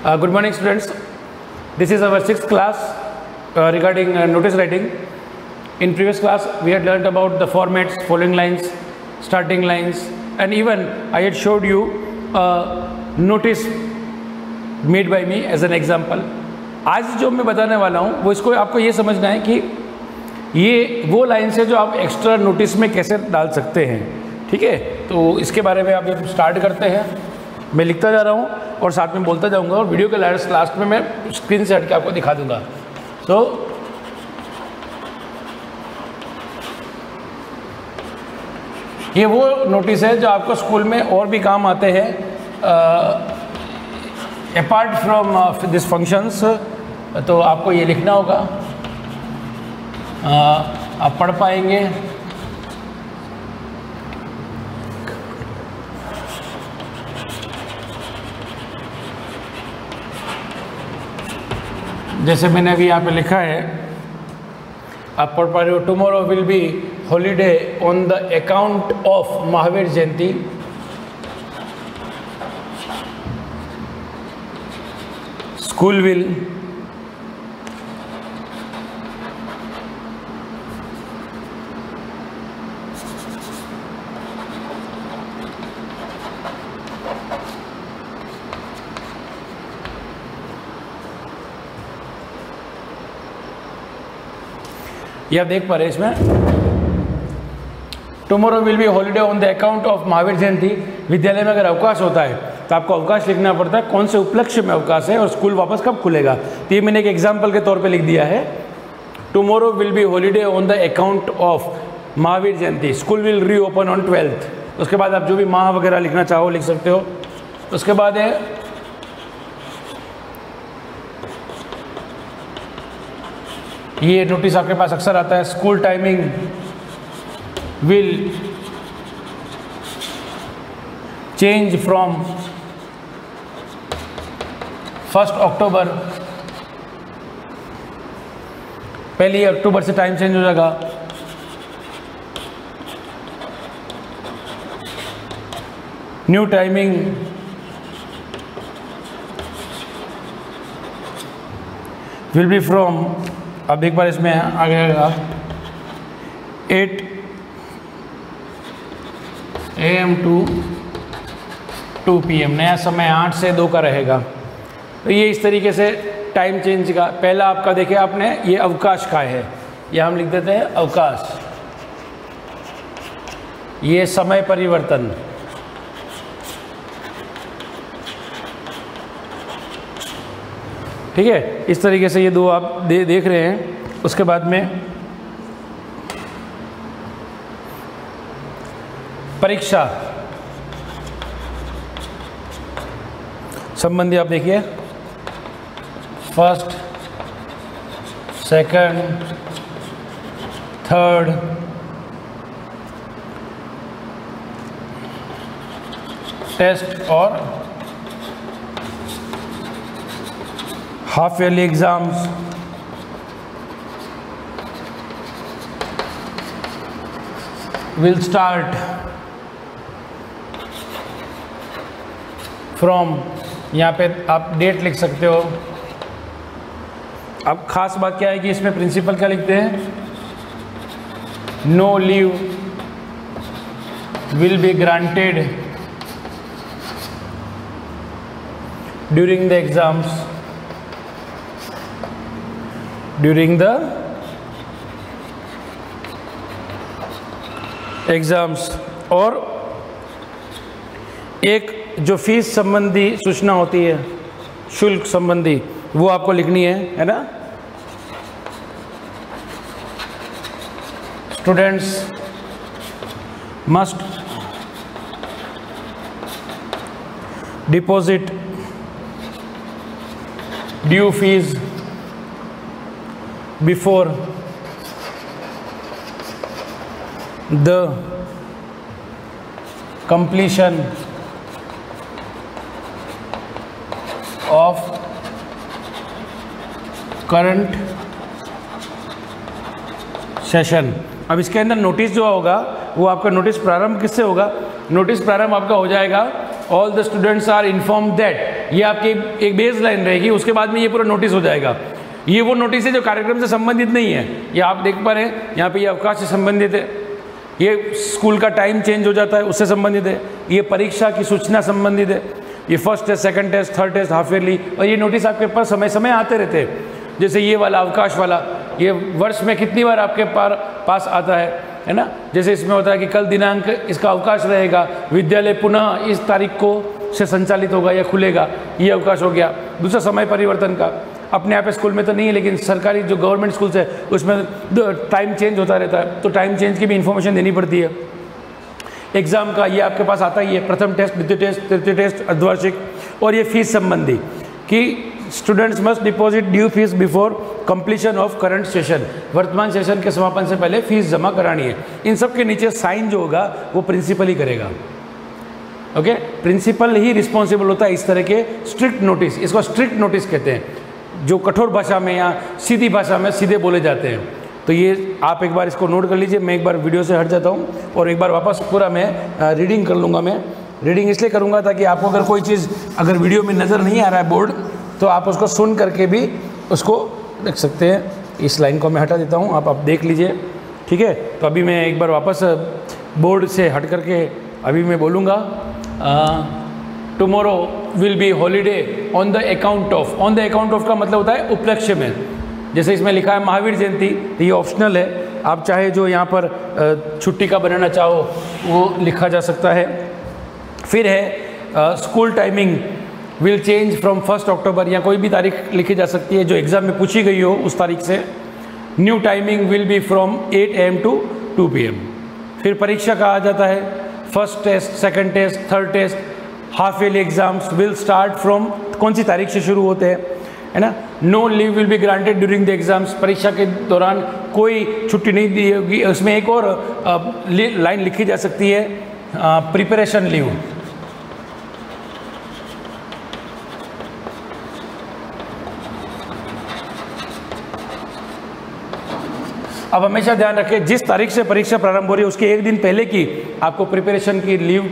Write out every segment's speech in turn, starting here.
Good morning, students. This is our 6th class regarding notice writing. In previous class, we had learned about the formats, following lines, starting lines, and even I had showed you a notice made by me as an example. आज जो मैं बताने वाला हूँ वो इसको आपको ये समझना है कि ये वो लाइन्स है जो आप एक्स्ट्रा नोटिस में कैसे डाल सकते हैं, ठीक है। तो इसके बारे में आप स्टार्ट करते हैं। मैं लिखता जा रहा हूँ और साथ में बोलता जाऊँगा और वीडियो के लास्ट में मैं स्क्रीन से हट के आपको दिखा दूँगा। तो ये वो नोटिस है जो आपको स्कूल में और भी काम आते हैं अपार्ट फ्रॉम दिस फंक्शंस। तो आपको ये लिखना होगा, आप पढ़ पाएंगे। जैसे मैंने अभी यहाँ पे लिखा है, आप पढ़ पा रहे हो, tomorrow will be holiday on the account of Mahavir Jayanti. School will ये आप देख पा रहे हैं इसमें, tomorrow will be holiday on the account of Mahavir Jayanti. विद्यालय में अगर अवकाश होता है तो आपको अवकाश लिखना पड़ता है, कौन से उपलक्ष्य में अवकाश है और स्कूल वापस कब खुलेगा। तो ये मैंने एक एग्जाम्पल के तौर पे लिख दिया है, tomorrow will be holiday on the account of Mahavir Jayanti, school will reopen on 12th। उसके बाद आप जो भी माह वगैरह लिखना चाहो लिख सकते हो। उसके बाद है ये नोटिस आपके पास अक्सर आता है, school timing will change from 1 अक्टूबर। 1 अक्टूबर से टाइम चेंज हो जाएगा। New timing will be from, अब एक बार इसमें आगे आएगा 8 AM to 2 PM। नया समय 8 से 2 का रहेगा। तो ये इस तरीके से टाइम चेंज का पहला आपका देखिए आपने ये अवकाश का है, ये हम लिख देते हैं अवकाश। ये समय परिवर्तन, ठीक है। इस तरीके से ये दो आप देख रहे हैं। उसके बाद में परीक्षा संबंधी आप देखिए, 1st, 2nd, 3rd, टेस्ट और half yearly exams. Will start from, यहाँ पे आप डेट लिख सकते हो। अब खास बात क्या है कि इसमें प्रिंसिपल क्या लिखते हैं, no leave will be granted during the exams, during the exams. और एक जो फीस संबंधी सूचना होती है, शुल्क संबंधी, वो आपको लिखनी है ना। Students must deposit due fees before the completion of current session। अब इसके अंदर नोटिस जो होगा वो आपका नोटिस प्रारंभ किससे होगा, नोटिस प्रारंभ आपका हो जाएगा, all the students are inform that ये आपकी एक बेस लाइन रहेगी, उसके बाद में ये पूरा नोटिस हो जाएगा। ये वो नोटिस है जो कार्यक्रम से संबंधित नहीं है, ये आप देख पा रहे हैं यहाँ पे, ये अवकाश से संबंधित है, ये स्कूल का टाइम चेंज हो जाता है उससे संबंधित है, ये परीक्षा की सूचना संबंधित है, ये first test, second test, third test, half yearly, और ये नोटिस आपके पास समय समय आते रहते हैं। जैसे ये वाला अवकाश वाला, ये वर्ष में कितनी बार आपके पास आता है ना। जैसे इसमें होता है कि कल दिनांक इसका अवकाश रहेगा, विद्यालय पुनः इस तारीख को से संचालित होगा या खुलेगा, ये अवकाश हो गया। दूसरा समय परिवर्तन का, अपने यहाँ पे स्कूल में तो नहीं है लेकिन सरकारी जो गवर्नमेंट स्कूल्स है उसमें टाइम चेंज होता रहता है, तो टाइम चेंज की भी इन्फॉर्मेशन देनी पड़ती है। एग्ज़ाम का ये आपके पास आता ही है, प्रथम टेस्ट, द्वितीय टेस्ट, तृतीय टेस्ट, अर्धवार्षिक। और ये फीस संबंधी कि students must deposit due fees before completion of current session, वर्तमान सेशन के समापन से पहले फीस जमा करानी है। इन सब के नीचे साइन जो होगा वो प्रिंसिपल ही करेगा। ओके, प्रिंसिपल ही रिस्पॉन्सिबल होता है इस तरह के स्ट्रिक्ट नोटिस, इसको स्ट्रिक्ट नोटिस कहते हैं, जो कठोर भाषा में या सीधी भाषा में सीधे बोले जाते हैं। तो ये आप एक बार इसको नोट कर लीजिए। मैं एक बार वीडियो से हट जाता हूँ और एक बार वापस पूरा मैं रीडिंग कर लूँगा। मैं रीडिंग इसलिए करूँगा ताकि आपको अगर कोई चीज़ अगर वीडियो में नज़र नहीं आ रहा है बोर्ड, तो आप उसको सुन करके भी उसको देख सकते हैं। इस लाइन को मैं हटा देता हूँ, आप देख लीजिए, ठीक है। तो अभी मैं एक बार वापस बोर्ड से हट करके अभी मैं बोलूँगा, tomorrow will be holiday on the account of. On the account of का मतलब होता है उपलक्ष्य में। जैसे इसमें लिखा है महावीर जयंती, तो ये ऑप्शनल है, आप चाहे जो यहाँ पर छुट्टी का बनाना चाहो वो लिखा जा सकता है। फिर है school timing will change from 1 अक्टूबर, या कोई भी तारीख लिखी जा सकती है जो एग्ज़ाम में पूछी गई हो उस तारीख से। New timing will be from 8 AM to 2 PM। फिर परीक्षा का आ जाता है, first test, second test, third test, half yearly exams will start from, कौन सी तारीख से शुरू होते हैं, है ना। No leave will be granted during the exams, परीक्षा के दौरान कोई छुट्टी नहीं दी होगी। उसमें एक और लाइन लिखी जा सकती है, प्रिपरेशन लीव। अब हमेशा ध्यान रखें, जिस तारीख से परीक्षा प्रारंभ हो रही है उसके एक दिन पहले की आपको प्रिपरेशन की लीव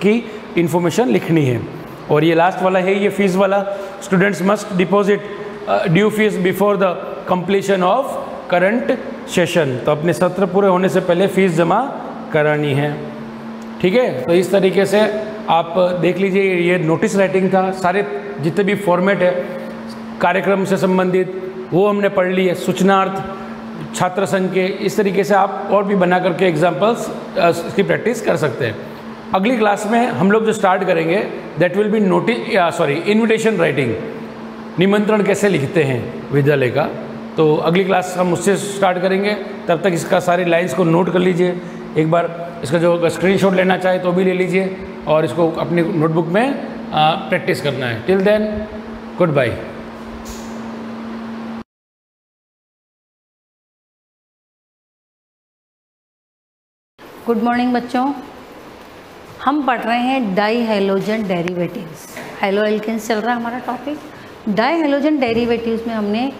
की इन्फॉर्मेशन लिखनी है। और ये लास्ट वाला है, ये फीस वाला, students must deposit due fees before the completion of current session, तो अपने सत्र पूरे होने से पहले फीस जमा करानी है, ठीक है। तो इस तरीके से आप देख लीजिए, ये नोटिस राइटिंग था, सारे जितने भी फॉर्मेट है कार्यक्रम से संबंधित वो हमने पढ़ लिए, सूचनार्थ, छात्र संघ के, इस तरीके से आप और भी बना करके एग्जाम्पल्स की प्रैक्टिस कर सकते हैं। अगली क्लास में हम लोग जो स्टार्ट करेंगे that will be invitation writing, निमंत्रण कैसे लिखते हैं विद्यालय का। तो अगली क्लास हम उससे स्टार्ट करेंगे। तब तक इसका सारी लाइंस को नोट कर लीजिए, एक बार इसका जो स्क्रीनशॉट लेना चाहे तो भी ले लीजिए और इसको अपनी नोटबुक में प्रैक्टिस करना है। Till then, good bye. Good morning बच्चों, हम पढ़ रहे हैं di halogen derivatives. Halo alkanes चल रहा है हमारा टॉपिक। डाई हैलोजन डेरिवेटिव्स में हमने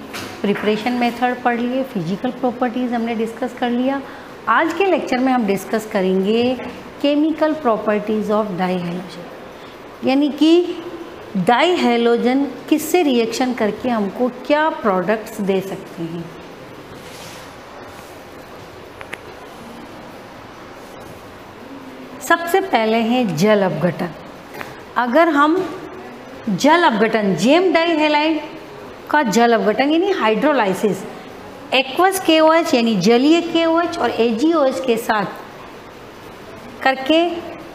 प्रिपरेशन मेथड पढ़ लिए, फिजिकल प्रॉपर्टीज़ हमने डिस्कस कर लिया। आज के लेक्चर में हम डिस्कस करेंगे chemical properties of di halogen, यानी कि डाई हैलोजन किससे रिएक्शन करके हमको क्या प्रोडक्ट्स दे सकते हैं। सबसे पहले है जल अपघटन। अगर हम जल अपघटन, जेम डाई हैलाइड का जल अपघटन यानी हाइड्रोलाइसिस, एक्वस KOH यानी जलीय KOH और AgOH के साथ करके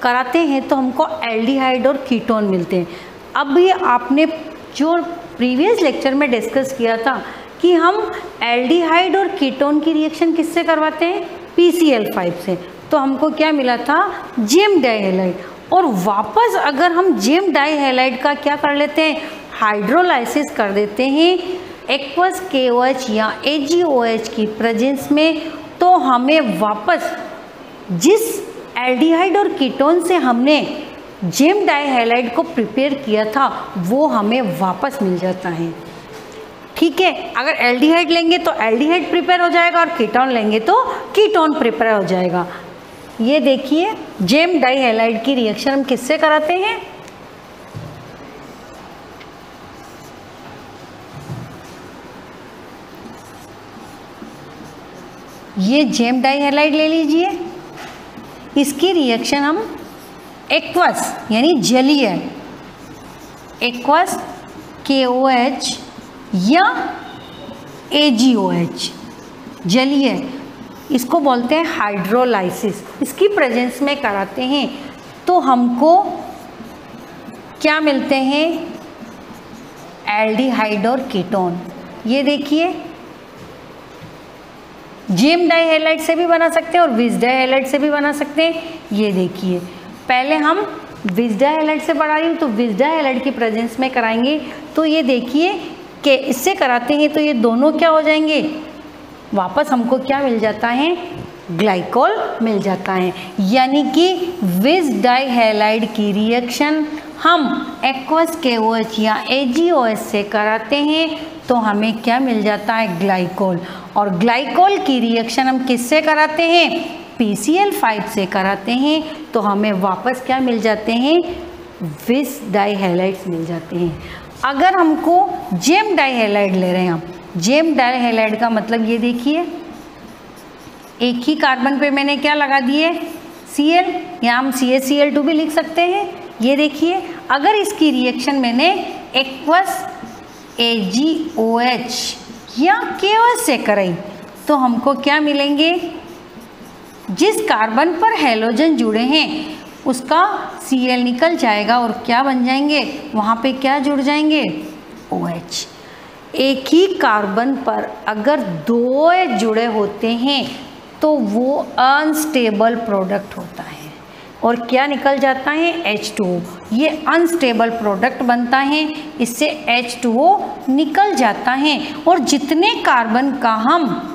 कराते हैं तो हमको एल्डिहाइड और कीटोन मिलते हैं। अब ये आपने जो प्रीवियस लेक्चर में डिस्कस किया था कि हम एल्डिहाइड और कीटोन की रिएक्शन किससे करवाते हैं, PCl5 से, तो हमको क्या मिला था, जेम डाई हैलाइड। और वापस अगर हम जेम डाई हैलाइड का क्या कर लेते हैं, हाइड्रोलाइसिस कर देते हैं एक्वस KOH या AgOH की प्रेजेंस में, तो हमें वापस जिस एल्डिहाइड और कीटोन से हमने जेम डाई हैलाइड को प्रिपेयर किया था वो हमें वापस मिल जाता है, ठीक है। अगर एल्डिहाइड लेंगे तो एल्डिहाइड प्रिपेयर हो जाएगा और कीटोन लेंगे तो कीटोन प्रिपेयर हो जाएगा। ये देखिए, जेम डाई हैलाइड की रिएक्शन हम किससे कराते हैं, ये जेम डाइहैलाइड ले लीजिए, इसकी रिएक्शन हम एक्वस यानी जलीय, एक्वस KOH या AgOH जलीय, इसको बोलते हैं हाइड्रोलाइसिस। इसकी प्रेजेंस में कराते हैं तो हमको क्या मिलते हैं, एल्डिहाइड और कीटोन। ये देखिए जेम डाइहैलाइड से भी बना सकते हैं और विस डाइहैलाइड से भी बना सकते हैं। ये देखिए पहले हम विस डाइहैलाइड से बढ़ा रही हूँ तो विस डाइहैलाइड की प्रेजेंस में कराएंगे तो ये देखिए कि इससे कराते हैं तो ये दोनों क्या हो जाएंगे, वापस हमको क्या मिल जाता है, ग्लाइकोल मिल जाता है। यानी कि विस डाइहैलाइड की रिएक्शन हम एक्वस KOH या AgOH से कराते हैं तो हमें क्या मिल जाता है, ग्लाइकोल। और ग्लाइकोल की रिएक्शन हम किससे कराते हैं, PCl5 से कराते हैं तो हमें वापस क्या मिल जाते हैं, विस डाइहैलाइड्स मिल जाते हैं। अगर हमको जेम डाइहैलाइड ले रहे हैं, हम जेम डाइहैलाइड का मतलब ये देखिए एक ही कार्बन पे मैंने क्या लगा दिए, Cl, या हम CaCl2 भी लिख सकते हैं। ये देखिए अगर इसकी रिएक्शन मैंने एक्वस AgOH या KOH से कराई तो हमको क्या मिलेंगे, जिस कार्बन पर हैलोजन जुड़े हैं उसका Cl निकल जाएगा और क्या बन जाएंगे, वहाँ पे क्या जुड़ जाएंगे, OH। एक ही कार्बन पर अगर दो OH जुड़े होते हैं तो वो अनस्टेबल प्रोडक्ट होता है और क्या निकल जाता है, H2O। ये अनस्टेबल प्रोडक्ट बनता है, इससे H2O निकल जाता है और जितने कार्बन का हम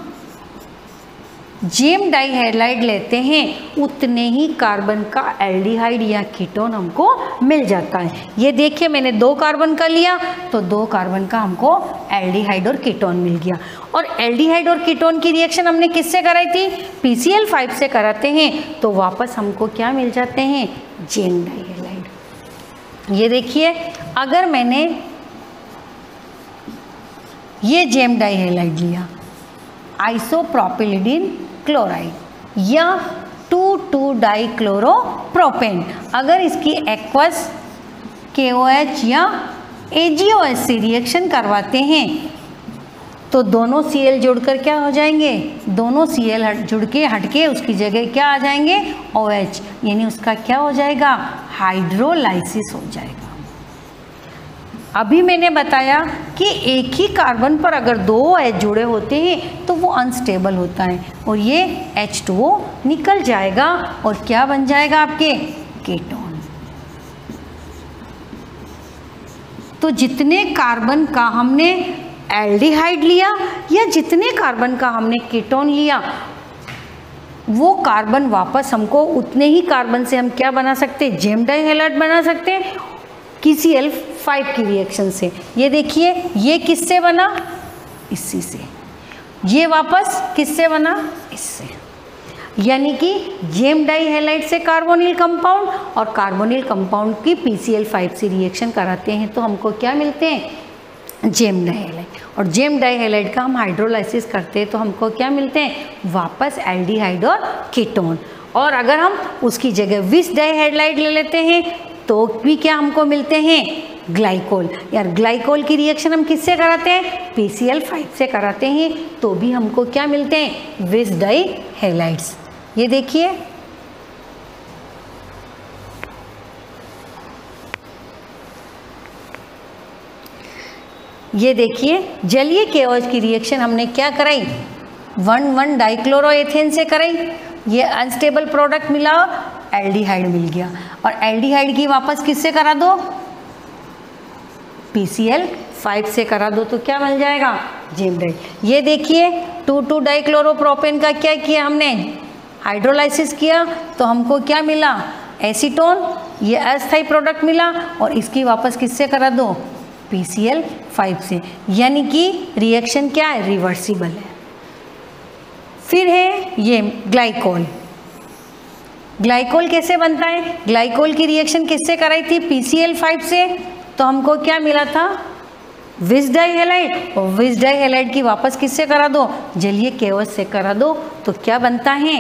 जेम डाइहैलाइड लेते हैं उतने ही कार्बन का एल्डिहाइड या कीटोन हमको मिल जाता है। ये देखिए मैंने 2 कार्बन का लिया तो 2 कार्बन का हमको एल्डिहाइड और कीटोन मिल गया। और एल्डिहाइड और कीटोन की रिएक्शन हमने किससे कराई थी, PCl5 से कराते हैं तो वापस हमको क्या मिल जाते हैं, जेम डाइहैलाइड। ये देखिए अगर मैंने ये जेम डाइहैलाइड लिया, आइसोप्रोपिलिडीन क्लोराइड या 2,2-डाइक्लोरोप्रोपेन, अगर इसकी एक्वस KOH या AgOH से रिएक्शन करवाते हैं तो दोनों Cl जुड़कर क्या हो जाएंगे, दोनों Cl जुड़ के हटके उसकी जगह क्या आ जाएंगे, OH, यानी उसका क्या हो जाएगा, हाइड्रोलाइसिस हो जाएगा। अभी मैंने बताया कि एक ही कार्बन पर अगर 2 OH जुड़े होते हैं तो वो अनस्टेबल होता है और ये H2O निकल जाएगा और क्या बन जाएगा आपके, कीटोन। तो जितने कार्बन का हमने एल्डिहाइड लिया या जितने कार्बन का हमने कीटोन लिया वो कार्बन वापस हमको उतने ही कार्बन से हम क्या बना सकते हैं, जेम डाइहैलाइड बना सकते हैं KCl5 की रिएक्शन से। ये देखिए ये किससे बना, इसी से, ये वापस किससे बना, इससे। यानी कि जेम डाइहैलाइड से कार्बोनिल कंपाउंड और कार्बोनिल कंपाउंड की PCl5 से रिएक्शन कराते हैं तो हमको क्या मिलते हैं, जेम डाइहैलाइड। और जेम डाइहैलाइड का हम हाइड्रोलाइसिस करते हैं तो हमको क्या मिलते हैं, वापस एल्डिहाइड और कीटोन। और अगर हम उसकी जगह विस डाइहैलाइड ले लेते हैं तो भी क्या हमको मिलते हैं, ग्लाइकोल। यार ग्लाइकोल की रिएक्शन हम किससे कराते हैं, PCl5 से कराते हैं तो भी हमको क्या मिलते हैं, विस डाइहैलाइड्स। ये देखिए ये देखिए जलीय KOH की रिएक्शन हमने क्या कराई, 1,1-डाइक्लोरोएथेन से कराई, ये अनस्टेबल प्रोडक्ट मिला, एल्डिहाइड मिल गया। और एल्डिहाइड की वापस किससे करा दो, PCl5 से करा दो तो क्या मिल जाएगा, जेम डाइ। ये देखिए 2,2-डाइक्लोरोप्रोपेन का क्या किया हमने, हाइड्रोलाइसिस किया तो हमको क्या मिला, एसीटोन, ये अस्थायी प्रोडक्ट मिला और इसकी वापस किससे करा दो, PCl5 से। यानी कि रिएक्शन क्या है, रिवर्सिबल है। फिर है ये ग्लाइकोल। ग्लाइकोल कैसे बनता है, ग्लाइकोल की रिएक्शन किससे कराई थी, PCl5 से, तो हमको क्या मिला था, विस डाई हैलाइड, और विस डाई हैलाइड की वापस किससे करा दो, जलीय KOH से करा दो, तो क्या बनता है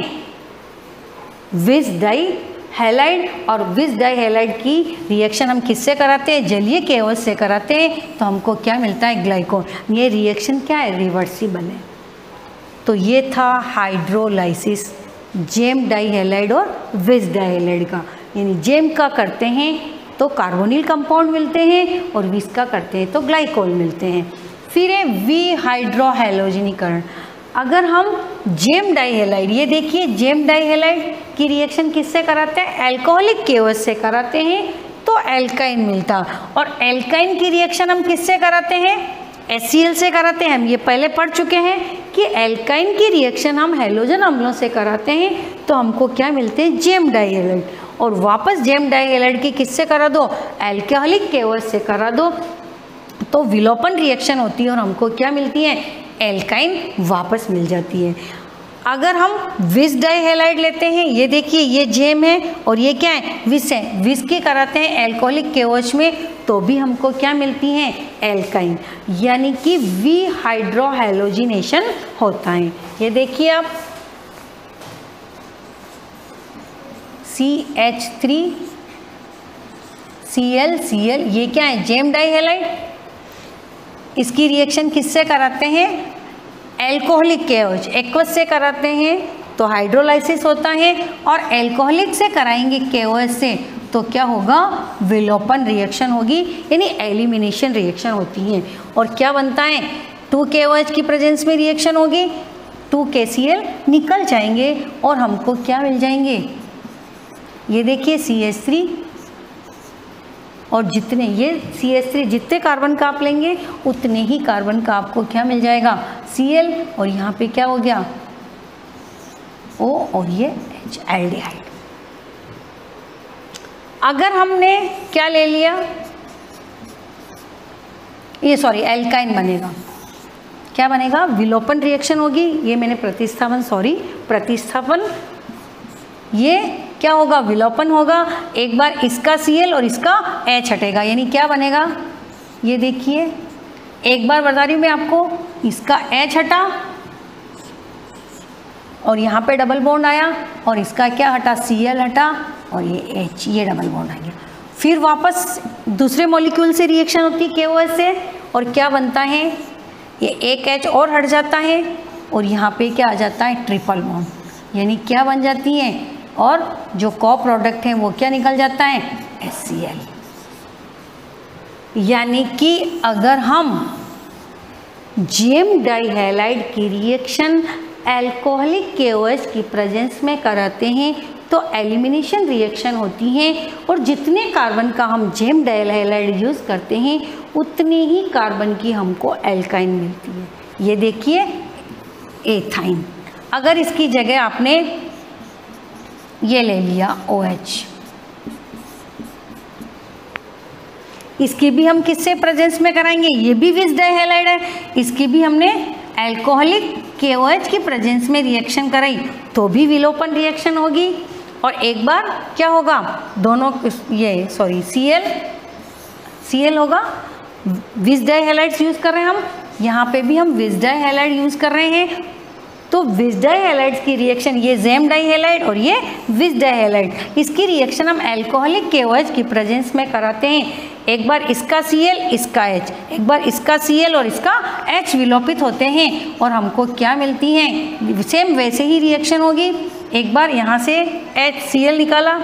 विस डाई हैलाइड। और विस डाई हैलाइड की रिएक्शन हम किससे कराते हैं, जलीय KOH से कराते हैं, तो हमको क्या मिलता है ग्लाइकोल। ये रिएक्शन क्या है, रिवर्सिबल है। तो ये था हाइड्रोलाइसिस जेम डाई हैलाइड और विस डाई हैलाइड का। यानी जेम का करते हैं तो कार्बोनिल कंपाउंड मिलते हैं और विस का करते हैं तो ग्लाइकोल मिलते हैं। फिर है वी हाइड्रोहैलोजनीकरण। अगर हम जेम डाई हैलाइड, ये देखिए जेम डाई हैलाइड की रिएक्शन किससे कराते हैं, अल्कोहलिक KOH से कराते हैं तो एल्काइन मिलता। और एल्काइन की रिएक्शन हम किससे कराते हैं, HCl से कराते हैं। हम ये पहले पढ़ चुके हैं कि एल्काइन की रिएक्शन हम हैलोजन अम्लों से कराते हैं तो हमको क्या मिलते हैं, जेम डाई हैलाइड। और वापस जेम डाई हैलाइड की किससे करा दो, अल्कोहलिक KOH से करा दो, तो विलोपन रिएक्शन होती है और हमको क्या मिलती है, एल्काइन वापस मिल जाती है। अगर हम विस डाई हैलाइड लेते हैं, ये देखिए ये जेम है और ये क्या है, विस है। विस की कराते हैं अल्कोहलिक KOH में तो भी हमको क्या मिलती है, एल्काइन, यानी कि वी हाइड्रोहैलोजिनेशन होता है। ये देखिए आप CH3 Cl, ये क्या है, जेम डाई हैलाइड। इसकी रिएक्शन किससे कराते हैं, अल्कोहलिक KOH एक्वस से कराते हैं तो हाइड्रोलाइसिस होता है, और अल्कोहलिक से कराएंगे KOH से तो क्या होगा, विलोपन रिएक्शन होगी, यानी एलिमिनेशन रिएक्शन होती है। और क्या बनता है, 2 KOH की प्रेजेंस में रिएक्शन होगी, 2 KCl निकल जाएंगे और हमको क्या मिल जाएंगे, ये देखिए CH3, और जितने ये CH3 जितने कार्बन का आप लेंगे उतने ही कार्बन का आपको क्या मिल जाएगा, Cl, और यहाँ पे क्या हो गया O और ये H, एल्डिहाइड। अगर हमने क्या ले लिया, ये सॉरी एल्काइन बनेगा, क्या बनेगा, विलोपन रिएक्शन होगी। ये मैंने प्रतिस्थापन, ये क्या होगा, विलोपन होगा। एक बार इसका Cl और इसका H हटेगा, यानी क्या बनेगा, ये देखिए एक बार बता रही हूँ मैं आपको, इसका H हटा और यहाँ पे डबल बॉन्ड आया, और इसका क्या हटा, Cl हटा और ये H, ये डबल बॉन्ड आ गया। फिर वापस दूसरे मॉलिक्यूल से रिएक्शन होती है KOH से, और क्या बनता है, ये एक H और हट जाता है और यहाँ पे क्या आ जाता है, ट्रिपल बॉन्ड, यानी क्या बन जाती है, और जो को प्रोडक्ट है वो क्या निकल जाता है, HCl। यानी कि अगर हम जेम डाई हैलाइड की रिएक्शन अल्कोहलिक KOH की प्रेजेंस में कराते हैं तो एलिमिनेशन रिएक्शन होती है, और जितने कार्बन का हम जेम डाई हैलाइड यूज़ करते हैं उतने ही कार्बन की हमको एल्काइन मिलती है। ये देखिए एथाइन, अगर इसकी जगह आपने ये ले लिया OH, इसकी भी हम किससे प्रेजेंस में कराएंगे, ये भी विस डाई हैलाइड है, इसकी भी हमने अल्कोहलिक KOH की प्रेजेंस में रिएक्शन कराई तो भी विलोपन रिएक्शन होगी। और एक बार क्या होगा, दोनों ये सॉरी Cl होगा, विस डाई हैलाइड्स यूज़ कर रहे हैं हम, यहाँ पे भी हम विस डाई हैलाइड यूज़ कर रहे हैं, तो विस डाई हैलाइड्स की रिएक्शन, ये जेम डाई हैलाइड और ये विस डाई हैलाइड, इसकी रिएक्शन हम अल्कोहलिक KOH की प्रेजेंस में कराते हैं। एक बार इसका Cl, इसका H, एक बार इसका Cl और इसका H विलोपित होते हैं और हमको क्या मिलती हैं, सेम वैसे ही रिएक्शन होगी। एक बार यहाँ से HCl निकाला,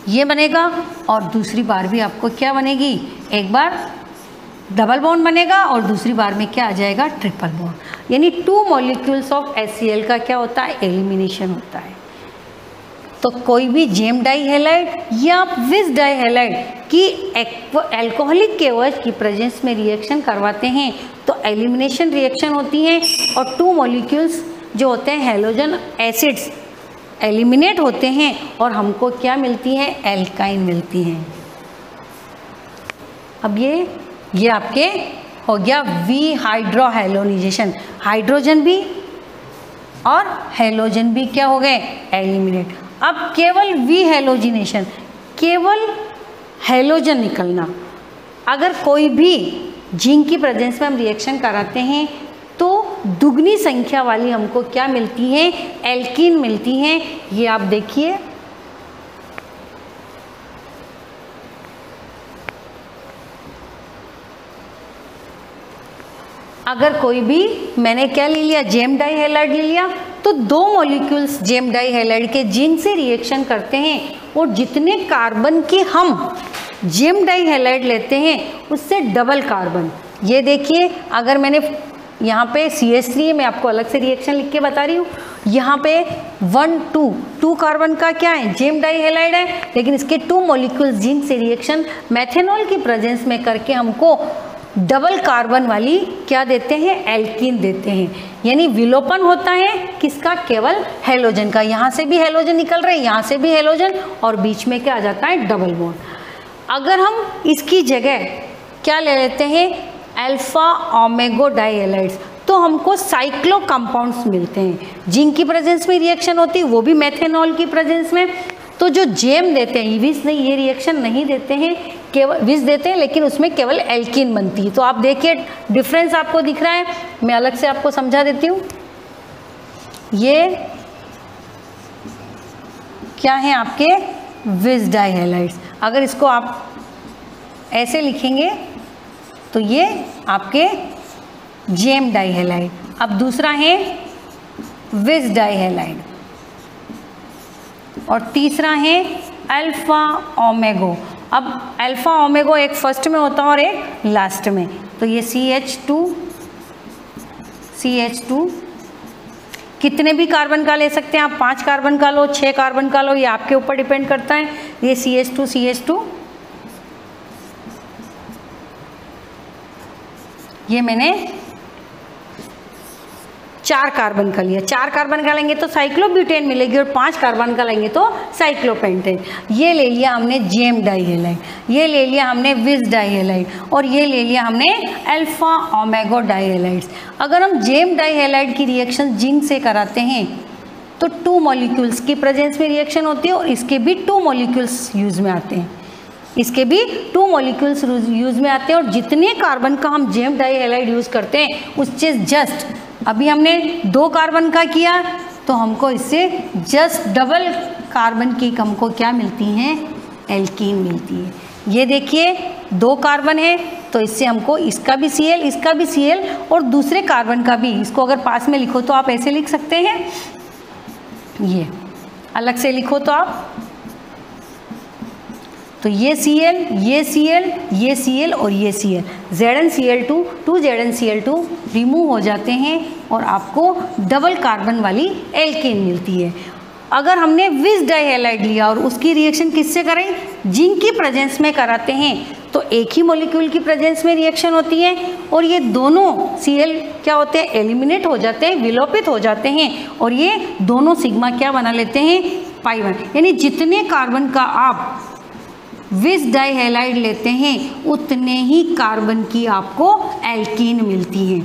ये बनेगा, और दूसरी बार भी आपको क्या बनेगी, एक बार डबल बॉन्ड बनेगा और दूसरी बार में क्या आ जाएगा, ट्रिपल बॉन्ड। यानी 2 मॉलिक्यूल्स ऑफ HCl का क्या होता है, एलिमिनेशन होता है। तो कोई भी जेम डाई हैलाइड या विस डाई हैलाइड की अल्कोहलिक KOH की प्रेजेंस में रिएक्शन करवाते हैं तो एलिमिनेशन रिएक्शन होती है, और 2 मॉलिक्यूल्स जो होते हैं हैलोजन एसिड्स एलिमिनेट होते हैं और हमको क्या मिलती है, एल्काइन मिलती हैं। अब ये आपके हो गया वी हाइड्रोहैलोनिजेशन, हाइड्रोजन भी और हैलोजन भी क्या हो गए, एलिमिनेट। अब केवल वी हैलोजिनेशन, केवल हैलोजन निकलना। अगर कोई भी जिंक की प्रेजेंस में हम रिएक्शन कराते हैं तो दुगनी संख्या वाली हमको क्या मिलती है, एल्कीन मिलती हैं। ये आप देखिए, अगर कोई भी, मैंने क्या ले लिया, जेम डाई हैलाइड ले लिया, तो दो मॉलिक्यूल्स जेम डाई हैलाइड के जिनसे रिएक्शन करते हैं और जितने कार्बन के हम जेम डाई हैलाइड लेते हैं उससे डबल कार्बन। ये देखिए, अगर मैंने यहाँ पे CH3 है, मैं आपको अलग से रिएक्शन लिख के बता रही हूँ। यहाँ पे 1 2 कार्बन का क्या है, जेम डाई हैलाइड है, लेकिन इसके 2 मॉलिक्यूल्स जिंक से रिएक्शन मेथेनॉल की प्रेजेंस में करके हमको डबल कार्बन वाली क्या देते हैं, एल्कीन देते हैं। यानी विलोपन होता है किसका, केवल हैलोजन का। यहाँ से भी हैलोजन निकल रहे हैं, यहाँ से भी हैलोजन, और बीच में क्या आ जाता है, डबल बॉन्ड। अगर हम इसकी जगह क्या ले लेते हैं, अल्फा ओमेगो डाइहैलाइड्स, तो हमको साइक्लो कंपाउंड्स मिलते हैं। जिंक की प्रेजेंस में रिएक्शन होती है, वो भी मेथेनॉल की प्रेजेंस में। तो जो जेम देते हैं, विस नहीं, ये रिएक्शन नहीं देते हैं, केवल विस देते हैं, लेकिन उसमें केवल एल्कीन बनती है। तो आप देखिए डिफरेंस आपको दिख रहा है, मैं अलग से आपको समझा देती हूँ। ये क्या है आपके विस डाइहैलाइड्स। अगर इसको आप ऐसे लिखेंगे तो ये आपके जेम डाइहैलाइड। अब दूसरा है विस डाइहैलाइड और तीसरा है अल्फा ओमेगो। अब अल्फा ओमेगो एक फर्स्ट में होता है और एक लास्ट में। तो ये CH2 कितने भी कार्बन का ले सकते हैं आप, 5 कार्बन का लो, 6 कार्बन का लो, ये आपके ऊपर डिपेंड करता है। ये CH2 ये मैंने 4 कार्बन का लिया। 4 कार्बन का लेंगे तो साइक्लोब्यूटेन मिलेगी और 5 कार्बन का लेंगे तो साइक्लोपेंटेन। ये ले लिया हमने जेम डाइहैलाइड, ये ले लिया हमने विस डाइहैलाइड और ये ले लिया हमने अल्फा ओमेगो डाइहैलाइड्स। अगर हम जेम डाइहैलाइड की रिएक्शन जिंक से कराते हैं तो 2 मॉलिक्यूल्स की प्रेजेंस में रिएक्शन होती है और इसके भी 2 मॉलिक्यूल्स यूज में आते हैं, इसके भी 2 मॉलिक्यूल्स यूज में आते हैं। और जितने कार्बन का हम जेम डाइहैलाइड यूज करते हैं उससे जस्ट, अभी हमने 2 कार्बन का किया तो हमको इससे जस्ट डबल कार्बन की हमको क्या मिलती हैं, एल्कीन मिलती है। ये देखिए 2 कार्बन है तो इससे हमको इसका भी Cl, इसका भी Cl और दूसरे कार्बन का भी, इसको अगर पास में लिखो तो आप ऐसे लिख सकते हैं, ये अलग से लिखो तो आप, तो ये Cl, ये Cl, ये Cl और ये Cl, ZnCl2, 2 ZnCl2 रिमूव हो जाते हैं और आपको डबल कार्बन वाली एल्केन मिलती है। अगर हमने विस डाइहैलाइड लिया और उसकी रिएक्शन किससे करें, जिंक की प्रेजेंस में कराते हैं तो एक ही मॉलिक्यूल की प्रेजेंस में रिएक्शन होती है और ये दोनों Cl क्या होते हैं, एलिमिनेट हो जाते हैं, विलोपित हो जाते हैं और ये दोनों सिग्मा क्या बना लेते हैं, π1। यानी जितने कार्बन का आप विस डाइहैलाइड लेते हैं उतने ही कार्बन की आपको एल्कीन मिलती है।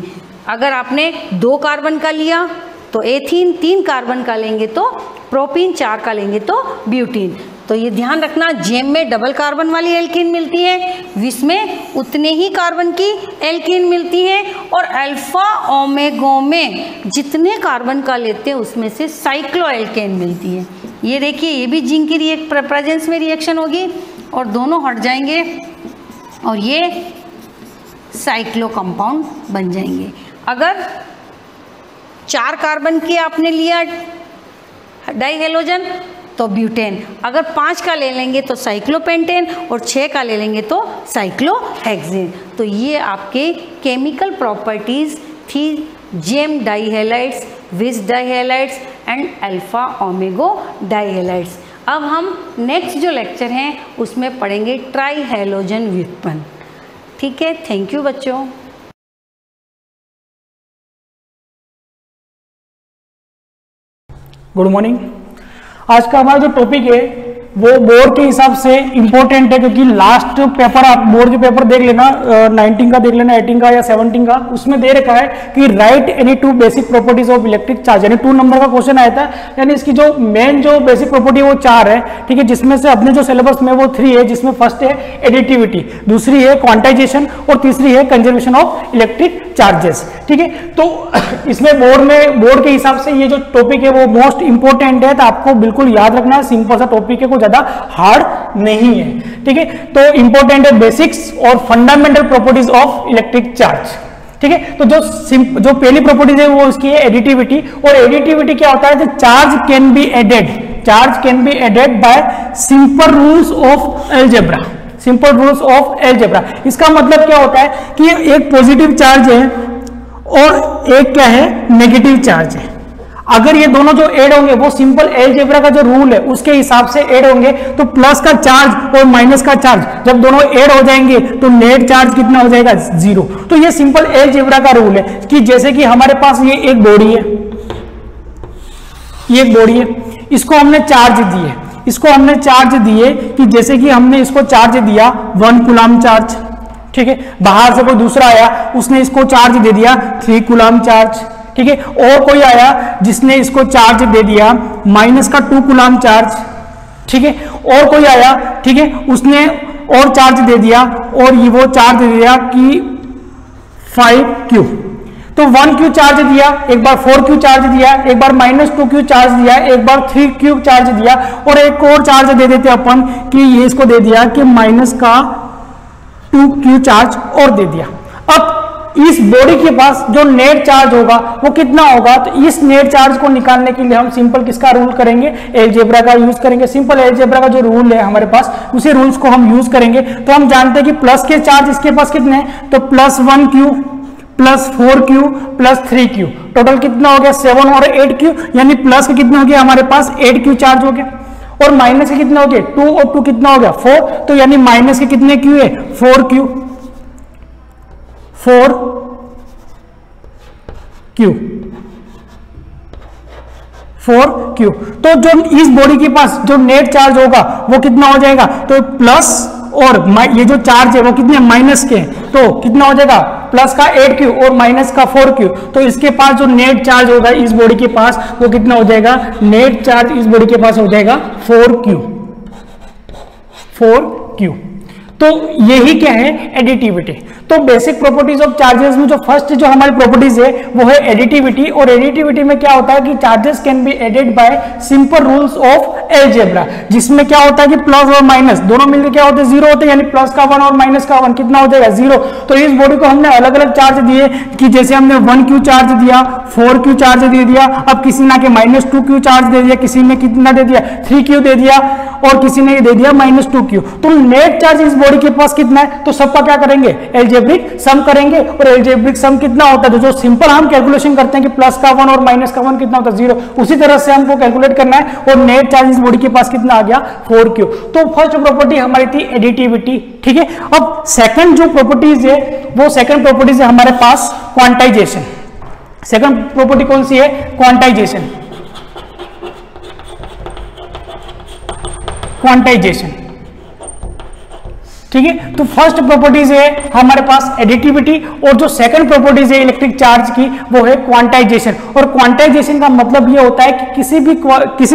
अगर आपने 2 कार्बन का लिया तो एथीन, 3 कार्बन का लेंगे तो प्रोपीन, 4 का लेंगे तो ब्यूटीन। तो ये ध्यान रखना, जेम में डबल कार्बन वाली एल्कीन मिलती है, विस में उतने ही कार्बन की एल्कीन मिलती है और अल्फा ओमेगो में जितने कार्बन का लेते हैं उसमें से साइक्लो एल्केन मिलती है। ये देखिए, ये भी जिंक की प्रेजेंस में रिएक्शन होगी और दोनों हट जाएंगे और ये साइक्लो कंपाउंड बन जाएंगे। अगर 4 कार्बन की आपने लिया डाइहैलोजन तो ब्यूटेन, अगर 5 का ले लेंगे तो साइक्लोपेंटेन और 6 का ले लेंगे तो साइक्लोहेक्सेन। तो ये आपके केमिकल प्रॉपर्टीज़ थी जेम डाइहैलाइड्स, विस डाइहैलाइड्स एंड अल्फा ओमेगो डाइहैलाइड्स। अब हम नेक्स्ट जो लेक्चर हैं उसमें पढ़ेंगे ट्राइहैलोजन व्युत्पन्न। ठीक है, थैंक यू बच्चों। Good morning. आज का हमारा जो टॉपिक है वो बोर्ड के हिसाब से इंपॉर्टेंट है, क्योंकि लास्ट पेपर आप बोर्ड के पेपर देख लेना, 19 का देख लेना, 18 का या 17 का, उसमें दे रखा है कि right any two basic properties of electric charge, यानी 2 नंबर का क्वेश्चन आया था। यानी इसकी जो मेन जो बेसिक प्रॉपर्टी है वो 4 है, ठीक है, जिसमें से अपने जो सिलेबस में वो 3 है, जिसमें फर्स्ट है एडिटिविटी, दूसरी है क्वांटाइजेशन और तीसरी है कंजर्वेशन ऑफ इलेक्ट्रिक चार्जेस, ठीक है। तो इसमें बोर्ड के हिसाब से ये जो टॉपिक है वो मोस्ट इंपॉर्टेंट है, तो आपको बिल्कुल याद रखना है, सिंपल सा टॉपिक है, कोई ज्यादा हार्ड नहीं है, ठीक है। तो इंपॉर्टेंट है बेसिक्स और fundamental properties of electric charge, ठीक है। तो जो पहली प्रॉपर्टीज है वो उसकी है एडिटिविटी, और एडिटिविटी क्या होता है, charge can be added by simple rules of algebra, simple rules of algebra. इसका मतलब क्या होता है कि एक पॉजिटिव चार्ज है और एक क्या है, नेगेटिव चार्ज है। अगर ये दोनों जो ऐड होंगे वो सिंपल अलजेब्रा का जो रूल है उसके हिसाब से ऐड होंगे, तो प्लस का चार्ज और माइनस का चार्ज जब दोनों ऐड हो जाएंगे तो नेट चार्ज कितना हो जाएगा, 0। तो ये सिंपल अलजेब्रा का रूल है कि जैसे कि हमारे पास ये एक बॉडी है, ये एक बॉडी है, इसको हमने चार्ज दिए, इसको हमने चार्ज दिए कि जैसे कि हमने इसको चार्ज दिया 1 कूलम चार्ज, ठीक है। बाहर से कोई दूसरा आया, उसने इसको चार्ज दे दिया 3 कूलम चार्ज, ठीक है। और कोई आया जिसने इसको चार्ज दे दिया माइनस का 2 कूलम चार्ज, ठीक है। और कोई आया, ठीक है, उसने और चार्ज दे दिया, और ये वो चार्ज दे दिया कि 5Q। तो 1Q चार्ज दिया, एक बार 4Q चार्ज दिया, एक बार -2Q चार्ज दिया, एक बार 3Q चार्ज दिया, और एक और चार्ज दे देते अपन कि ये इसको दे दिया कि माइनस का 2Q चार्ज और दे दिया। अब इस बॉडी के पास जो नेट चार्ज होगा वो कितना होगा, तो इस नेट चार्ज को निकालने के लिए हम सिंपल किसका रूल करेंगे, अलजेब्रा का यूज करेंगे। सिंपल अलजेब्रा का जो रूल है हमारे पास, उसी रूल्स को हम यूज करेंगे। तो हम जानते हैं कि प्लस के चार्ज इसके पास कितने हैं, तो +1Q +4Q +3Q, टोटल कितना हो गया 7 और 8Q, यानी प्लस के कितने हो गया हमारे पास 8Q चार्ज हो गया, और माइनस के कितना हो गया 2 और 2 कितना हो गया 4, तो यानी माइनस के कितने Q है 4Q, 4Q। तो जो इस बॉडी के पास जो नेट चार्ज होगा वो कितना हो जाएगा, तो प्लस और ये जो चार्ज है वो कितने माइनस के, तो कितना हो जाएगा प्लस का 8Q और माइनस का 4Q। तो इसके पास जो नेट चार्ज होगा इस बॉडी के पास वो कितना हो जाएगा, नेट चार्ज इस बॉडी के पास हो जाएगा 4Q। तो यही क्या है, एडिटिविटी। तो बेसिक प्रॉपर्टीज ऑफ चार्जेस में जो फर्स्ट जो हमारी प्रॉपर्टीज है वो है एडिटिविटी, और एडिटिविटी में क्या होता है कि charges can be added by simple rules of algebra, जिसमें क्या होता है कि प्लस और माइनस दोनों मिलकर क्या होते हैं 0 होते हैं, यानी प्लस का 1 और माइनस का 1 कितना हो जाएगा 0। तो इस बॉडी को हमने अलग अलग चार्ज दिए कि जैसे हमने 1Q चार्ज दिया, 4Q चार्ज दे दिया, अब किसी ने -2Q चार्ज दे दिया, किसी ने कितना दे दिया 3Q दे दिया, और किसी ने दे दिया -2Q। तो नेट चार्ज इस बॉडी के पास कितना है, तो सबका क्या करेंगे, अलजेब्रिक सम करेंगे, और अलजेब्रिक सम कितना होता है, जो सिंपल हम कैलकुलेशन करते हैं कि प्लस का 1 और माइनस का 1 कितना होता है 0, उसी तरह से हमको कैलकुलेट करना है। और नेट चार्ज इस बॉडी के पास कितना आ गया 4Q। तो फर्स्ट प्रॉपर्टी हमारी थी एडिटिविटी, ठीक है। अब सेकंड जो प्रॉपर्टीज है वो सेकंड प्रॉपर्टीज है हमारे पास क्वांटाइजेशन। सेकंड प्रॉपर्टी कौन सी है, क्वांटाइजेशन, क्वांटाइजेशन, ठीक है। तो फर्स्ट प्रॉपर्टीज है हमारे पास एडिटिविटी, और जो सेकंड प्रॉपर्टीज है इलेक्ट्रिक चार्ज की वो है क्वांटाइजेशन। और क्वांटाइजेशन का मतलब ये होता है कि किसी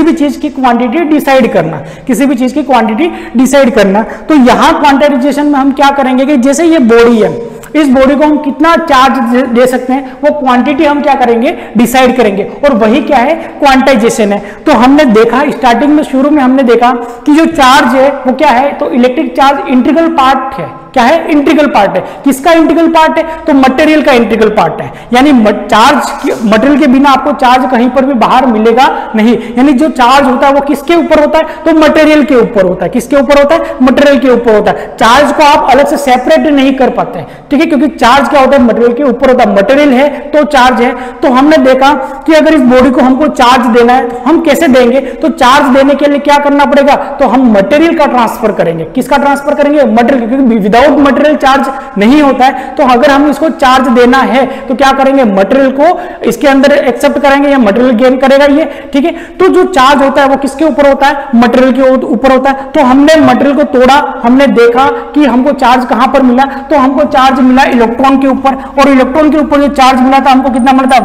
भी चीज की क्वांटिटी डिसाइड करना, किसी भी चीज की क्वांटिटी डिसाइड करना। तो यहां क्वांटाइजेशन में हम क्या करेंगे कि जैसे ये बॉडी है, इस बॉडी को हम कितना चार्ज दे सकते हैं वो क्वांटिटी हम क्या करेंगे, डिसाइड करेंगे, और वही क्या है, क्वांटाइजेशन है। तो हमने देखा स्टार्टिंग में, शुरू में हमने देखा कि जो चार्ज है वो क्या है, तो इलेक्ट्रिक चार्ज इंटीग्रल पार्ट है। क्या है, इंटीग्रल पार्ट है। किसका इंटीग्रल पार्ट है, तो मटेरियल का इंटीग्रल पार्ट है, यानी चार्ज मटेरियल के बिना आपको चार्ज कहीं पर भी बाहर मिलेगा नहीं। यानी जो चार्ज होता है वो किसके ऊपर होता है, तो मटेरियल के ऊपर होता है। किसके ऊपर होता है, मटेरियल के ऊपर होता है। चार्ज को आप अलग से सेपरेट नहीं कर पाते, ठीक है, क्योंकि चार्ज क्या होता है, मटेरियल के ऊपर होता है। मटेरियल है तो चार्ज है। तो हमने देखा कि अगर इस बॉडी को हमको चार्ज देना है तो हम कैसे देंगे, तो चार्ज देने के लिए क्या करना पड़ेगा, तो हम मटेरियल का ट्रांसफर करेंगे। किसका ट्रांसफर करेंगे, मटेरियल, क्योंकि विदाउट विदाउट मटेरियल चार्ज नहीं होता है। तो अगर हम इसको चार्ज देना है तो क्या करेंगे, मटेरियल को इसके अंदर एक्सेप्ट करेंगे या मटेरियल गेन करेगा ये, ठीक है। तो जो चार्ज होता है वो किसके ऊपर होता है, मटेरियल के ऊपर होता है। तो हमने मटेरियल को तोड़ा, हमने देखा कि हमको चार्ज कहां पर मिला, तो हमको चार्ज मिला इलेक्ट्रॉन के ऊपर, और इलेक्ट्रॉन के ऊपर जो चार्ज मिला था हमको कितना मिला था,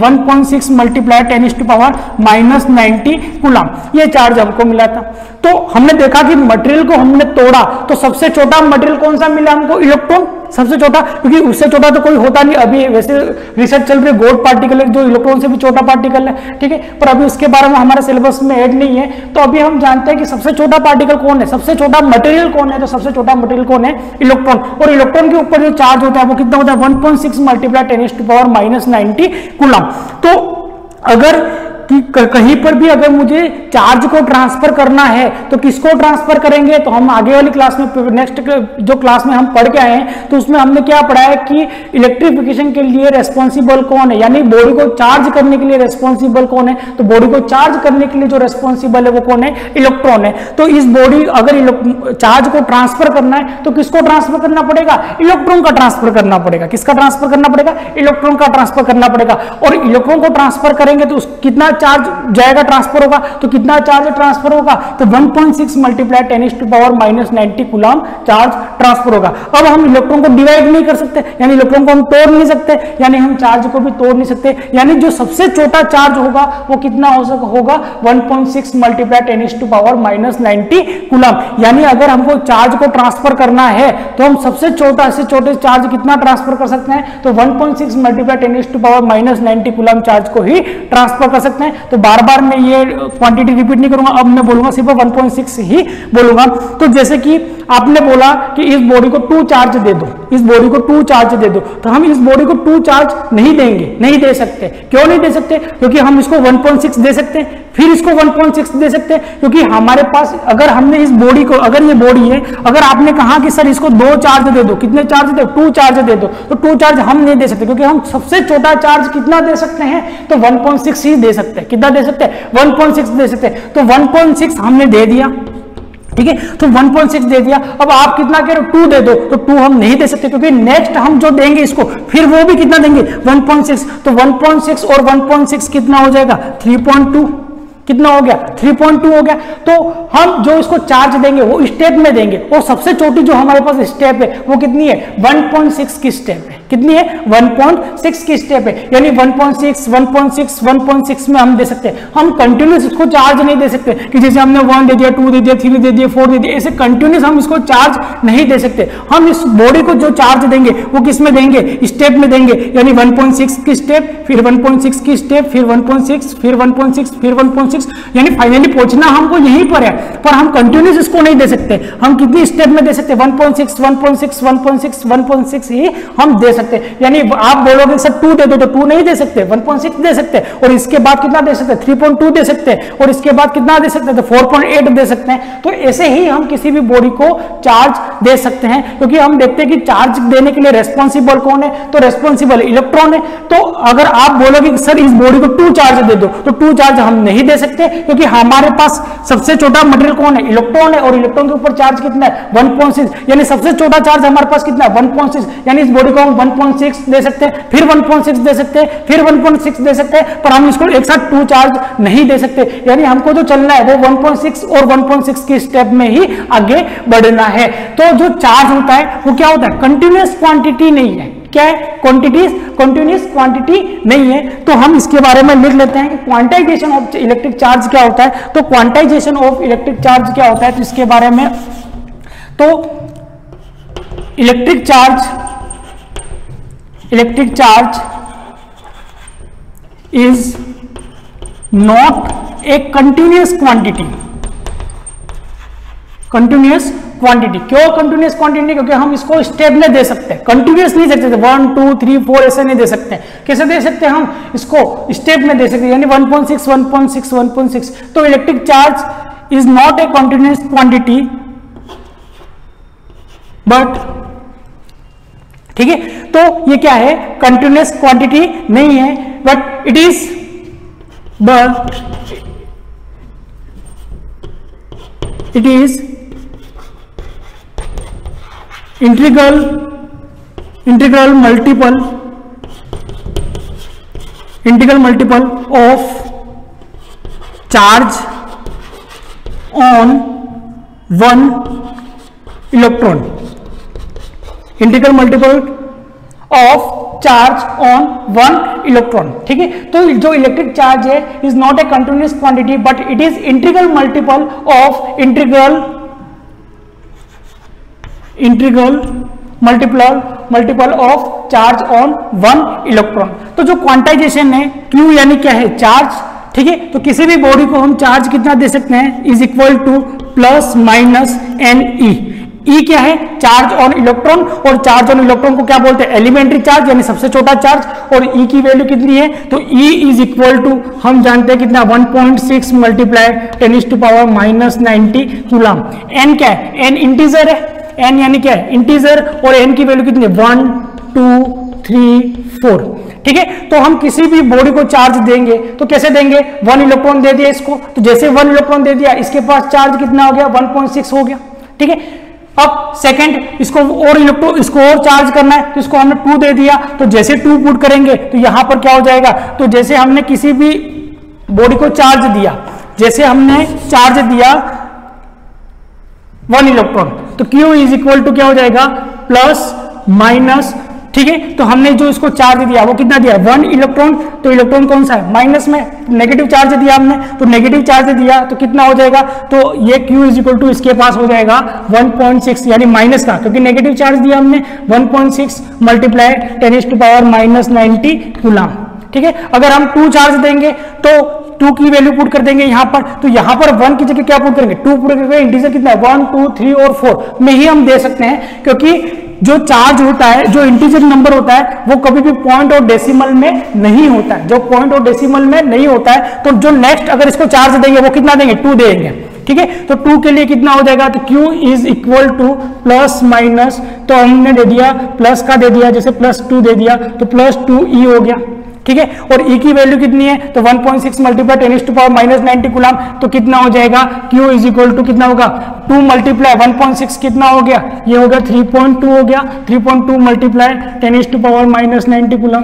1.6 मल्टीप्लाई 10⁻⁻90 कूलम, ये चार्ज हमको मिला था। तो हमने देखा कि मटेरियल को हमने तोड़ा तो सबसे छोटा मटेरियल कौन सा मिला हमको, इलेक्ट्रॉन सबसे छोटा, क्योंकि उससे छोटा तो कोई होता नहीं। अभी वैसे रिसर्च चल रही है, गोल्ड पार्टिकल है जो इलेक्ट्रॉन से भी छोटा पार्टिकल है, ठीक है, पर अभी उसके बारे में हमारे सिलेबस में ऐड नहीं है। तो अभी हम जानते हैं कि सबसे छोटा पार्टिकल कौन है, सबसे छोटा मटेरियल कौन है, तो सबसे छोटा मटेरियल कौन है, इलेक्ट्रॉन। और इलेक्ट्रॉन के ऊपर जो चार्ज होता है वो कितना होता है, 1.6 मल्टीप्लाई 10⁻⁻90 कूलम। तो अगर कि कहीं पर भी अगर मुझे चार्ज को ट्रांसफर करना है तो किसको ट्रांसफर करेंगे, तो हम आगे वाली क्लास में, नेक्स्ट जो क्लास में हम पढ़ के आए हैं, तो उसमें हमने क्या पढ़ा है कि इलेक्ट्रिफिकेशन के लिए रेस्पॉन्सिबल कौन है, यानी बॉडी को चार्ज करने के लिए रेस्पॉन्सिबल कौन है, तो बॉडी को चार्ज करने के लिए जो रेस्पॉन्सिबल है वो कौन है, इलेक्ट्रॉन है। तो इस बॉडी अगर चार्ज को ट्रांसफर करना है तो किसको ट्रांसफर करना पड़ेगा, इलेक्ट्रॉन का ट्रांसफर करना पड़ेगा। किसका ट्रांसफर करना पड़ेगा, इलेक्ट्रॉन का ट्रांसफर करना पड़ेगा। और इलेक्ट्रॉन को ट्रांसफर करेंगे तो कितना चार्ज जाएगा, ट्रांसफर होगा, तो कितना चार्ज ट्रांसफर होगा, तो 1.6 मल्टीप्लाई 10⁻⁻90 कूलम चार्ज ट्रांसफर होगा। अब हम इलेक्ट्रॉन को डिवाइड नहीं कर सकते, यानी इलेक्ट्रॉन को हम तोड़ नहीं सकते, यानी हम चार्ज को भी तोड़ नहीं सकते, यानी जो सबसे छोटा चार्ज होगा वो कितना होगा 1.6 मल्टीप्लाई 10⁻⁻90 कूलम। यानी अगर हमको चार्ज को ट्रांसफर करना है तो हम सबसे छोटा से छोटे चार्ज कितना ट्रांसफर कर सकते हैं, तो 1.6 मल्टीप्लाई 10⁻⁻90 कूलम चार्ज को ही ट्रांसफर कर सकते हैं। तो बार बार मैं ये क्वांटिटी रिपीट नहीं करूंगा, अब मैं बोलूंगा सिर्फ 1.6 ही बोलूंगा। तो जैसे कि आपने बोला कि इस बॉडी को 2 चार्ज दे दो, इस बॉडी को 2 चार्ज दे दो, तो हम इस बॉडी को 2 चार्ज नहीं देंगे, नहीं दे सकते। क्यों नहीं दे सकते, क्योंकि हम इसको 1.6 दे सकते हैं, फिर इसको 1.6 दे सकते हैं, क्योंकि हमारे पास अगर हमने इस बॉडी को, अगर ये बॉडी है, अगर आपने कहा कि सर इसको 2 चार्ज दे दो, कितने चार्ज दे दो, 2 चार्ज दे दो, तो 2 चार्ज हम नहीं दे सकते, क्योंकि हम सबसे छोटा चार्ज कितना दे सकते हैं, तो 1.6 ही दे सकते हैं। कितना दे सकते हैं, 1.6 दे सकते हैं। तो 1.6 हमने दे दिया, ठीक है, तो 1.6 दे दिया। अब आप कितना कह रहे हो, 2 दे दो, तो 2 हम नहीं दे सकते, क्योंकि नेक्स्ट हम जो देंगे इसको फिर वो भी कितना देंगे, 1.6। तो 1.6 और 1.6 कितना हो जाएगा, 3.2, कितना हो गया, 3.2 हो गया। तो हम जो इसको चार्ज देंगे वो स्टेप में देंगे, और सबसे छोटी जो हमारे पास स्टेप है वो कितनी है, 1.6 की स्टेप है। कितनी है, 1.6 की स्टेप है, यानी 1.6, 1.6, 1.6 में हम दे सकते हैं। हम कंटिन्यूस इसको चार्ज नहीं दे सकते कि जैसे हमने 1 दे दिया, 2 दे दिया, 3 दे दिया, 4 दे दिया, ऐसे कंटिन्यूस हम इसको चार्ज नहीं दे सकते। हम इस बॉडी को जो चार्ज देंगे वो किस में देंगे, स्टेप में देंगे, यानी 1.6 की स्टेप, फिर 1.6 की स्टेप, फिर 1.6, फिर 1.6, फिर 1.6, यानी फाइनली पहुंचना हमको यहीं पर है, पर हम कंटिन्यूस इसको नहीं दे सकते। हम कितनी स्टेप में दे सकते हैं, 1.6, 1.6, 1.6, 1.6 ही हम दे सकते। यानी आप बोलोगे सर 2 दे दो, तो 2 नहीं दे सकते, 1.6 दे सकते, और इसके बाद कितना दे सकते हैं, 3.2 दे सकते हैं, और इसके बाद कितना दे सकते हैं, तो 4.8 दे सकते हैं। तो ऐसे ही हम किसी भी बॉडी को चार्ज दे सकते हैं, क्योंकि हम देखते हैं कि चार्ज देने के लिए रेस्पॉन्सिबल कौन है, तो रेस्पॉन्सिबल इलेक्ट्रॉन है। तो अगर आप बोलोगे सर इस बॉडी को 2 चार्ज दे दो, तो 2 चार्ज हम नहीं दे सकते, क्योंकि हमारे पास सबसे छोटा मटेरियल कौन है, इलेक्ट्रॉन है, और इलेक्ट्रॉन के ऊपर चार्ज कितना है, 1.6, यानी सबसे छोटा चार्ज हमारे पास कितना है, 1.6, यानी इस बॉडी को हम 1.6 दे सकते हैं, फिर 1.6 दे सकते हैं, फिर 1.6 दे सकते हैं, पर हम इसको एक साथ 2 चार्ज नहीं दे सकते। यानी हमको जो चलना है वो 1.6 और 1.6 की स्टेप में ही आगे बढ़ना है। तो जो चार्ज होता है वो क्या होता है, कंटिन्यूअस क्वांटिटी नहीं है। क्या है, कंटिन्यूअस क्वांटिटी नहीं है। तो हम इसके बारे में लिख लेते हैं कि क्वांटाइजेशन ऑफ इलेक्ट्रिक चार्ज क्या होता है। तो क्वांटाइजेशन ऑफ इलेक्ट्रिक चार्ज क्या होता है, तो इसके बारे में, तो electric charge is not a continuous quantity. Continuous quantity, क्यों कंटिन्यूअस क्वांटिटी, क्योंकि हम इसको स्टेप में दे सकते हैं, कंटिन्यूअस नहीं दे सकते, 1, 2, 3, 4 ऐसे नहीं दे सकते। कैसे दे सकते हैं, हम इसको स्टेप में दे सकते हैं, यानी 1.6, 1.6, 1.6। तो electric charge is not a continuous quantity, but, ठीक है, तो ये क्या है, कंटिन्यूअस क्वांटिटी नहीं है, but it is integral multiple of charge on one electron, integral multiple of charge on one electron. ठीक है, तो जो इलेक्ट्रिक चार्ज है is not a continuous quantity but it is integral multiple of charge on one electron. तो जो quantization है Q यानी क्या है, चार्ज। ठीक है, तो किसी भी बॉडी को हम चार्ज कितना दे सकते हैं, is equal to plus minus N E. E क्या है, चार्ज ऑन इलेक्ट्रॉन, और चार्ज ऑन इलेक्ट्रॉन को क्या बोलते हैं, एलिमेंट्री चार्ज यानी सबसे छोटा चार्ज। और ई की वैल्यू कितनी है, तो ई इज इक्वल टू हम जानते हैं कितना 1.6 मल्टीप्लाई 10⁻⁻90 कूलम। एन क्या है, एन इंटीजर है, एन यानी क्या है, इंटीजर, और एन की वैल्यू कितनी है 1 2 3 4। ठीक है, तो हम किसी भी बॉडी को चार्ज देंगे तो कैसे देंगे, 1 इलेक्ट्रॉन दे दिया इसको, तो जैसे 1 इलेक्ट्रॉन दे दिया इसके पास चार्ज कितना हो गया, 1.6 हो गया। ठीक है, अब सेकंड इसको और चार्ज करना है, तो इसको हमने 2 दे दिया, तो जैसे 2 पुट करेंगे तो यहां पर क्या हो जाएगा, तो जैसे हमने किसी भी बॉडी को चार्ज दिया, जैसे हमने चार्ज दिया 1 इलेक्ट्रॉन, तो Q इज इक्वल टू क्या हो जाएगा, प्लस माइनस। ठीक है, तो हमने जो इसको चार्ज दिया वो कितना दिया, 1 इलेक्ट्रॉन, तो इलेक्ट्रॉन कौन सा है, माइनस में, नेगेटिव चार्ज दिया हमने, तो नेगेटिव चार्ज दिया तो कितना हो जाएगा, तो ये Q इज इक्वल टू इसके पास हो जाएगा 1.6 यानी माइनस का, क्योंकि नेगेटिव चार्ज दिया हमने 1.6 मल्टीप्लाई 10⁻⁻90 कूलम। ठीक है, अगर हम 2 चार्ज देंगे तो 2 की वैल्यू पुट कर देंगे यहां पर, तो यहां पर 1 की जगह क्या पुट करेंगे, 2 पुट करेंगे, इंटीजर कितना है 1 2 3 और 4 में ही हम दे सकते हैं, क्योंकि जो चार्ज होता है, जो इंटीजर नंबर होता है, वो कभी भी पॉइंट और डेसिमल में नहीं होता है। जो पॉइंट और डेसिमल में नहीं होता है, तो जो नेक्स्ट अगर इसको चार्ज देंगे वो कितना देंगे, 2 देंगे। ठीक है, तो 2 के लिए कितना हो जाएगा, तो Q is equal to plus minus, तो हमने दे दिया प्लस का दे दिया, जैसे +2 दे दिया तो +2E हो गया। ठीक है, और E की वैल्यू कितनी है, तो 1.6 मल्टीप्लाई 10⁻⁻90 कूलम, तो कितना हो जाएगा, Q इज इक्वल टू कितना होगा, 2 मल्टीप्लाई 1.6 कितना हो गया, ये हो गया 3.2 हो गया, 3.2 मल्टीप्लाई 10⁻⁻90 कूलम।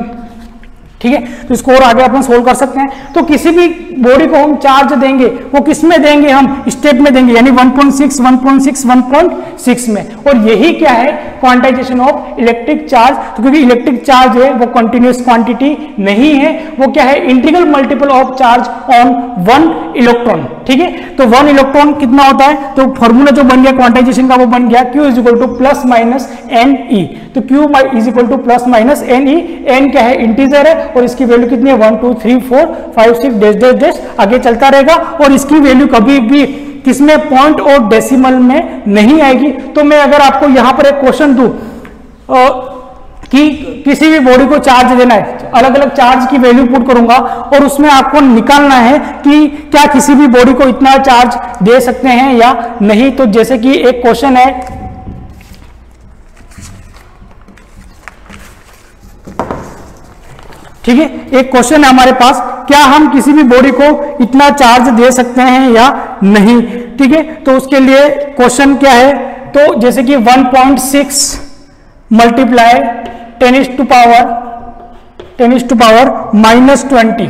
ठीक है, तो इसको और आगे अपन सोल्व कर सकते हैं। तो किसी भी बॉडी को हम चार्ज देंगे वो किस में देंगे, हम स्टेप में देंगे, यानी 1.6 1.6 1.6 में। और यही क्या है, क्वांटाइजेशन ऑफ इलेक्ट्रिक चार्ज। तो क्योंकि इलेक्ट्रिक चार्ज है वो कंटिन्यूअस क्वांटिटी नहीं है, वो क्या है, integral multiple of charge on 1 electron. ठीक है, तो 1 इलेक्ट्रॉन कितना होता है, तो फॉर्मूला जो बन गया क्वांटाइजेशन का वो बन गया Q is equal to plus minus N e. तो Q is equal to plus minus N e. N क्या है, इंटीजर है, और इसकी वैल्यू कितनी है 1 2 3 4 5 6 डैश डैश डैश आगे चलता रहेगा, और इसकी वैल्यू कभी भी किसमें, पॉइंट और डेसिमल में नहीं आएगी। तो मैं अगर आपको यहां पर एक क्वेश्चन दूं कि किसी भी बॉडी को चार्ज देना है, अलग अलग चार्ज की वैल्यू पुट करूंगा, और उसमें आपको निकालना है कि क्या किसी भी बॉडी को इतना चार्ज दे सकते हैं या नहीं। तो जैसे कि एक क्वेश्चन है, ठीक है, एक क्वेश्चन है हमारे पास, क्या हम किसी भी बॉडी को इतना चार्ज दे सकते हैं या नहीं। ठीक है, तो उसके लिए क्वेश्चन क्या है, तो जैसे कि 1.6 मल्टीप्लाई 10⁻⁻20।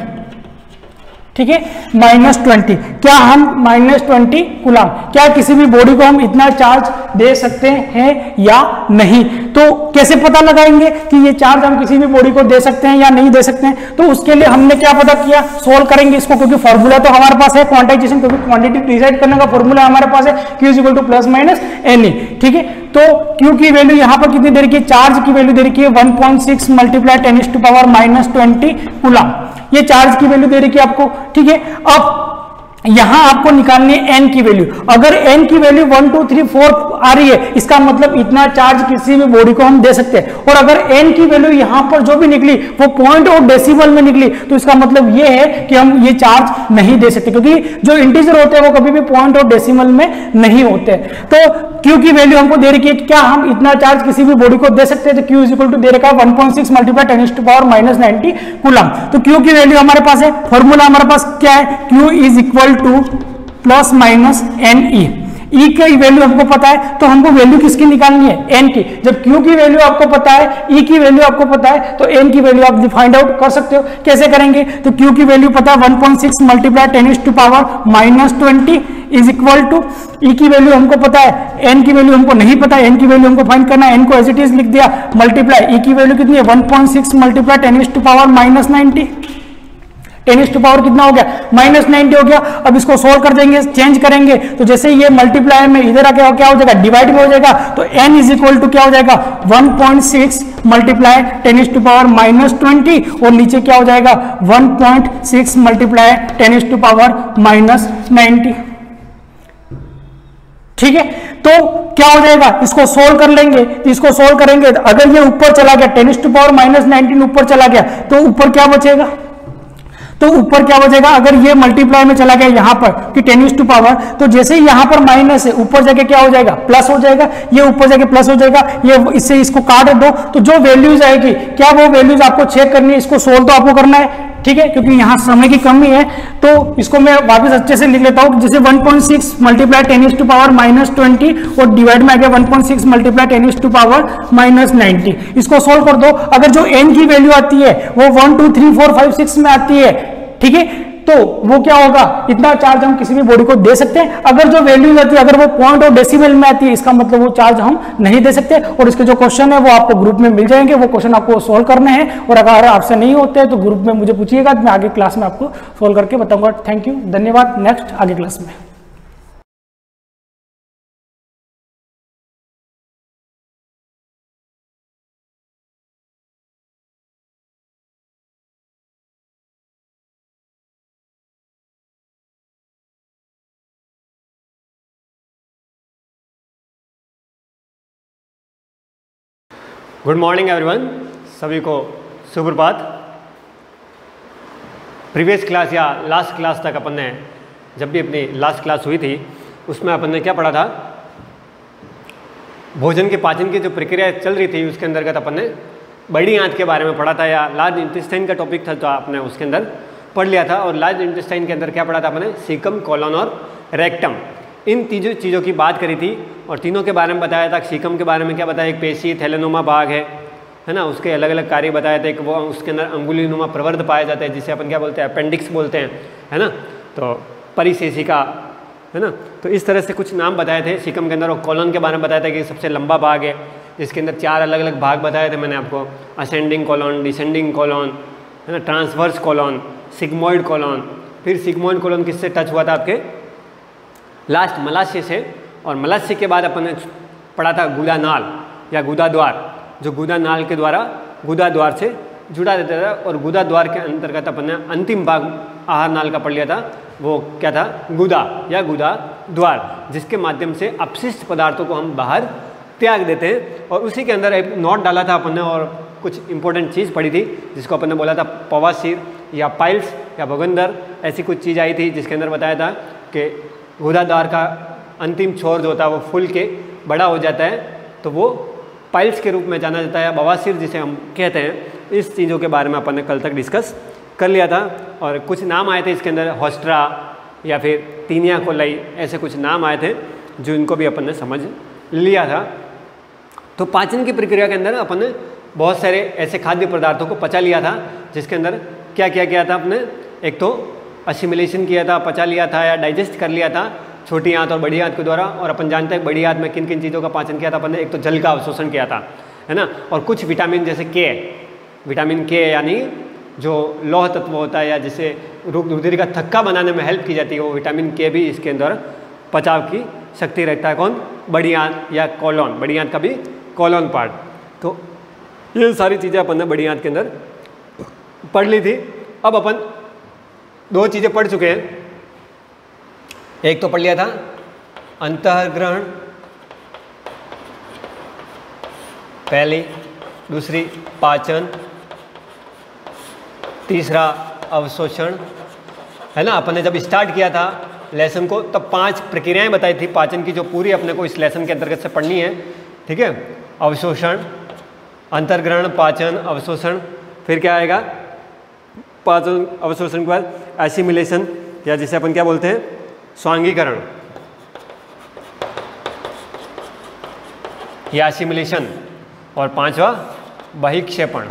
ठीक है, -20, क्या हम -20 कूलम, क्या किसी भी बॉडी को हम इतना चार्ज दे सकते हैं या नहीं। तो कैसे पता लगाएंगे कि ये चार्ज हम किसी भी बॉडी को दे सकते हैं या नहीं दे सकते हैं, तो उसके लिए हमने क्या पता किया, सोल्व करेंगे इसको, क्योंकि फॉर्मूला तो हमारे पास है क्वांटाइजेशन, क्योंकि क्वांटिटी डिसाइड करने का फॉर्मूला हमारे पास है Q is equal to plus minus N e. ठीक है, तो Q की वैल्यू यहां पर कितनी दे रखी है, चार्ज की वैल्यू दे रखी है 1.6 मल्टीप्लाई 10⁻⁻20 कूलम, ये चार्ज की वैल्यू दे रखी है आपको। ठीक है, अब यहां आपको निकालनी है n की वैल्यू। अगर n की वैल्यू 1 2 3 4 आ रही है, इसका मतलब इतना चार्ज किसी भी बॉडी को हम दे सकते हैं। और अगर n की वैल्यू यहां पर जो भी निकली वो पॉइंट और डेसिमल में निकली, तो इसका मतलब ये है कि हम ये चार्ज नहीं दे सकते, क्योंकि जो इंटीजर होते हैं वो कभी भी पॉइंट और डेसिमल में नहीं होते। तो Q की वैल्यू हमको दे रखी है, क्या हम इतना चार्ज किसी भी बॉडी को दे सकते हैं, तो Q इज इक्वल टू दे रखा है 1.6 मल्टीप्लाई 10⁻⁻90 कूलम। तो Q की वैल्यू हमारे पास है, फॉर्मूला हमारे पास क्या है, Q is equal to plus minus N e. E की वैल्यू हमको पता है, तो हमको वैल्यू किसकी निकालनी है, n की। जब Q की वैल्यू आपको पता है, E की वैल्यू आपको पता है, तो n की वैल्यू आप फाइंड आउट कर सकते हो। कैसे करेंगे, तो Q की वैल्यू पता है 1.6 multiply 10⁻⁻20 is equal to, E की वैल्यू हमको पता है, n की वैल्यू हमको नहीं पता है, n की वैल्यू हमको फाइंड करना है, n को एज इट इज लिख दिया, मल्टीप्लाई E की वैल्यू कितनी है 1.6 मल्टीप्लाई 10⁻⁻90, 10⁻⁻ कितना हो गया -90 हो गया। अब इसको सोल्व कर देंगे, चेंज करेंगे, तो जैसे ये मल्टीप्लाई में इधर आके क्या हो जाएगा, डिवाइड में हो जाएगा, तो n इज इक्वल टू क्या हो जाएगा 1.6 मल्टीप्लाई 10⁻⁻20 और नीचे क्या हो जाएगा 1.6 मल्टीप्लाई 10⁻⁻90। ठीक है, तो क्या हो जाएगा, इसको सोल्व कर लेंगे, तो इसको सोल्व करेंगे, अगर ये ऊपर चला गया 10⁻⁻19 ऊपर चला गया, तो ऊपर क्या बचेगा, तो ऊपर क्या बचेगा, अगर ये मल्टीप्लाई में चला गया यहाँ पर कि 10⁻, तो जैसे ही यहाँ पर माइनस है, ऊपर जाके क्या हो जाएगा प्लस हो जाएगा, ये ऊपर जाके प्लस हो जाएगा, ये इससे इसको काट दो, तो जो वैल्यूज आएगी, क्या वो वैल्यूज आपको चेक करनी है, इसको सोल्व तो आपको करना है। ठीक है, क्योंकि यहाँ समय की कमी है, तो इसको मैं वापस अच्छे से लिख लेता हूँ। जैसे 1.6 मल्टीप्लाई 10⁻⁻20 और डिवाइड में आ गया 1.6 मल्टीप्लाई 10⁻⁻90, इसको सोल्व कर दो। अगर जो n की वैल्यू आती है वो 1 2 3 4 5 6 में आती है, ठीक है, तो वो क्या होगा, इतना चार्ज हम किसी भी बॉडी को दे सकते हैं। अगर जो वैल्यूज आती है, अगर वो पॉइंट और डेसिमल में आती है, इसका मतलब वो चार्ज हम नहीं दे सकते। और इसके जो क्वेश्चन है वो आपको ग्रुप में मिल जाएंगे, वो क्वेश्चन आपको सोल्व करने हैं, और अगर आपसे नहीं होते हैं तो ग्रुप में मुझे पूछिएगा, मैं आगे क्लास में आपको सोल्व करके बताऊंगा। थैंक यू, धन्यवाद। नेक्स्ट आगे क्लास में। गुड मॉर्निंग एवरीवन, सभी को सुप्रभात। प्रीवियस क्लास या लास्ट क्लास तक अपन ने, जब भी अपनी लास्ट क्लास हुई थी, उसमें अपन ने क्या पढ़ा था, भोजन के पाचन की जो प्रक्रिया चल रही थी उसके अंतर्गत अपन ने बड़ी आंत के बारे में पढ़ा था, या लार्ज इंटेस्टाइन का टॉपिक था, तो आपने उसके अंदर पढ़ लिया था। और लार्ज इंटेस्टाइन के अंदर क्या पढ़ा था अपने, सीकम, कोलन और रेक्टम, इन तीनों चीज़ों की बात करी थी। और तीनों के बारे में बताया था। सीकम के बारे में क्या बताया, एक पेशी थैलेनोमा भाग है ना, उसके अलग अलग कार्य बताए थे कि वो उसके अंदर अंगुलीनुमा प्रवर्ध पाए जाते हैं, जिसे अपन क्या बोलते हैं, अपेंडिक्स बोलते हैं, है ना। तो परिशेषिका, है ना, तो इस तरह से कुछ नाम बताए थे सीकम के अंदर। और कॉलन के बारे में बताया था कि सबसे लंबा भाग है, जिसके अंदर 4 अलग अलग भाग बताए थे मैंने आपको, असेंडिंग कॉलन, डिसेंडिंग कॉलन, है ना, ट्रांसवर्स कॉलन, सिग्मोइड कॉलन। फिर सिग्मोइड कॉलन किससे टच हुआ था आपके, लास्ट मलाशय से। और मलाशय के बाद अपन ने पढ़ा था गुदा नाल या गुदा द्वार, जो गुदा नाल के द्वारा गुदा द्वार से जुड़ा देता था। और गुदा द्वार के अंतर्गत अपन ने अंतिम भाग आहार नाल का पढ़ लिया था, वो क्या था, गुदा या गुदा द्वार, जिसके माध्यम से अपशिष्ट पदार्थों को हम बाहर त्याग देते हैं। और उसी के अंदर एक नोट डाला था अपन ने, और कुछ इंपॉर्टेंट चीज़ पढ़ी थी, जिसको अपन ने बोला था पवासीर या पाइल्स या भगंदर, ऐसी कुछ चीज़ आई थी, जिसके अंदर बताया था कि गुदा द्वार का अंतिम छोर जो होता है वो फूल के बड़ा हो जाता है, तो वो पाइल्स के रूप में जाना जाता है, बवासीर जिसे हम कहते हैं। इस चीज़ों के बारे में अपन ने कल तक डिस्कस कर लिया था। और कुछ नाम आए थे इसके अंदर, होस्ट्रा या फिर तीनिया कोलाई, ऐसे कुछ नाम आए थे जो इनको भी अपन ने समझ लिया था। तो पाचन की प्रक्रिया के अंदर अपन ने बहुत सारे ऐसे खाद्य पदार्थों को पचा लिया था, जिसके अंदर क्या क्या किया था आपने, एक तो असिमिलेशन किया था, पचा लिया था या डाइजेस्ट कर लिया था छोटी आंत और बड़ी आंत के द्वारा। और अपन जानते हैं बड़ी आंत में किन किन चीज़ों का पाचन किया था अपन ने, एक तो जल का अवशोषण किया था, है ना, और कुछ विटामिन जैसे के, विटामिन के यानी जो लौह तत्व होता है या जिसे रुधिर का थक्का बनाने में हेल्प की जाती है, वो विटामिन के भी इसके अंदर पचाव की शक्ति रखता है। कौन, बड़ी आंत या कॉलोन, बड़ी आंत का भी कॉलोन पार्ट। तो ये सारी चीज़ें अपन ने बड़ी आंत के अंदर पढ़ ली थी। अब अपन 2 चीज़ें पढ़ चुके हैं, एक तो पढ़ लिया था अंतःग्रहण पहली, दूसरी पाचन, तीसरा अवशोषण, है ना। अपन ने जब स्टार्ट किया था लेसन को तब 5 प्रक्रियाएं बताई थी पाचन की, जो पूरी अपने को इस लेसन के अंतर्गत से पढ़नी है, ठीक है। अवशोषण, अंतर्ग्रहण, पाचन, अवशोषण, फिर क्या आएगा, पाचन अवशोषण के बाद एसिमिलेशन या जिसे अपन क्या बोलते हैं, स्वांगीकरण, या एसिमिलेशन, और पांचवा बहिक्षेपण,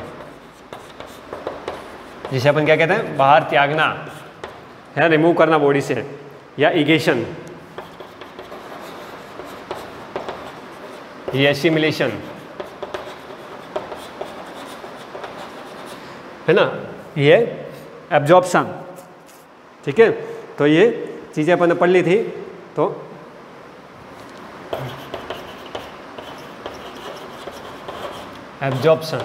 जिसे अपन क्या कहते हैं, बाहर त्यागना है, रिमूव करना बॉडी से, या इगेशन, ये एसिमिलेशन है ना, ये एब्जॉर्प्शन। ठीक है, तो ये चीज़ें अपन ने पढ़ ली थी। तो एब्जॉर्प्शन,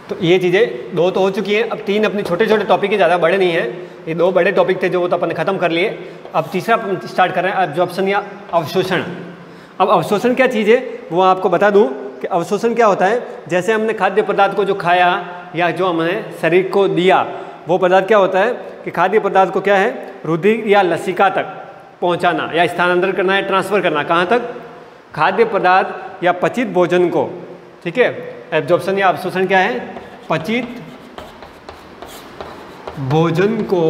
तो ये चीज़ें दो तो हो चुकी हैं। अब तीन अपने छोटे छोटे टॉपिक है, ज़्यादा बड़े नहीं हैं। ये दो बड़े टॉपिक थे जो वो तो अपन ने खत्म कर लिए। अब तीसरा अपन स्टार्ट कर रहे हैं, एब्जॉर्प्शन या अवशोषण। अब अवशोषण क्या चीज़ है वो आपको बता दूं कि अवशोषण क्या होता है। जैसे हमने खाद्य पदार्थ को जो खाया या जो हमने शरीर को दिया, वो पदार्थ क्या होता है कि खाद्य पदार्थ को क्या है, रुधिर या लसिका तक पहुंचाना या स्थानांतरण करना है, ट्रांसफर करना। कहाँ तक? खाद्य पदार्थ या पचित भोजन को। ठीक है, एब्जॉर्प्शन या अवशोषण क्या है? पचित भोजन को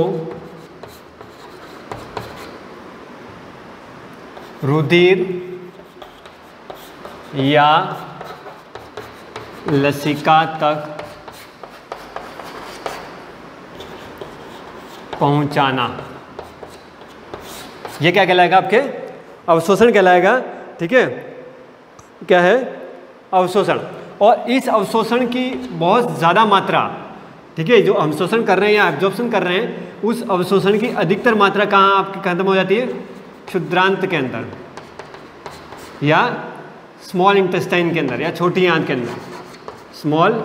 रुधिर या लसिका तक पहुंचाना, ये क्या कहलाएगा? आपके अवशोषण कहलाएगा। ठीक है, क्या है? अवशोषण। और इस अवशोषण की बहुत ज़्यादा मात्रा, ठीक है, जो अवशोषण कर रहे हैं या एब्जॉर्प्शन कर रहे हैं, उस अवशोषण की अधिकतर मात्रा कहाँ आपकी खत्म हो जाती है? क्षुद्रांत के अंदर या स्मॉल इंटेस्टाइन के अंदर या छोटी आंत के अंदर, स्मॉल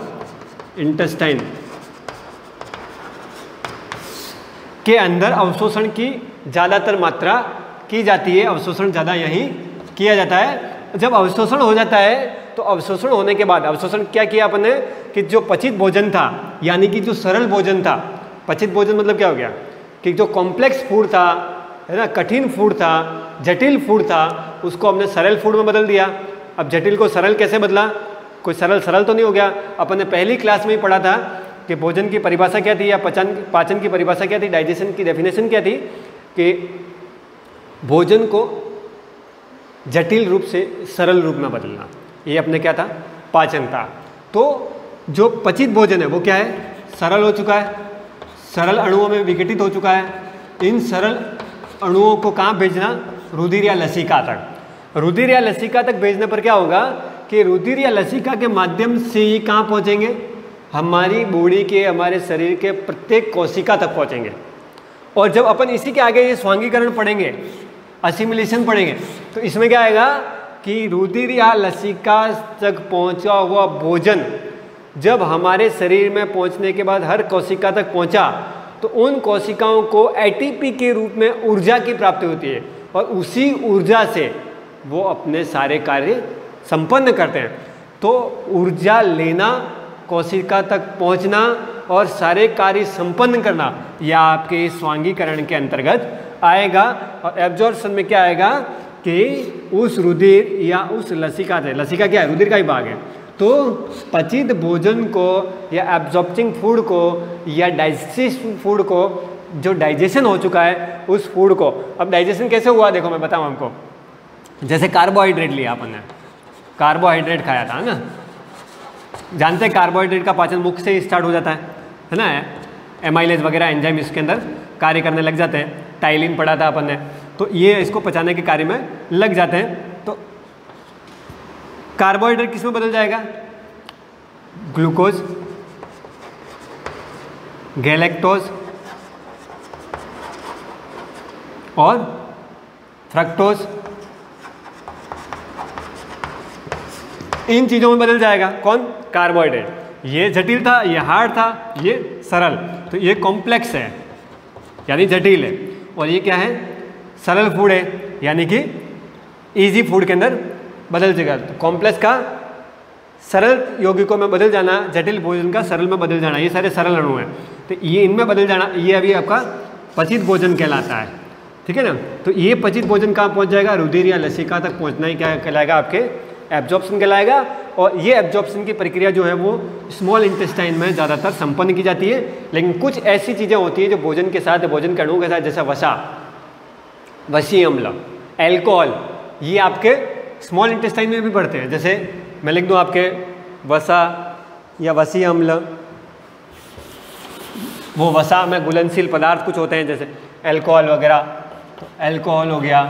इंटेस्टाइन के अंदर अवशोषण की ज़्यादातर मात्रा की जाती है। अवशोषण ज़्यादा यहीं किया जाता है। जब अवशोषण हो जाता है तो अवशोषण होने के बाद अवशोषण क्या किया अपन ने कि जो पचित भोजन था, यानी कि जो सरल भोजन था, पचित भोजन मतलब क्या हो गया कि जो कॉम्प्लेक्स फूड था, है ना, कठिन फूड था, जटिल फूड था, उसको हमने सरल फूड में बदल दिया। अब जटिल को सरल कैसे बदला? कोई सरल तो नहीं हो गया। अपन ने पहली क्लास में ही पढ़ा था कि भोजन की परिभाषा क्या थी या पाचन की परिभाषा क्या थी, डाइजेशन की डेफिनेशन क्या थी कि भोजन को जटिल रूप से सरल रूप में बदलना। ये अपने क्या था? पाचन था। तो जो पचित भोजन है वो क्या है? सरल हो चुका है, सरल अणुओं में विघटित हो चुका है। इन सरल अणुओं को कहाँ भेजना? रुधिर या लसिका तक। रुधिर या लसिका तक भेजने पर क्या होगा कि रुधिर या लसिका के माध्यम से ही कहाँ पहुँचेंगे? हमारी बॉडी के, हमारे शरीर के प्रत्येक कोशिका तक पहुँचेंगे। और जब अपन इसी के आगे ये स्वांगीकरण पढ़ेंगे, असिमिलेशन पढ़ेंगे, तो इसमें क्या आएगा कि रुधिर या लसिका तक पहुंचा हुआ भोजन जब हमारे शरीर में पहुंचने के बाद हर कोशिका तक पहुंचा, तो उन कोशिकाओं को एटीपी के रूप में ऊर्जा की प्राप्ति होती है और उसी ऊर्जा से वो अपने सारे कार्य संपन्न करते हैं। तो ऊर्जा लेना, कोशिका तक पहुंचना और सारे कार्य संपन्न करना, यह आपके स्वांगीकरण के अंतर्गत आएगा। और एब्जॉर्प्शन में क्या आएगा कि उस रुधिर या उस लसिका से, लसिका क्या है? रुधिर का ही भाग है। तो पचित भोजन को या एब्जॉर्बिंग फूड को या डाइजेस्टिव फूड को, जो डाइजेशन हो चुका है उस फूड को, अब डाइजेशन कैसे हुआ देखो मैं बताऊं हमको। जैसे कार्बोहाइड्रेट लिया अपन ने, कार्बोहाइड्रेट खाया था ना, जानते हैं कार्बोहाइड्रेट का पाचन मुख से ही स्टार्ट हो जाता है ना। एमाइलेज वगैरह एंजाइम इसके अंदर कार्य करने लग जाते हैं। टाइलिन पढ़ा था अपन ने, तो ये इसको पचाने के कार्य में लग जाते हैं। तो कार्बोहाइड्रेट किस में बदल जाएगा? ग्लूकोज, गैलेक्टोज और फ्रक्टोज, इन चीज़ों में बदल जाएगा। कौन? कार्बोहाइड्रेट। ये जटिल था, ये हार्ड था, ये सरल। तो ये कॉम्प्लेक्स है यानी जटिल है, और ये क्या है? सरल फूड है यानी कि इजी फूड के अंदर बदल जाएगा। तो कॉम्प्लेक्स का सरल यौगिकों में बदल जाना, जटिल भोजन का सरल में बदल जाना, ये सारे सरल अणु हैं। तो ये इनमें बदल जाना, ये अभी आपका पचित भोजन कहलाता है। ठीक है ना। तो ये पचित भोजन कहाँ पहुँच जाएगा? रुधिर या लसिका तक पहुँचना ही क्या कहलाएगा? आपके एब्जॉर्प्शन कहलाएगा। और ये एब्जॉर्प्शन की प्रक्रिया जो है वो स्मॉल इंटेस्टाइन में ज़्यादातर संपन्न की जाती है। लेकिन कुछ ऐसी चीज़ें होती हैं जो भोजन के साथ, भोजन के अणुओं के साथ, जैसा वसा, वसीय अम्ल, एल्कोहल, ये आपके स्मॉल इंटेस्टाइन में भी बढ़ते हैं। जैसे मैं लिख दूँ आपके वसा या वसी अम्ल, वो वसा में घुलनशील पदार्थ कुछ होते हैं जैसे अल्कोहल वगैरह, तो अल्कोहल हो गया,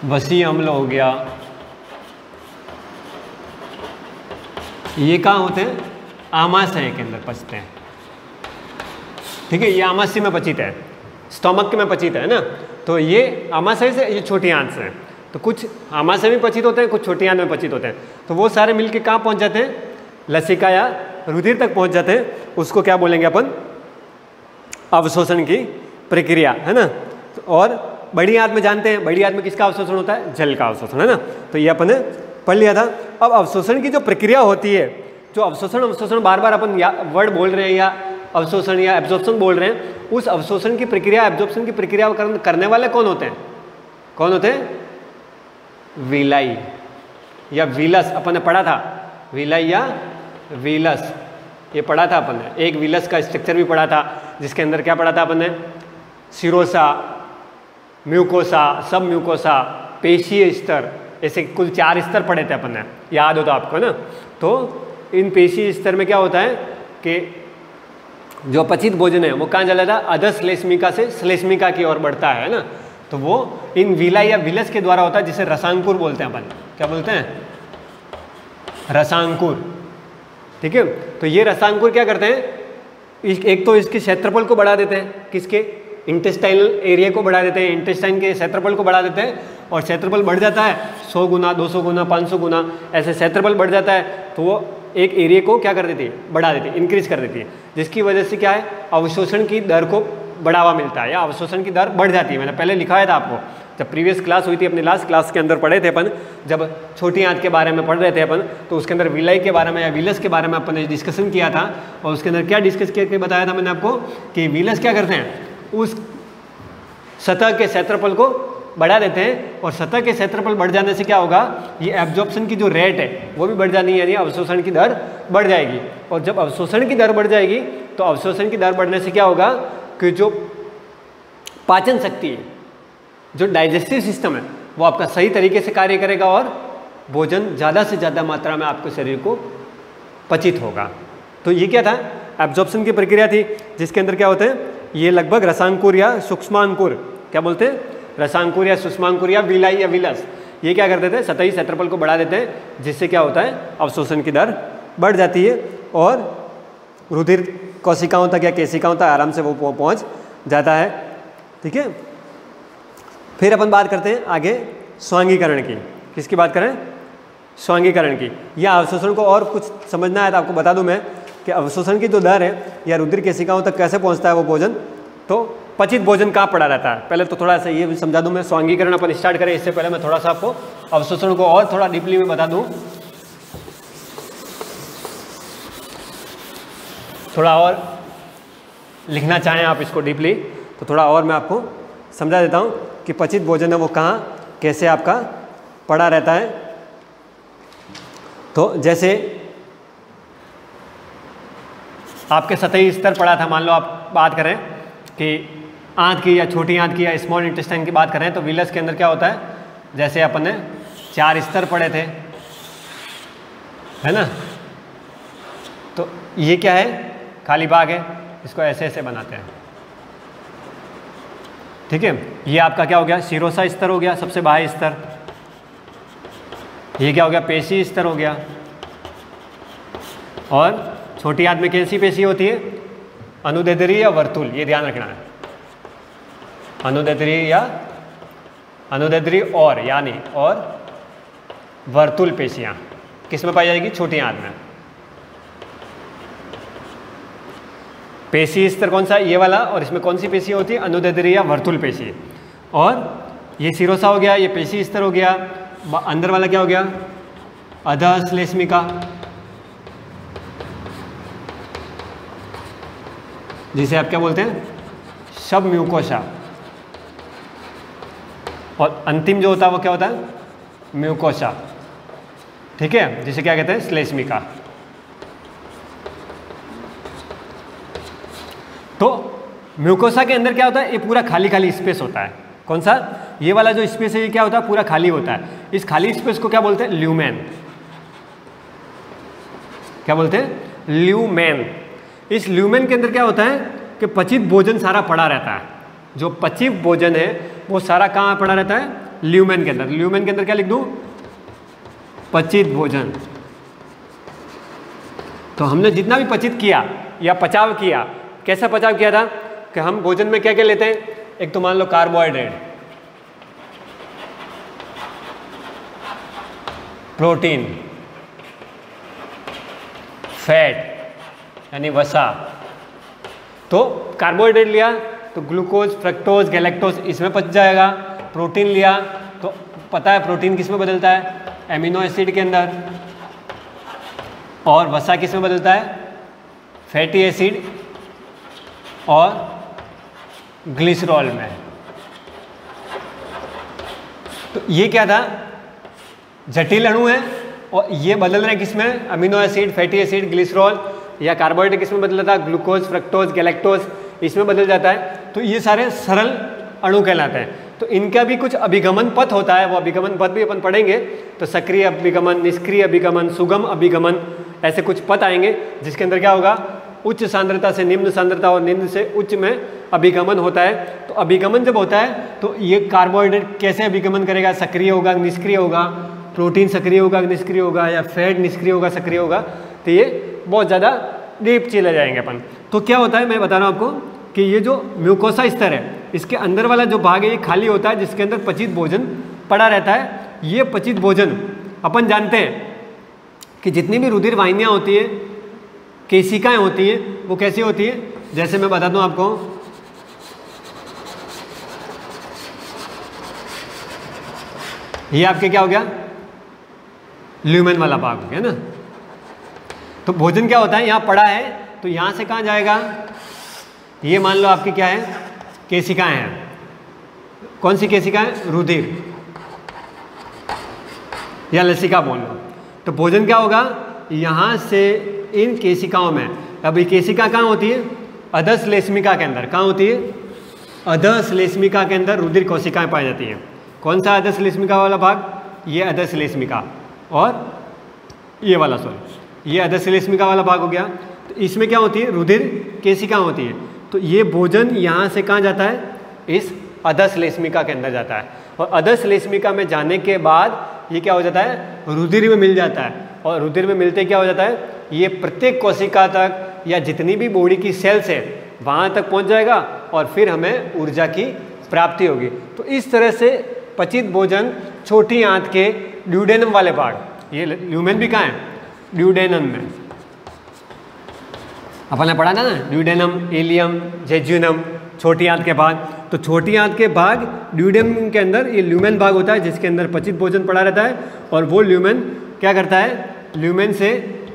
वसी अम्ल हो गया, ये कहाँ होते हैं? आमाशय के अंदर पचते हैं। ठीक है, ये आमाशय में पचित है, स्टोमक में पचित है ना, तो ये आमाशय से, ये छोटी आंत से, तो कुछ आमाशय में पचित होते हैं, कुछ छोटी आंत में पचित होते हैं, तो वो सारे मिलके कहाँ पहुँच जाते हैं? लसिका या रुधिर तक पहुँच जाते हैं। उसको क्या बोलेंगे अपन? अवशोषण की प्रक्रिया, है ना। और बड़ी आंत में जानते हैं, बड़ी आंत में किसका अवशोषण होता है? जल का अवशोषण, है ना। तो ये अपन ने पढ़ लिया था। अब अवशोषण की जो प्रक्रिया होती है, जो अवशोषण बार बार अपन वर्ड बोल रहे हैं या अवशोषण या एब्जॉर्प्शन बोल रहे हैं, उस अवशोषण की प्रक्रिया, एब्जॉर्प्शन की प्रक्रिया करने वाले कौन होते हैं? कौन होते हैं? विलाई या विलस, अपन ने पढ़ा था, विलाई या विलस, ये पढ़ा था अपन ने। एक विलस का स्ट्रक्चर भी पढ़ा था, जिसके अंदर क्या पढ़ा था अपन ने? सिरोसा, म्यूकोसा, सब म्यूकोसा, पेशीय स्तर, ऐसे कुल 4 स्तर पढ़े थे अपन ने, याद हो तो आपको ना। तो इन पेशीय स्तर में क्या होता है कि जो अपचित भोजन है वो कहाँ चला जाता है? अधः श्लेष्मिका से श्लेष्मिका की ओर बढ़ता है ना। तो वो इन विलाई या विलस के द्वारा होता है, जिसे रसांकुर बोलते हैं अपन। क्या बोलते हैं? रसांकुर। ठीक है, तो ये रसांकुर क्या करते हैं? एक तो इसके क्षेत्रफल को बढ़ा देते हैं, किसके? इंटेस्टाइनल एरिया को बढ़ा देते हैं, इंटेस्टाइन के क्षेत्रफल को बढ़ा देते हैं, और क्षेत्रफल बढ़ जाता है 100 गुना, 200 गुना, 500 गुना, ऐसे क्षेत्रफल बढ़ जाता है, तो वो एक एरिया को क्या कर देती है? बढ़ा देती है, इंक्रीज कर देती है, जिसकी वजह से क्या है? अवशोषण की दर को बढ़ावा मिलता है या अवशोषण की दर बढ़ जाती है। मैंने पहले लिखाया था आपको, जब प्रीवियस क्लास हुई थी, अपनी लास्ट क्लास के अंदर पढ़े थे अपन, जब छोटी आंत के बारे में पढ़ रहे थे अपन, तो उसके अंदर विलाई के बारे में या विलस के बारे में अपन ने डिस्कशन किया था। और उसके अंदर क्या डिस्कस करके बताया था मैंने आपको कि विलस क्या करते हैं? उस सतह के क्षेत्रफल को बढ़ा देते हैं, और सतह के क्षेत्रफल बढ़ जाने से क्या होगा? ये एब्जॉर्प्शन की जो रेट है वो भी बढ़ जानी है, यानी अवशोषण की दर बढ़ जाएगी। और जब अवशोषण की दर बढ़ जाएगी, तो अवशोषण की दर बढ़ने से क्या होगा कि जो पाचन शक्ति है, जो डाइजेस्टिव सिस्टम है, वो आपका सही तरीके से कार्य करेगा, और भोजन ज़्यादा से ज़्यादा मात्रा में आपके शरीर को पचित होगा। तो ये क्या था? एब्जॉर्प्शन की प्रक्रिया थी, जिसके अंदर क्या होते हैं? ये लगभग रसांकुर या सूक्ष्मांकुर, क्या बोलते हैं? रसांकुर या सूक्ष्मांकुर या विलाई या विलस, ये क्या कर देते हैं? सतही क्षेत्रफल को बढ़ा देते हैं, जिससे क्या होता है? अवशोषण की दर बढ़ जाती है, और रुधिर कोशिकाओं तक या केशिकाओं तक आराम से वो पहुंच जाता है। ठीक है, फिर अपन बात करते हैं आगे स्वांगीकरण की। किसकी बात करें? स्वांगीकरण की। या अवशोषण को और कुछ समझना है तो आपको बता दूं मैं कि अवशोषण की जो दर है या रुधिर केशिकाओं तक कैसे पहुंचता है वो भोजन, तो पचित भोजन कहाँ पड़ा रहता है। पहले तो थोड़ा सा ये भी समझा दूं मैं, स्वांगीकरण अपन स्टार्ट करें इससे पहले मैं थोड़ा सा आपको अवशोषण को और थोड़ा डीपली में बता दूं, थोड़ा और लिखना चाहें आप इसको डीपली तो थोड़ा और मैं आपको समझा देता हूं कि पचित भोजन है वो कहाँ कैसे आपका पड़ा रहता है। तो जैसे आपके सतही स्तर पड़ा था, मान लो आप बात करें कि आंत की या छोटी आंत की या स्मॉल इंटेस्टाइन की बात करें, तो विलस के अंदर क्या होता है? जैसे अपन ने 4 स्तर पढ़े थे, है ना। तो ये क्या है? खाली भाग है, इसको ऐसे ऐसे बनाते हैं। ठीक है, ये आपका क्या हो गया? शिरोसा स्तर हो गया, सबसे बाह्य स्तर। ये क्या हो गया? पेशी स्तर हो गया। और छोटी आंत में कैसी पेशी होती है? अनुदैर्ध्य या वर्तुल, ये ध्यान रखना है। अनुदैर्ध्य और यानी और वर्तुल पेशियां किस में पाई जाएगी? छोटी आंत में। पेशी स्तर कौन सा? ये वाला। और इसमें कौन सी पेशी होती है? अनुदैर्ध्य या वर्तुल पेशी। और ये शिरोसा हो गया, ये पेशी स्तर हो गया। अंदर वाला क्या हो गया? अधः श्लेष्मिका, जिसे आप क्या बोलते हैं? सब म्यूकोसा। और अंतिम जो होता है वो क्या होता है? म्यूकोसा। ठीक है, जिसे क्या कहते हैं? श्लेष्मिका। तो म्यूकोसा के अंदर क्या होता है? ये पूरा खाली खाली स्पेस होता है। कौन सा? ये वाला जो स्पेस है ये क्या होता है? पूरा खाली होता है। इस खाली स्पेस को क्या बोलते हैं? ल्यूमेन। क्या बोलते हैं? ल्यूमेन। इस ल्यूमेन के अंदर क्या होता है कि पचित भोजन सारा पड़ा रहता है। जो पचित भोजन है वो सारा कहाँ पड़ा रहता है? ल्यूमेन के अंदर। ल्यूमेन के अंदर क्या लिख दूँ? पचित भोजन। तो हमने जितना भी पचित किया या पचाव किया, कैसा पचाव किया था कि हम भोजन में क्या क्या लेते हैं? एक तो मान लो कार्बोहाइड्रेट, प्रोटीन, फैट यानी वसा। तो कार्बोहाइड्रेट लिया तो ग्लूकोज, फ्रक्टोज, गैलेक्टोज इसमें पच जाएगा। प्रोटीन लिया तो पता है प्रोटीन किस में बदलता है? एमिनो एसिड के अंदर। और वसा किस में बदलता है? फैटी एसिड और ग्लिसरॉल में। तो ये क्या था? जटिल अणु है और ये बदल रहे हैं किस में? Amino acid, fatty acid, glycerol. या कार्बोहाइड्रेट किस में बदल जाता है? ग्लूकोज, फ्रक्टोज, गैलेक्टोज इसमें बदल जाता है। तो ये सारे सरल अणु कहलाते हैं। तो इनका भी कुछ अभिगमन पथ होता है, वो अभिगमन पथ भी अपन पढ़ेंगे। तो सक्रिय अभिगमन, निष्क्रिय अभिगमन, सुगम अभिगमन, ऐसे कुछ पथ आएंगे जिसके अंदर क्या होगा? उच्च सांद्रता से निम्न सांद्रता और निम्न से उच्च में अभिगमन होता है। तो अभिगमन जब होता है तो ये कार्बोहाइड्रेट कैसे अभिगमन करेगा? सक्रिय होगा, निष्क्रिय होगा, प्रोटीन सक्रिय होगा, निष्क्रिय होगा, या फैट निष्क्रिय होगा, सक्रिय होगा। तो ये बहुत ज़्यादा डीप चले जाएंगे अपन। तो क्या होता है मैं बता रहा हूँ आपको कि ये जो म्यूकोसा स्तर है इसके अंदर वाला जो भाग है ये खाली होता है, जिसके अंदर पचित भोजन पड़ा रहता है। ये पचित भोजन अपन जानते हैं कि जितनी भी रुधिर वाहिनियाँ होती है, केशिकाएं होती हैं, वो कैसी होती है? जैसे मैं बता दूं आपको, ये आपके क्या हो गया? ल्यूमेन वाला भाग हो गया ना। तो भोजन क्या होता है? यहाँ पड़ा है तो यहाँ से कहाँ जाएगा? ये मान लो आपकी क्या है? केशिकाएं हैं। कौन सी केशिकाएं? रुधिर या लसिका बोल लो। तो भोजन क्या होगा? यहाँ से इन केशिकाओं में। अब ये केशिका कहाँ होती है? अधश्लेष्मिका के अंदर। कहाँ होती है? अधश्लेष्मिका के अंदर रुधिर कोशिकाएं पाई जाती हैं। कौन सा अधश्लेष्मिका वाला भाग? ये अधश्लेष्मिका। और ये वाला सॉरी ये अधश्लेष्मिका वाला भाग हो गया। तो इसमें क्या होती है? रुधिर केशिका होती है। तो ये भोजन यहाँ से कहाँ जाता है? इस अधश्लेष्मिका के अंदर जाता है। और अधश्लेष्मिका में जाने के बाद ये क्या हो जाता है? रुधिर में मिल जाता है। और रुधिर में मिलते क्या हो जाता है? ये प्रत्येक कोशिका तक या जितनी भी बॉडी की सेल्स है वहाँ तक पहुँच जाएगा और फिर हमें ऊर्जा की प्राप्ति होगी। तो इस तरह से पचित भोजन छोटी आंत के ड्यूडेनम वाले भाग, ये ल्यूमेन भी कहाँ है? ड्यूडेनम में। अपन ने पढ़ा था ना, ड्यूडेनम, इलियम, जेजुनम, छोटी आंत के भाग। तो छोटी आंत के भाग ड्यूडेनम के अंदर ये ल्यूमेन भाग होता है जिसके अंदर पचित भोजन पड़ा रहता है। और वो ल्यूमेन क्या करता है? ल्यूमेन से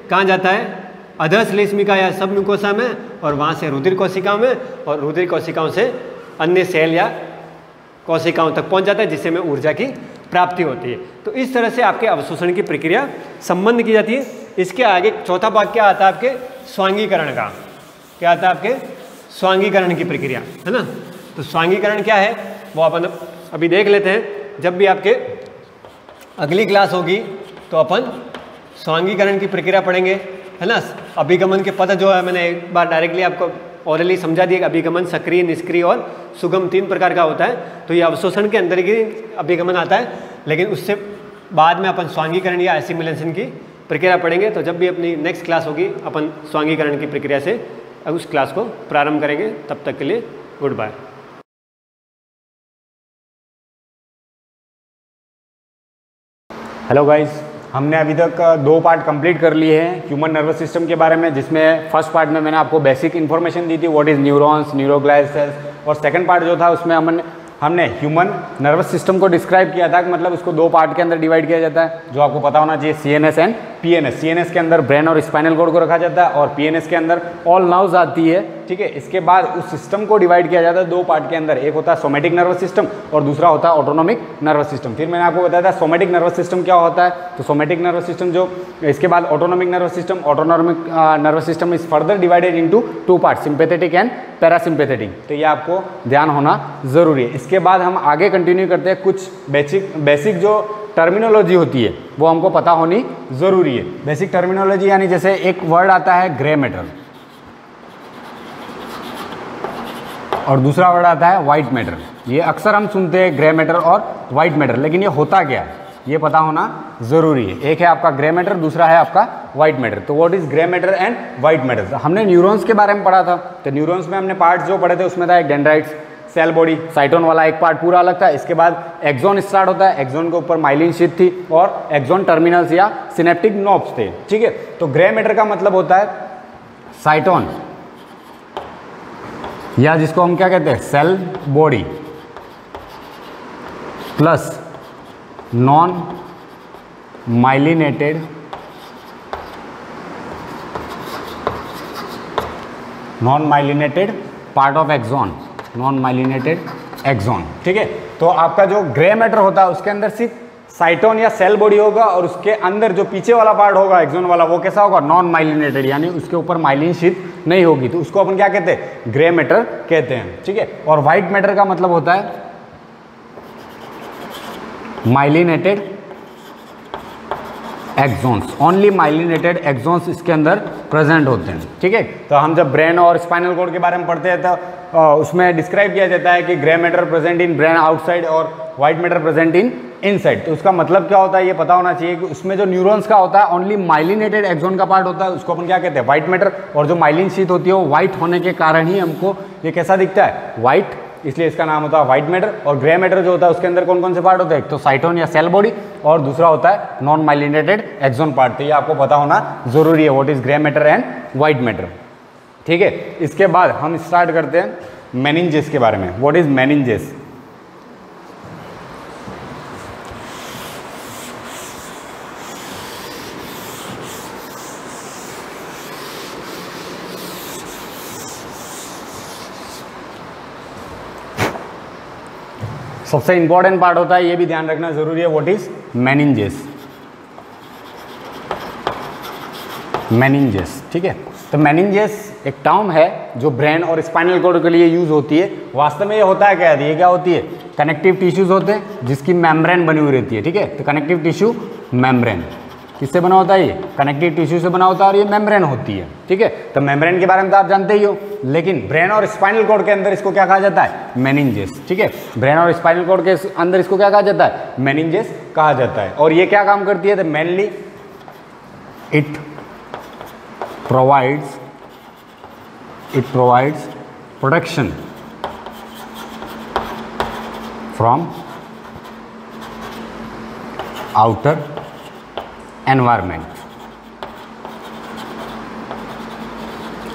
कहाँ जाता है? अधश्लेष्मिका या सब म्यूकोसा में, और वहाँ से रुधिर कोशिकाओं में, और रुधिर कोशिकाओं से अन्य सेल या कोशिकाओं तक पहुँच जाता है जिससे हमें ऊर्जा की प्राप्ति होती है। तो इस तरह से आपके अवशोषण की प्रक्रिया संबंध की जाती है। इसके आगे चौथा भाग क्या आता है? आपके स्वांगीकरण का। क्या आता है? आपके स्वांगीकरण की प्रक्रिया, है ना। तो स्वांगीकरण क्या है वो अपन अभी देख लेते हैं। जब भी आपके अगली क्लास होगी तो अपन स्वांगीकरण की प्रक्रिया पढ़ेंगे, है ना। अभिगमन के पद जो है मैंने एक बार डायरेक्टली आपको ऑरली समझा दिया। अभिगमन सक्रिय, निष्क्रिय और सुगम 3 प्रकार का होता है। तो ये अवशोषण के अंदर ही अभिगमन आता है, लेकिन उससे बाद में अपन स्वांगीकरण या एसिमिलेशन की प्रक्रिया पढ़ेंगे। तो जब भी अपनी नेक्स्ट क्लास होगी अपन स्वांगीकरण की प्रक्रिया से उस क्लास को प्रारंभ करेंगे। तब तक के लिए गुड बाय। हेलो गाइस, हमने अभी तक 2 पार्ट कंप्लीट कर लिए हैं ह्यूमन नर्वस सिस्टम के बारे में, जिसमें फर्स्ट पार्ट में मैंने आपको बेसिक इन्फॉर्मेशन दी थी, what is neurons, neuroglial sales. और सेकंड पार्ट जो था उसमें हमने ह्यूमन नर्वस सिस्टम को डिस्क्राइब किया था कि मतलब उसको 2 पार्ट के अंदर डिवाइड किया जाता है, जो आपको पता होना चाहिए, CNS एंड पीएनएस, सीएनएस के अंदर ब्रेन और स्पाइनल कॉर्ड को रखा जाता है और पीएनएस के अंदर ऑल नर्व्स आती है, ठीक है। इसके बाद उस सिस्टम को डिवाइड किया जाता है दो पार्ट के अंदर, एक होता है सोमेटिक नर्वस सिस्टम और दूसरा होता है ऑटोनोमिक नर्वस सिस्टम। फिर मैंने आपको बताया था सोमेटिक नर्वस सिस्टम क्या होता है, तो सोमेटिक नर्वस सिस्टम जो, इसके बाद autonomic nervous system, autonomic nervous system is further divided into two part, sympathetic and parasympathetic, तो ये आपको ध्यान होना जरूरी है। इसके बाद हम आगे कंटिन्यू करते हैं, कुछ बेसिक जो टर्मिनोलॉजी होती है वो हमको पता होनी जरूरी है। बेसिक टर्मिनोलॉजी यानी जैसे एक वर्ड आता है ग्रे मैटर और दूसरा वर्ड आता है वाइट मैटर। ये अक्सर हम सुनते हैं ग्रे मैटर और वाइट मैटर, लेकिन ये होता क्या है ये पता होना जरूरी है। एक है आपका ग्रे मैटर, दूसरा है आपका वाइट मैटर। तो what is grey matter and white matter? हमने न्यूरॉन्स के बारे में पढ़ा था, तो न्यूरॉन्स में हमने पार्ट्स जो पढ़े थे उसमें था एक डेंड्राइट्स, सेल बॉडी, साइटोन वाला एक पार्ट पूरा अलग था। इसके बाद एक्सॉन स्टार्ट होता है, एक्सॉन के ऊपर माइलिन शीथ थी और एक्सॉन टर्मिनल्स या सिनेप्टिक नोब्स थे, ठीक है। तो ग्रे मैटर का मतलब होता है साइटोन या जिसको हम क्या कहते हैं cell body plus non myelinated part of axon, non myelinated axon, ठीक है। तो आपका जो ग्रे मैटर होता है उसके अंदर सिर्फ साइटोन या सेल बॉडी होगा और उसके अंदर जो पीछे वाला पार्ट होगा एक्सॉन वाला वो कैसा होगा, नॉन माइलिनेटेड, यानी उसके ऊपर माइलिन शीथ नहीं होगी, तो उसको अपन क्या कहते हैं, ग्रे मैटर कहते हैं, ठीक है। और व्हाइट मैटर का मतलब होता है myelinated axons, only myelinated axons इसके अंदर प्रेजेंट होते हैं, ठीक है। तो हम जब ब्रेन और स्पाइनल कॉर्ड के बारे में पढ़ते हैं तो उसमें डिस्क्राइब किया जाता है कि grey matter present in brain outside और white matter present in inside. तो उसका मतलब क्या होता है ये पता होना चाहिए कि उसमें जो न्यूरॉन्स का होता है ओनली माइलिनेटेड एक्सॉन का पार्ट होता है, उसको अपन क्या कहते हैं, व्हाइट मैटर। और जो माइलिन शीथ होती है वो व्हाइट होने के कारण ही हमको ये कैसा दिखता है, व्हाइट, इसलिए इसका नाम होता है व्हाइट मैटर। और ग्रे मैटर जो होता है उसके अंदर कौन कौन से पार्ट होते हैं, एक तो साइटोन या सेल बॉडी और दूसरा होता है नॉन माइलिनेटेड एक्सॉन पार्ट। तो ये आपको पता होना जरूरी है, what is grey matter and white matter, ठीक है। इसके बाद हम स्टार्ट करते हैं मेनिंजेस के बारे में। What is meninges? सबसे इंपॉर्टेंट पार्ट होता है, ये भी ध्यान रखना जरूरी है, व्हाट इज मेनिंजेस? मेनिंजेस, ठीक है। तो मेनिंजेस एक टर्म है जो ब्रेन और स्पाइनल कॉर्ड के लिए यूज होती है। वास्तव में ये होता है क्या, ये क्या होती है, कनेक्टिव टिश्यूज होते हैं जिसकी मेम्ब्रेन बनी हुई रहती है, ठीक है। तो कनेक्टिव टिश्यू मेम्ब्रेन किससे बना होता है, ये कनेक्टिव टिश्यू से बना होता है और ये मेम्ब्रेन होती है, ठीक है। तो मेम्ब्रेन के बारे में तो आप जानते ही हो, लेकिन ब्रेन और स्पाइनल कॉर्ड के अंदर इसको क्या कहा जाता है, मेनिंजेस, ठीक है। ब्रेन और स्पाइनल कॉर्ड के अंदर इसको क्या कहा जाता है, मेनिंजेस कहा जाता है। और ये क्या काम करती है, तो mainly it provides protection from outer environment।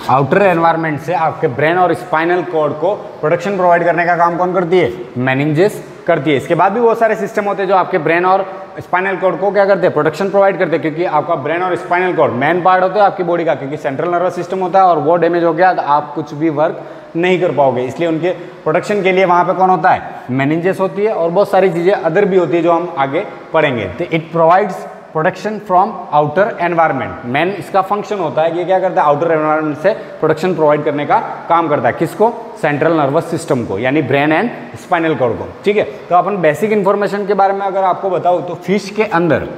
Outer environment से आपके ब्रेन और स्पाइनल कॉर्ड को प्रोटेक्शन प्रोवाइड करने का काम कौन करती है, मेनिंजेस करती है। इसके बाद भी बहुत सारे सिस्टम होते हैं जो आपके ब्रेन और स्पाइनल कॉर्ड को क्या करते हैं, प्रोटेक्शन प्रोवाइड करते हैं, क्योंकि आपका ब्रेन और स्पाइनल कॉर्ड मेन पार्ट होता है आपकी बॉडी का, क्योंकि सेंट्रल नर्वस सिस्टम होता है और वो डैमेज हो गया तो आप कुछ भी वर्क नहीं कर पाओगे, इसलिए उनके प्रोटेक्शन के लिए वहाँ पे कौन होता है, मेनिंजेस होती है। और बहुत सारी चीज़ें अदर भी होती है जो हम आगे पढ़ेंगे। तो it provides protection from outer environment. Main इसका फंक्शन होता है कि ये क्या करता है, आउटर एनवायरनमेंट से प्रोटेक्शन प्रोवाइड करने का काम करता है। किसको, सेंट्रल नर्वस सिस्टम को, यानी ब्रेन एंड स्पाइनल कॉर्ड को, ठीक है। तो अपन बेसिक इंफॉर्मेशन के बारे में अगर आपको बताऊं तो फिश के अंदर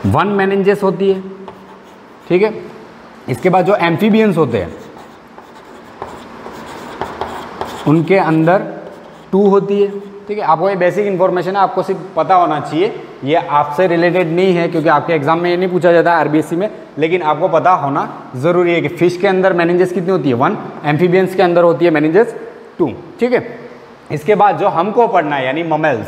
1 मेनिंजेस होती है, ठीक है। इसके बाद जो एम्फीबियंस होते हैं उनके अंदर 2 होती है, ठीक है। आपको ये बेसिक इन्फॉर्मेशन है, आपको सिर्फ पता होना चाहिए, ये आपसे रिलेटेड नहीं है क्योंकि आपके एग्जाम में ये नहीं पूछा जाता है आरबीएससी में, लेकिन आपको पता होना जरूरी है कि फिश के अंदर मेनिंजेस कितनी होती है, 1, एम्फीबियंस के अंदर होती है मेनिंजेस 2, ठीक है। इसके बाद जो हमको पढ़ना है यानी ममेल्स,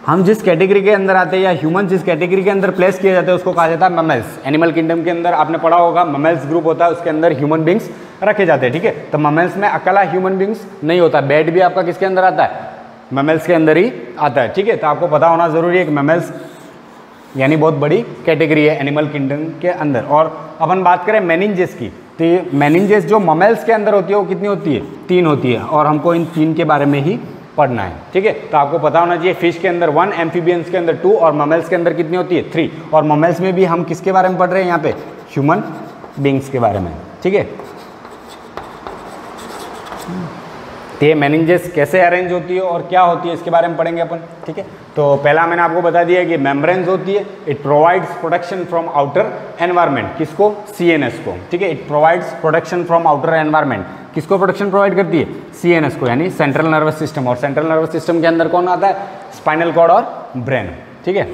हम जिस कैटेगरी के अंदर आते हैं या ह्यूमन जिस कैटेगरी के अंदर प्लेस किए जाते हैं उसको कहा जाता है ममेल्स। एनिमल किंगडम के अंदर आपने पढ़ा होगा ममेल्स ग्रुप होता है, उसके अंदर ह्यूमन बींग्स रखे जाते हैं, ठीक है। तो ममेल्स में अकेला ह्यूमन बींग्स नहीं होता, बैट भी आपका किसके अंदर आता है, ममेल्स के अंदर ही आता है, ठीक है। तो आपको पता होना जरूरी है कि ममेल्स यानी बहुत बड़ी कैटेगरी है एनिमल किंगडम के अंदर। और अपन बात करें मेनिंजेस की, तो ये मेनिंजेस जो ममेल्स के अंदर होती है वो कितनी होती है? 3 होती है, और हमको इन 3 के बारे में ही पढ़ना है, ठीक है। तो आपको पता होना चाहिए फिश के अंदर 1, एम्फीबियंस के अंदर 2 और ममेल्स के अंदर कितनी होती है? 3। और ममेल्स में भी हम किसके बारे में पढ़ रहे हैं यहाँ पे? ह्यूमन बींग्स के बारे में, ठीक है। तो ये मेनिंजेस कैसे अरेंज होती है और क्या होती है इसके बारे में पढ़ेंगे अपन, ठीक है। तो पहला मैंने आपको बता दिया कि मेम्ब्रेन्स होती है, it provides protection from outer environment, किसको? सीएनएस को, ठीक है। It provides protection from outer environment, किसको प्रोटेक्शन प्रोवाइड करती है? सीएनएस को, यानी सेंट्रल नर्वस सिस्टम। और सेंट्रल नर्वस सिस्टम के अंदर कौन आता है? स्पाइनल कॉर्ड और ब्रेन, ठीक है।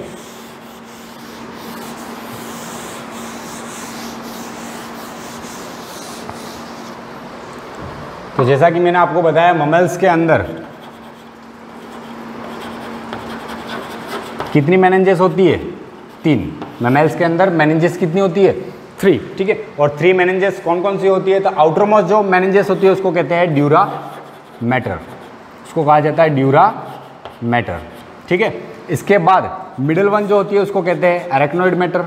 तो जैसा कि मैंने आपको बताया ममेल्स के अंदर कितनी मेनिंजेस होती है? 3। ममेल्स के अंदर मेनिंजेस कितनी होती है? 3, ठीक है। और 3 मेनिंजेस कौन कौन सी होती है? तो आउटर मोस्ट जो मेनिंजेस होती है उसको कहते हैं ड्यूरा मैटर, उसको कहा जाता है ड्यूरा मैटर, ठीक है। इसके बाद मिडिल वन जो होती है उसको कहते हैं अरेक्नोइड मैटर,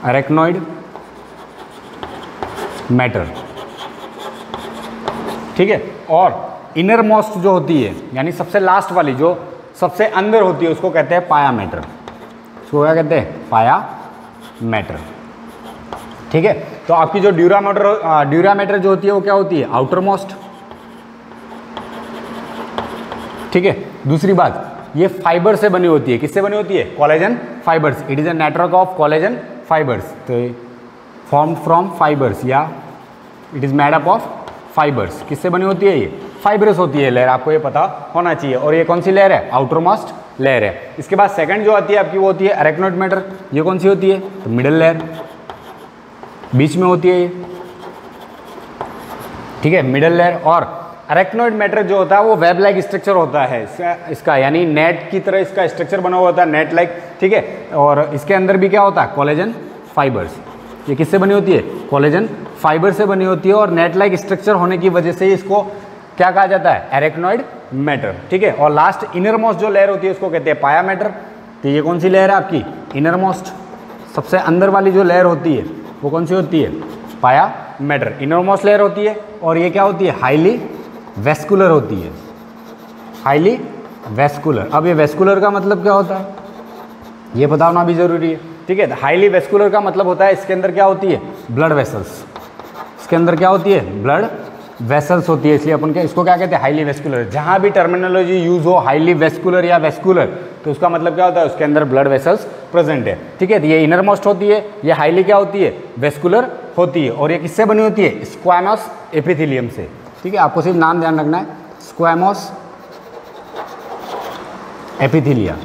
अरेक्नोइड मैटर, ठीक है। और इनर मोस्ट जो होती है, यानी सबसे लास्ट वाली जो सबसे अंदर होती है, उसको कहते हैं पाया मैटर, उसको क्या कहते हैं? पाया मैटर, ठीक है। तो आपकी जो ड्यूरा मैटर जो होती है वो क्या होती है? आउटर मोस्ट, ठीक है। दूसरी बात, ये फाइबर से बनी होती है, किससे बनी होती है? Collagen fibres, it is a network of collagen fibres, तो फॉर्म्ड फ्रॉम फाइबर्स, या it is made up of fibres. किससे बनी होती है? ये फाइबरस होती है लेयर, आपको ये पता होना चाहिए। और ये कौन सी लेयर है? आउटर मोस्ट लेयर है। इसके बाद सेकंड जो आती है आपकी वो होती है अरेक्नोइड मैटर, ये कौन सी होती है? तो मिडिल लेयर, बीच में होती है ये, ठीक है, मिडिल लेयर। और अरेक्नोइड मैटर जो होता है वो वेब लाइक स्ट्रक्चर होता है इसका, यानी नेट की तरह इसका स्ट्रक्चर बना हुआ होता है, नेट लाइक, ठीक है। और इसके अंदर भी क्या होता है? Collagen fibres. ये किससे बनी होती है? कोलेजन फाइबर से बनी होती है, और नेट लाइक स्ट्रक्चर होने की वजह से इसको क्या कहा जाता है? अरेक्नोइड मैटर, ठीक है। और लास्ट इनर मोस्ट जो लेयर होती है उसको कहते हैं पाया मैटर। तो ये कौन सी लेयर है आपकी? इनर मोस्ट, सबसे अंदर वाली जो लेयर होती है वो कौन सी होती है? पाया मैटर, इनर मोस्ट लेयर होती है। और ये क्या होती है? हाईली वेस्कुलर होती है, हाईली वेस्कुलर। अब ये वेस्कुलर का मतलब क्या होता है ये पता होना भी जरूरी है, ठीक है। हाईली वेस्कुलर का मतलब होता है इसके अंदर क्या होती है? ब्लड वेसल्स, इसके अंदर क्या होती है? ब्लड वेसल्स होती है, इसलिए अपन क्या इसको क्या कहते हैं? Highly vascular. जहाँ भी टर्मिनोलॉजी यूज हो हाईली वेस्कुलर या वेस्कुलर, तो उसका मतलब क्या होता है? उसके अंदर ब्लड वेसल्स प्रेजेंट है, ठीक है। ये इनर मोस्ट होती है, ये हाईली क्या होती है? वेस्कुलर होती है। और ये किससे बनी होती है? स्क्वैमस एपिथेलियम से, ठीक है। आपको सिर्फ नाम ध्यान रखना है, squamous epithelia,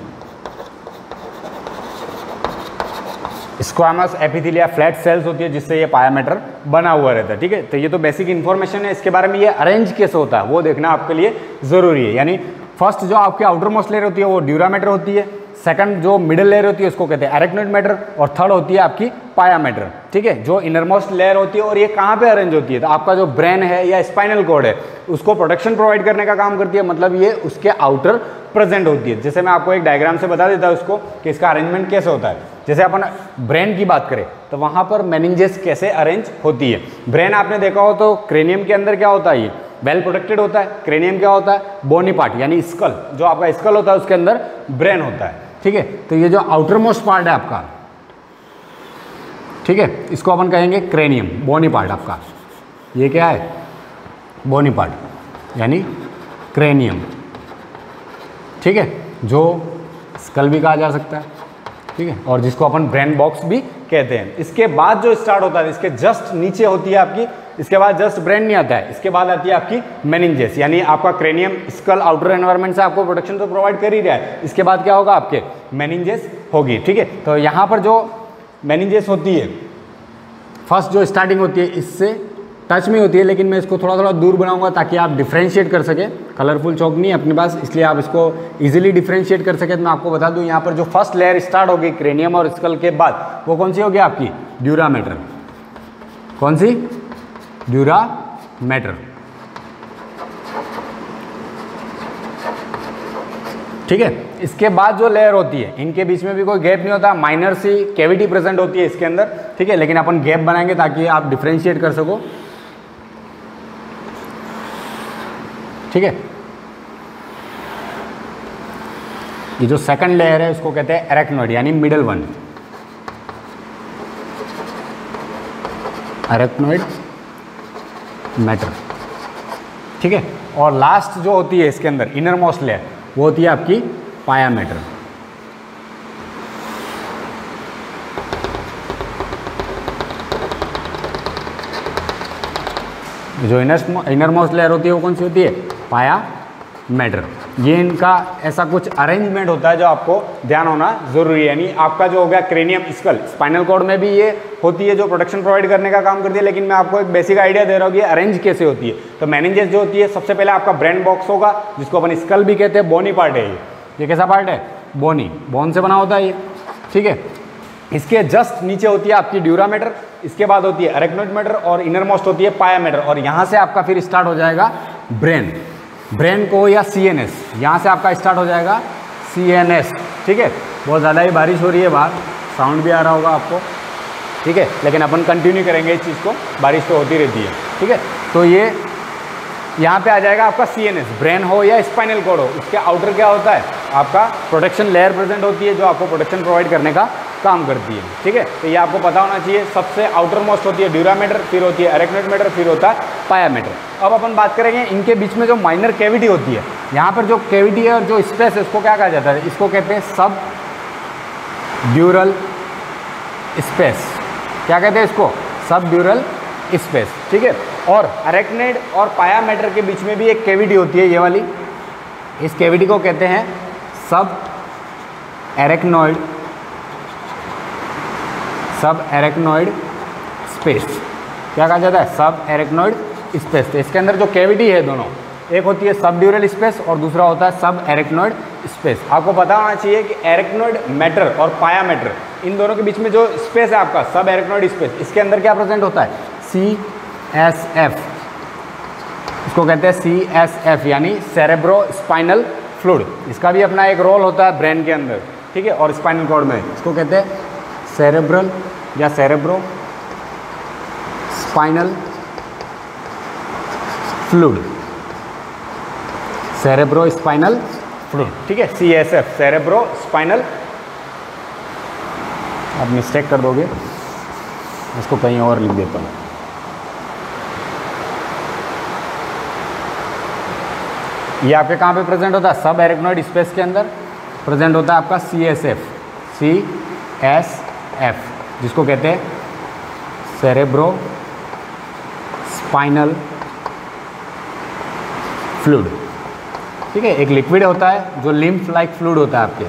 squamous epithelia flat sales होती है जिससे ये पाया मैटर बना हुआ रहता है, ठीक है। तो ये तो बेसिक इन्फॉर्मेशन है, इसके बारे में ये अरेंज कैसे होता है वो देखना आपके लिए जरूरी है। यानी फर्स्ट जो आपकी आउटर मोस्ट लेयर होती है वो ड्यूरा मैटर होती है, सेकंड जो मिडिल लेयर होती है उसको कहते हैं अरेक्नोइड मैटर, और थर्ड होती है आपकी पाया मैटर, ठीक है, जो इनरमोस्ट लेयर होती है। और ये कहाँ पे अरेंज होती है? तो आपका जो ब्रेन है या स्पाइनल कॉर्ड है उसको प्रोटेक्शन प्रोवाइड करने का काम करती है, मतलब ये उसके आउटर प्रेजेंट होती है। जैसे मैं आपको एक डायग्राम से बता देता हूँ उसको कि इसका अरेंजमेंट कैसे होता है। जैसे अपन ब्रेन की बात करें तो वहाँ पर मेनिंजेस कैसे अरेंज होती है। ब्रेन आपने देखा हो तो क्रेनियम के अंदर क्या होता है? ये वेल प्रोटेक्टेड होता है। क्रेनियम क्या होता है? बोनी पार्ट, यानी स्कल, जो आपका स्कल होता है उसके अंदर ब्रेन होता है, ठीक है। तो ये जो आउटर मोस्ट पार्ट है आपका, ठीक है, इसको अपन कहेंगे क्रेनियम, बोनी पार्ट आपका। ये क्या है? बोनी पार्ट यानी क्रेनियम, ठीक है, जो स्कल भी कहा जा सकता है, ठीक है, और जिसको अपन ब्रेन बॉक्स भी कहते हैं। इसके बाद जो स्टार्ट होता है इसके जस्ट नीचे होती है आपकी, इसके बाद जस्ट ब्रेन नहीं आता है, इसके बाद आती है आपकी मेनिंजेस, यानी आपका क्रेनियम स्कल आउटर एनवायरनमेंट से आपको प्रोटेक्शन तो प्रोवाइड कर ही रहा है, इसके बाद क्या होगा? आपके मेनिंजेस होगी, ठीक है। तो यहाँ पर जो मेनिंजेस होती है फर्स्ट जो स्टार्टिंग होती है इससे टच में होती है, लेकिन मैं इसको थोड़ा थोड़ा दूर बनाऊंगा ताकि आप डिफ्रेंशिएट कर सकें। कलरफुल चौक नहीं है अपने पास, इसलिए आप इसको इजीली डिफ्रेंशिएट कर सकें। तो मैं आपको बता दूं यहाँ पर जो फर्स्ट लेयर स्टार्ट होगी क्रेनियम और स्कल के बाद, वो कौन सी होगी? आपकी ड्यूरा मैटर। कौन सी? ड्यूरा मैटर, ठीक है। इसके बाद जो लेयर होती है इनके बीच में भी कोई गैप नहीं होता, माइनर सी कैविटी प्रेजेंट होती है इसके अंदर, ठीक है, लेकिन अपन गैप बनाएंगे ताकि आप डिफ्रेंशिएट कर सको, ठीक है। ये जो सेकंड लेयर है उसको कहते हैं एरेक्नोइड यानी मिडल वन, एरेक्नोइड मैटर, ठीक है। और लास्ट जो होती है इसके अंदर इनर मोस्ट लेयर वो होती है आपकी पाया मैटर। जो इनर मोस्ट लेयर होती है वो कौन सी होती है? पाया मैटर। ये इनका ऐसा कुछ अरेंजमेंट होता है जो आपको ध्यान होना जरूरी है। यानी आपका जो हो गया क्रेनियम स्कल, स्पाइनल कॉर्ड में भी ये होती है जो प्रोटेक्शन प्रोवाइड करने का काम करती है, लेकिन मैं आपको एक बेसिक आइडिया दे रहा हूँ कि अरेंज कैसे होती है। तो मेनिंजेस जो होती है सबसे पहले आपका ब्रेन बॉक्स होगा जिसको अपन स्कल भी कहते हैं, बोनी पार्ट है ये कैसा पार्ट है? बोनी, बोन से बना होता है ये, ठीक है। इसके जस्ट नीचे होती है आपकी ड्यूरा मैटर, इसके बाद होती है अरेक्नोइड मैटर और इनर मोस्ट होती है पाया मैटर। और यहाँ से आपका फिर स्टार्ट हो जाएगा ब्रेन, ब्रेन को या CNS, यहाँ से आपका स्टार्ट हो जाएगा CNS, ठीक है। बहुत ज़्यादा ही बारिश हो रही है बाहर, साउंड भी आ रहा होगा आपको, ठीक है, लेकिन अपन कंटिन्यू करेंगे इस चीज़ को, बारिश तो होती रहती है, ठीक है। तो ये यहाँ पे आ जाएगा आपका CNS, ब्रेन हो या स्पाइनल कॉर्ड हो, उसके आउटर क्या होता है? आपका प्रोटेक्शन लेयर प्रेजेंट होती है जो आपको प्रोटेक्शन प्रोवाइड करने का काम करती है, ठीक है। तो ये आपको पता होना चाहिए। सबसे आउटर मोस्ट होती है ड्यूरा मैटर, फिर होती है अरेक्नोइड मैटर, फिर होता है पाया मैटर। अब अपन बात करेंगे इनके बीच में जो माइनर कैविटी होती है, यहाँ पर जो कैविटी है और जो स्पेस है उसको क्या कहा जाता है? इसको कहते हैं सब ड्यूरल स्पेस। क्या कहते हैं इसको? सब ड्यूरल स्पेस, ठीक है। और अरेक्नोइड और पाया मैटर के बीच में भी एक कैविटी होती है, ये वाली, इस कैविटी को कहते हैं सब एरेक्नोइड स्पेस। क्या कहा जाता है? सब एरेक्नोइड स्पेस। तो इसके अंदर जो कैविटी है दोनों, एक होती है सब ड्यूरल स्पेस और दूसरा होता है सब एरेक्नोइड स्पेस। आपको पता होना चाहिए कि एरेक्नोइड मैटर और पाया मैटर, इन दोनों के बीच में जो स्पेस है आपका सब एरेक्नोइड स्पेस, इसके अंदर क्या प्रेजेंट होता है? CSF, इसको कहते हैं CSF यानी सेरेब्रो स्पाइनल फ्लूइड। इसका भी अपना एक रोल होता है ब्रेन के अंदर, ठीक है, और स्पाइनल कॉर्ड में। इसको कहते हैं सेरेब्रल या cerebro spinal fluid, cerebro spinal fluid, ठीक है, CSF, सेरेब्रो स्पाइनल। आप मिस्टेक कर दोगे, इसको कहीं और लिख देता हूँ। ये आपके कहाँ पे प्रेजेंट होता है? सब एरेक्नोइड स्पेस के अंदर प्रेजेंट होता है आपका CSF, जिसको कहते हैं सेरेब्रो स्पाइनल फ्लूइड, ठीक है। एक लिक्विड होता है जो लिम्फ लाइक फ्लूइड होता है आपके,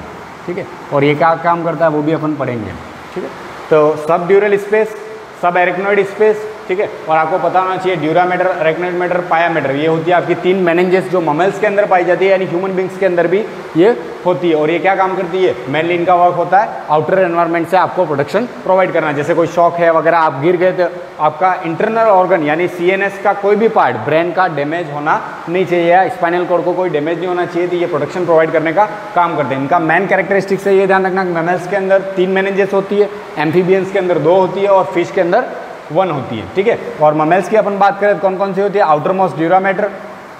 ठीक है, और ये क्या काम करता है वो भी अपन पढ़ेंगे, ठीक है। तो सब ड्यूरल स्पेस, सब एरेक्नोइड स्पेस, ठीक है। और आपको पता होना चाहिए ड्यूरा मैटर, अरेक्नोइड मैटर, पाया मैटर, ये होती है आपकी 3 मेनिंजेस जो ममल्स के अंदर पाई जाती है, यानी ह्यूमन बींग्स के अंदर भी ये होती है। और ये क्या काम करती है? मेनली इनका वर्क होता है आउटर एनवायरनमेंट से आपको प्रोटेक्शन प्रोवाइड करना। जैसे कोई शॉक है वगैरह, आप गिर गए तो आपका इंटरनल ऑर्गन यानी CNS का कोई भी पार्ट, ब्रेन का डैमेज होना नहीं चाहिए या स्पाइनल कॉर्ड को कोई डैमेज नहीं होना चाहिए, तो ये प्रोटेक्शन प्रोवाइड करने का काम करते हैं। इनका मेन कैरेक्टरिस्टिक्स है, ये ध्यान रखना, मैमल्स के अंदर 3 मेनिंजेस होती है, एम्फीबियंस के अंदर 2 होती है और फिश के अंदर 1 होती है, ठीक है। और ममेल्स की अपन बात करें तो कौन कौन सी होती है? Outer most dura mater,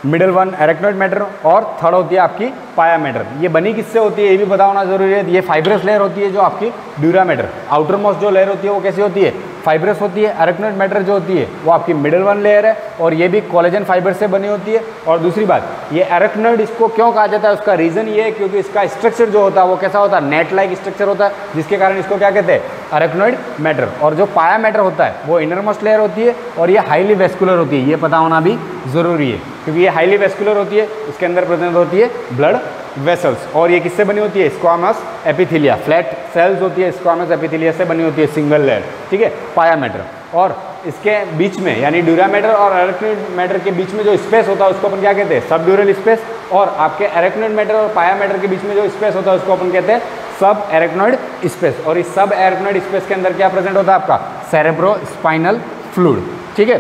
middle one arachnoid matter और थर्ड होती है आपकी पाया मैटर। ये बनी किससे होती है ये भी पता होना जरूरी है। ये फाइब्रस लेयर होती है जो आपकी ड्यूरा मैटर, आउटर मोस्ट जो लेयर होती है वो कैसी होती है? फाइब्रस होती है। अरेक्नोइड मैटर जो होती है वो आपकी मिडल वन लेयर है और ये भी कोलेजन फाइबर से बनी होती है। और दूसरी बात, ये अरेक्नोइड इसको क्यों कहा जाता है, उसका रीजन ये है क्योंकि इसका स्ट्रक्चर जो होता है वो कैसा होता है? नेट लाइक स्ट्रक्चर होता है, जिसके कारण इसको क्या कहते हैं? Arachnoid matter. और जो पाया मैटर होता है वो इनर मोस्ट लेयर होती है और ये हाईली वेस्कुलर होती है, ये पता होना भी जरूरी है क्योंकि ये हाईली वेस्कुलर होती है, इसके अंदर प्रेजेंट होती है ब्लड वेसल्स। और ये किससे बनी होती है? स्क्वामस एपिथेलिया, फ्लैट सेल्स होती है, स्क्वामस एपिथेलिया से बनी होती है, सिंगल लेयर, ठीक है, पाया मैटर। और इसके बीच में यानी ड्यूरा मैटर और अरेक्नोइड मैटर के बीच में जो स्पेस होता है उसको अपन क्या कहते हैं? सब ड्यूरल स्पेस। और आपके अरेक्नोइड मैटर और पाया मैटर के बीच में जो स्पेस होता है उसको अपन कहते हैं सब एरेक्नोइड स्पेस। और इस सब एरेक्नोइड स्पेस के अंदर क्या प्रेजेंट होता है? आपका सेरेब्रो स्पाइनल फ्लूइड, ठीक है।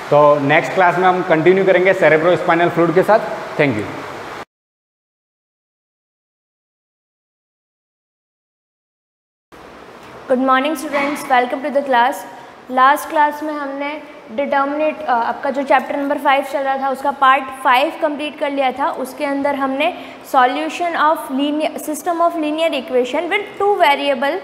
तो नेक्स्ट क्लास में हम कंटिन्यू करेंगे सेरेब्रो स्पाइनल फ्लूइड के साथ। Thank you. Good morning students, welcome to the class. Last class में हमने डिटर्मिनेट आपका जो चैप्टर नंबर 5 चल रहा था उसका पार्ट 5 कंप्लीट कर लिया था। उसके अंदर हमने solution of linear system of linear equation with 2 variable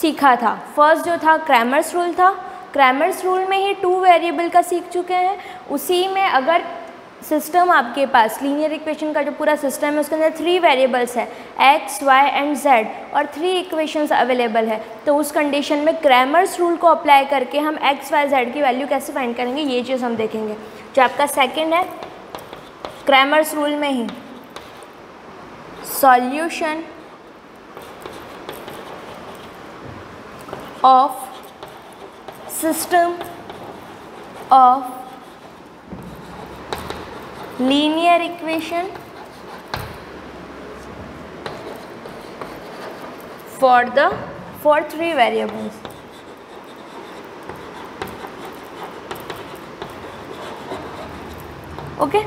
सीखा था। फर्स्ट जो था क्रैमर्स रूल था, क्रैमर्स रूल में ही 2 वेरिएबल का सीख चुके हैं। उसी में अगर सिस्टम आपके पास लीनियर इक्वेशन का जो पूरा सिस्टम है उसके अंदर 3 वेरिएबल्स है x, y एंड z और 3 इक्वेशंस अवेलेबल है, तो उस कंडीशन में क्रैमर्स रूल को अप्लाई करके हम x, y, z की वैल्यू कैसे फाइंड करेंगे ये चीज़ हम देखेंगे। जो आपका सेकंड है क्रैमर्स रूल में ही solution of system of linear equation for 3 variables। Okay,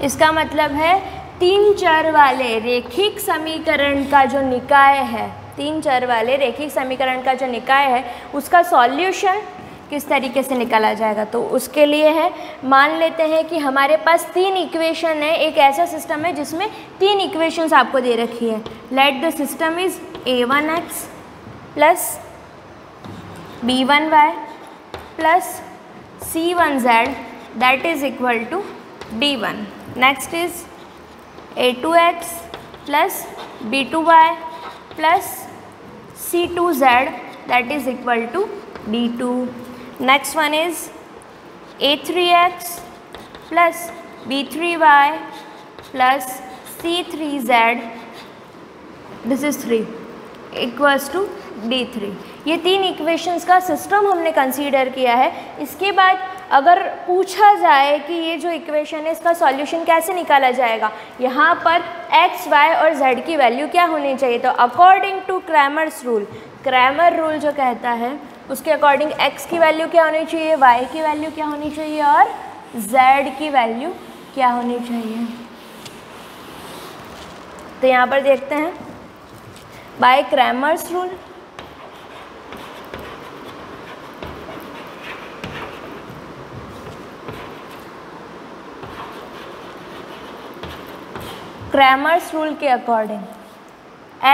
इसका मतलब है 3 चर वाले रेखिक समीकरण का जो निकाय है, 3 चर वाले रेखिक समीकरण का जो निकाय है उसका सॉल्यूशन किस तरीके से निकाला जाएगा। तो उसके लिए है, मान लेते हैं कि हमारे पास 3 इक्वेशन है, एक ऐसा सिस्टम है जिसमें 3 इक्वेशंस आपको दे रखी है। Let the system is a1x plus b1y plus c1z that is equal to d1। Next is a2x plus b2y plus c2z that is equal to d2। Next one is a3x plus b3y plus c3z, this is 3 equals to d3। ये 3 equations का system हमने consider किया है। इसके बाद अगर पूछा जाए कि ये जो इक्वेशन है इसका सॉल्यूशन कैसे निकाला जाएगा, यहाँ पर x, y और z की वैल्यू क्या होनी चाहिए, तो according to Cramer's rule, Cramer rule जो कहता है उसके अकॉर्डिंग x की वैल्यू क्या होनी चाहिए, y की वैल्यू क्या होनी चाहिए और z की वैल्यू क्या होनी चाहिए। तो यहाँ पर देखते हैं by Cramer's rule Cramer's rule के according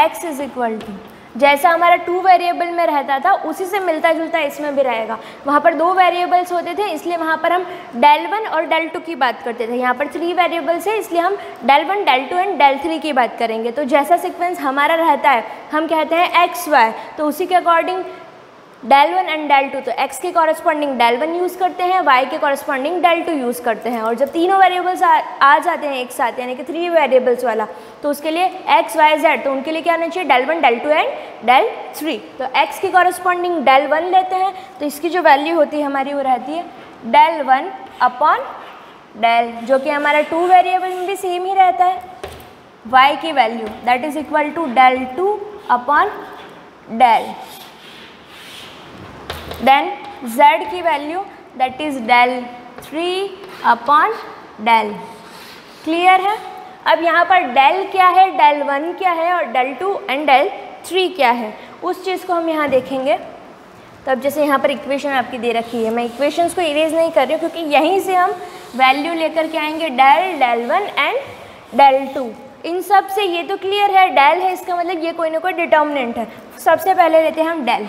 x is equal to, जैसा हमारा 2 वेरिएबल में रहता था उसी से मिलता जुलता इसमें भी रहेगा। वहाँ पर 2 वेरिएबल्स होते थे इसलिए वहाँ पर हम del1 और del2 की बात करते थे। यहाँ पर 3 वेरिएबल्स है इसलिए हम del1, del2 एंड del3 की बात करेंगे। तो जैसा सीक्वेंस हमारा रहता है हम कहते हैं x, y, तो उसी के अकॉर्डिंग del1 एंड del2, तो x के कॉरस्पॉन्डिंग del1 यूज़ करते हैं, y के कॉरस्पॉन्डिंग del2 यूज़ करते हैं। और जब तीनों वेरिएबल्स आ जाते हैं एक साथ यानी कि 3 वेरिएबल्स वाला, तो उसके लिए x, y, z, तो उनके लिए क्या होना चाहिए del1, del2 एंड del3। तो x की कॉरस्पॉन्डिंग del1 लेते हैं तो इसकी जो वैल्यू होती है हमारी वो रहती है del1 अपॉन del, जो कि हमारा 2 वेरिएबल में भी सेम ही रहता है। y की value that is equal to del2 upon del, then z की value that is del3 upon del। Clear है। अब यहाँ पर del क्या है, del1 क्या है और del2 एंड del3 क्या है, उस चीज़ को हम यहाँ देखेंगे। तो अब जैसे यहाँ पर इक्वेशन आपकी दे रखी है, मैं इक्वेशंस को इरेज नहीं कर रही हूँ क्योंकि यहीं से हम वैल्यू लेकर के आएंगे del, del1 एंड del2। इन सब से ये तो क्लियर है del है, इसका मतलब ये कोई ना कोई डिटर्मिनेंट है। सबसे पहले लेते हैं हम del।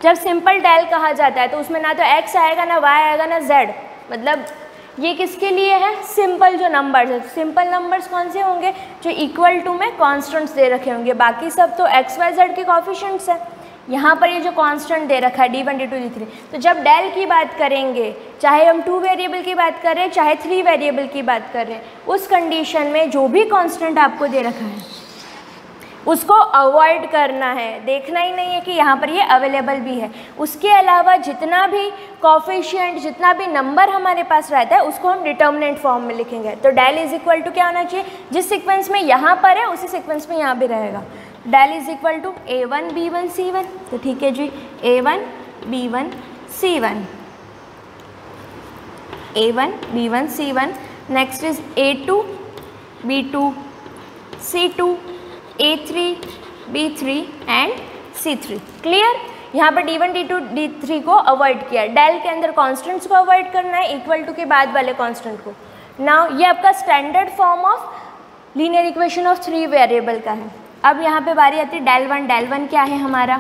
जब सिंपल del कहा जाता है तो उसमें ना तो x आएगा, ना y आएगा, ना z, मतलब ये किसके लिए है, सिंपल जो नंबर्स है। सिंपल नंबर्स कौन से होंगे, जो इक्वल टू में कॉन्स्टेंट्स दे रखे होंगे, बाकी सब तो x, y, z के कॉफिशिएंट्स है। यहाँ पर ये जो कांस्टेंट दे रखा है d1, d2, d3, तो जब del की बात करेंगे, चाहे हम 2 वेरिएबल की बात कर रहे हैं चाहे 3 वेरिएबल की बात कर रहे हैं, उस कंडीशन में जो भी कांस्टेंट आपको दे रखा है उसको अवॉइड करना है। देखना ही नहीं है कि यहाँ पर ये अवेलेबल भी है। उसके अलावा जितना भी कॉफिशिएंट, जितना भी नंबर हमारे पास रहता है उसको हम डिटर्मिनेंट फॉर्म में लिखेंगे। तो del इज इक्वल टू क्या होना चाहिए, जिस सीक्वेंस में यहाँ पर है उसी सीक्वेंस में यहाँ भी रहेगा। del is equal to a1 b1 c1, तो ठीक है जी, a1 b1 c1, a1 b1 c1। Next is a2 b2 c2, a3 b3 and C3। Clear? यहाँ पर D1 D2 D3 को अवॉइड किया, डेल के अंदर कॉन्स्टेंट्स को अवॉइड करना है, इक्वल टू के बाद वाले कॉन्स्टेंट को। नाउ ये आपका standard form of linear equation of 3 variable का है। अब यहाँ पे बारी आती है डेल वन क्या है हमारा,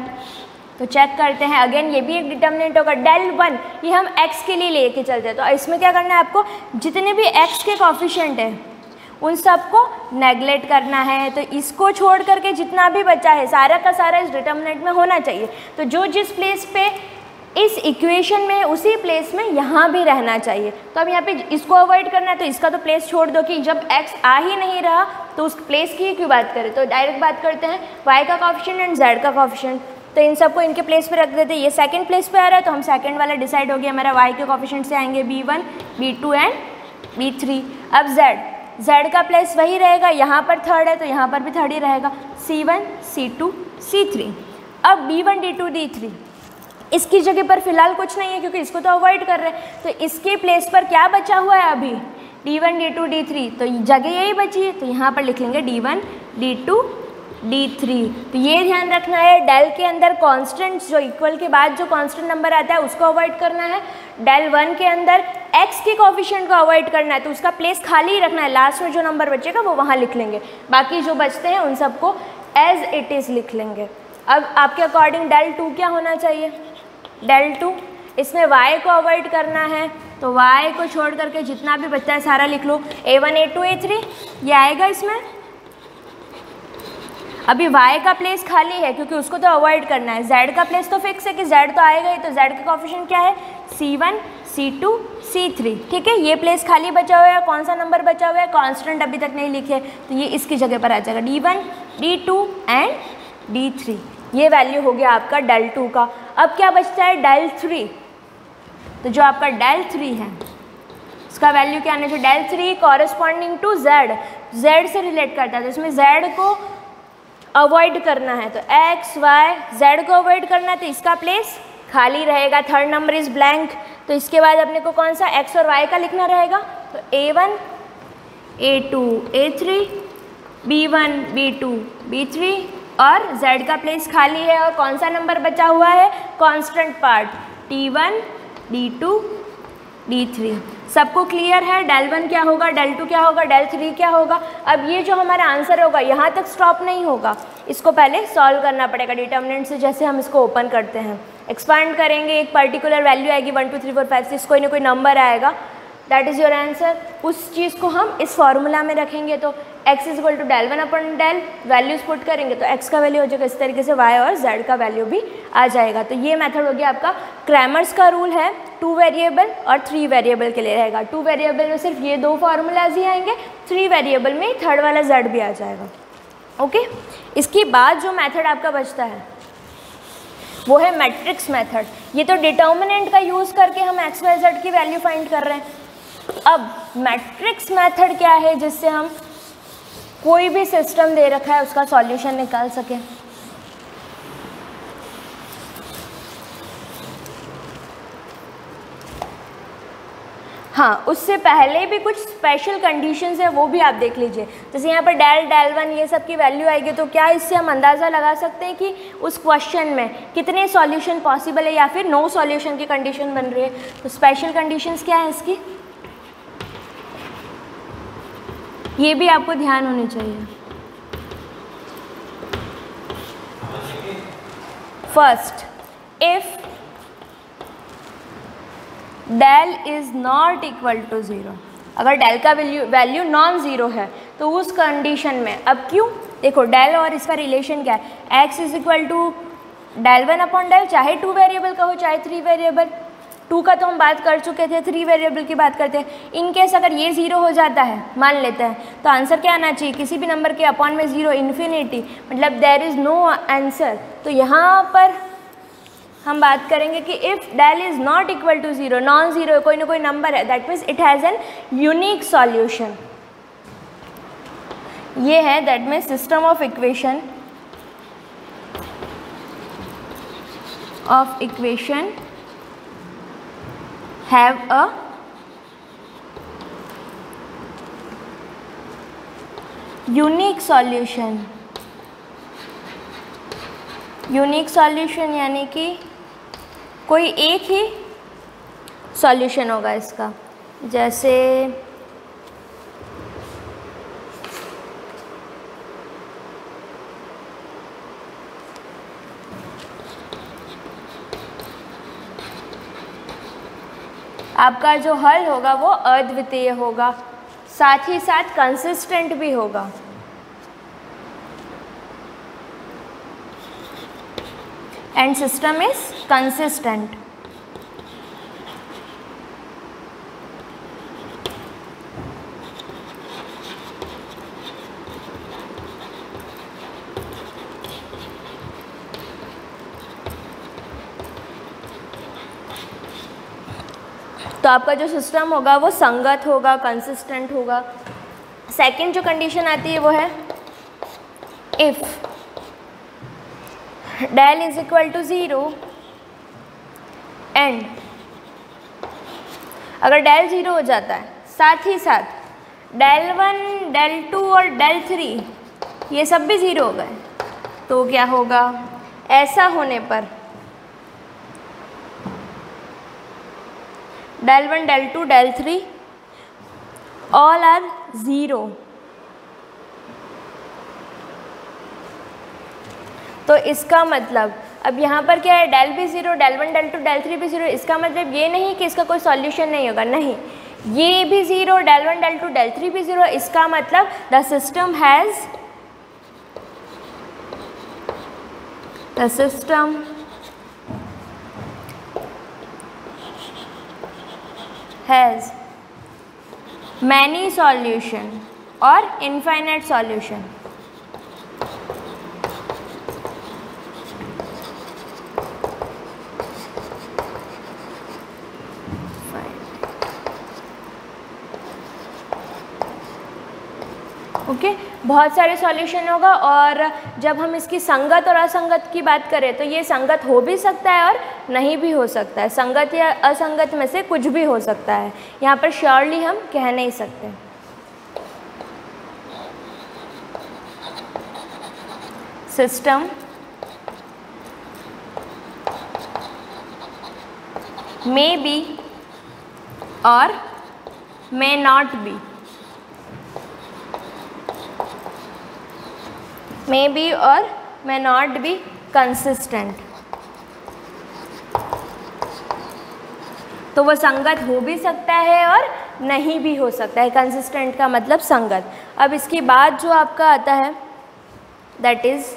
तो चेक करते हैं। अगेन ये भी एक डिटर्मिनेंट होगा। डेल 1 ये हम x के लिए लेके चलते हैं, तो इसमें क्या करना है आपको, जितने भी x के कॉफिशिएंट हैं उन सबको नेगलेक्ट करना है। तो इसको छोड़ करके जितना भी बचा है सारा का सारा इस डिटर्मिनेंट में होना चाहिए। तो जो जिस प्लेस पे इस इक्वेशन में उसी प्लेस में यहाँ भी रहना चाहिए। तो अब यहाँ पे इसको अवॉइड करना है, तो इसका तो प्लेस छोड़ दो कि जब x आ ही नहीं रहा तो उस प्लेस की क्यों बात करें। तो डायरेक्ट बात करते हैं y का कॉफिशिएंट एंड z का कॉफिशिएंट। तो इन सबको इनके प्लेस पे रख देते हैं। ये सेकंड प्लेस पे आ रहा है तो हम सेकंड वाला डिसाइड हो गया, हमारा y के कॉफिशिएंट से आएंगे b1 b2 एंड b3। अब z का प्लेस वही रहेगा, यहाँ पर थर्ड है तो यहाँ पर भी थर्ड ही रहेगा, c1 c2 c3। अब d1 d2 d3 इसकी जगह पर फिलहाल कुछ नहीं है क्योंकि इसको तो अवॉइड कर रहे हैं। तो इसके प्लेस पर क्या बचा हुआ है अभी, d1 d2 d3, तो जगह यही बची है, तो यहाँ पर लिख लेंगे d1 d2 d3। तो ये ध्यान रखना है, डेल के अंदर कांस्टेंट्स जो इक्वल के बाद जो कांस्टेंट नंबर आता है उसको अवॉइड करना है। डेल 1 के अंदर x के कोफिशिएंट को अवॉइड करना है, तो उसका प्लेस खाली ही रखना है, लास्ट में जो नंबर बचेगा वो वहाँ लिख लेंगे, बाकी जो बचते हैं उन सबको एज इट इज़ लिख लेंगे। अब आपके अकॉर्डिंग डेल 2 क्या होना चाहिए, डेल 2 इसमें y को अवॉइड करना है, तो y को छोड़ करके जितना भी बचता है सारा लिख लो, a1 a2 a3 ये आएगा इसमें। अभी y का प्लेस खाली है क्योंकि उसको तो अवॉइड करना है, z का प्लेस तो फिक्स है कि z तो आएगा ही, तो z का कोफिशिएंट क्या है c1 c2 c3। ठीक है, ये प्लेस खाली बचा हुआ है, कौन सा नंबर बचा हुआ है, कांस्टेंट अभी तक नहीं लिखे, तो ये इसकी जगह पर आ जाएगा d1 d2 एंड d3। ये वैल्यू हो गया आपका डेल 2 का। अब क्या बचता है डेल 3, तो जो आपका डेल 3 है उसका वैल्यू क्या आना चाहिए, डेल 3 कॉरेस्पॉन्डिंग टू z से रिलेट करता है, तो इसमें z को अवॉइड करना है, तो x y z को अवॉइड करना है, तो इसका प्लेस खाली रहेगा, थर्ड नंबर इज ब्लैंक। तो इसके बाद अपने को कौन सा x और y का लिखना रहेगा, तो a1 a2 a3 b1 b2 b3 और z का प्लेस खाली है, और कौन सा नंबर बचा हुआ है, constant part t1 d2 d3। सबको क्लियर है, डेल 1 क्या होगा, डेल 2 क्या होगा, डेल 3 क्या होगा। अब ये जो हमारा आंसर होगा यहाँ तक स्टॉप नहीं होगा, इसको पहले सॉल्व करना पड़ेगा डिटर्मिनेंट से। जैसे हम इसको ओपन करते हैं, एक्सपांड करेंगे, एक पर्टिकुलर वैल्यू आएगी 1 2 3 4 5 6, कोई ना कोई नंबर आएगा, दैट इज़ योर आंसर। उस चीज़ को हम इस फॉर्मूला में रखेंगे, तो x is equal to del 1 upon del, values put करेंगे तो x का वैल्यू हो जाएगा, इस तरीके से y और z का वैल्यू भी आ जाएगा। तो ये मेथड हो गया आपका। क्रैमर्स का रूल है 2 वेरिएबल और 3 वेरिएबल के लिए रहेगा। 2 वेरिएबल में सिर्फ ये 2 फार्मूलाज ही आएंगे, 3 वेरिएबल में थर्ड वाला z भी आ जाएगा। ओके, इसके बाद जो मेथड आपका बचता है वो है मैट्रिक्स मेथड। ये तो डिटर्मिनेंट का यूज़ करके हम x y z की वैल्यू फाइंड कर रहे हैं। अब मैट्रिक्स मेथड क्या है, जिससे हम कोई भी सिस्टम दे रखा है उसका सॉल्यूशन निकाल सकें। हाँ, उससे पहले भी कुछ स्पेशल कंडीशंस है, वो भी आप देख लीजिए। जैसे यहाँ पर डेल 1 ये सब की वैल्यू आएगी, तो क्या इससे हम अंदाज़ा लगा सकते हैं कि उस क्वेश्चन में कितने सॉल्यूशन पॉसिबल है या फिर नो सॉल्यूशन की कंडीशन बन रही है। तो स्पेशल कंडीशंस क्या है इसकी, ये भी आपको ध्यान होनी चाहिए। First, if del is not equal to 0, अगर डेल का वैल्यू नॉन ज़ीरो है तो उस कंडीशन में, अब क्यों, देखो डेल और इसका रिलेशन क्या है, x is equal to del 1 upon del, चाहे 2 वेरिएबल का हो चाहे 3 वेरिएबल। 2 का तो हम बात कर चुके थे, 3 वेरिएबल की बात करते हैं। इन केस अगर ये 0 हो जाता है, मान लेते हैं, तो आंसर क्या आना चाहिए, किसी भी नंबर के अपॉन में 0, इन्फिनिटी, मतलब देयर इज़ नो आंसर। तो यहाँ पर हम बात करेंगे कि if del is not equal to 0, non zero, कोई ना कोई नंबर है, that means it has an unique solution. ये है that means system of equation have a unique solution unique solution यानी कि कोई एक ही सॉल्यूशन होगा इसका, जैसे आपका जो हल होगा वो अद्वितीय होगा, साथ ही साथ कंसिस्टेंट भी होगा। And system is consistent. तो आपका जो सिस्टम होगा वो संगत होगा, कंसिस्टेंट होगा। सेकंड जो कंडीशन आती है वो है if del is equal to 0 and अगर del 0 हो जाता है, साथ ही साथ del 1, del 2 और del 3 ये सब भी 0 हो गए, तो क्या होगा? ऐसा होने पर del 1, del 2, del 3 all are 0। तो इसका मतलब अब यहाँ पर क्या है, del भी 0, del 1, del 2, del 3 भी 0। इसका मतलब ये नहीं कि इसका कोई सॉल्यूशन नहीं होगा, नहीं, ये भी 0, del 1, del 2, del 3 भी 0। इसका मतलब the system has many solution or infinite solution। Okay, बहुत सारे सॉल्यूशन होगा। और जब हम इसकी संगत और असंगत की बात करें तो ये संगत हो भी सकता है और नहीं भी हो सकता है, संगत या असंगत में से कुछ भी हो सकता है, यहाँ पर श्योरली हम कह नहीं सकते। सिस्टम मे बी और may not be, may be और may not be consistent। तो वो संगत हो भी सकता है और नहीं भी हो सकता है। कंसिस्टेंट का मतलब संगत। अब इसके बाद जो आपका आता है दैट इज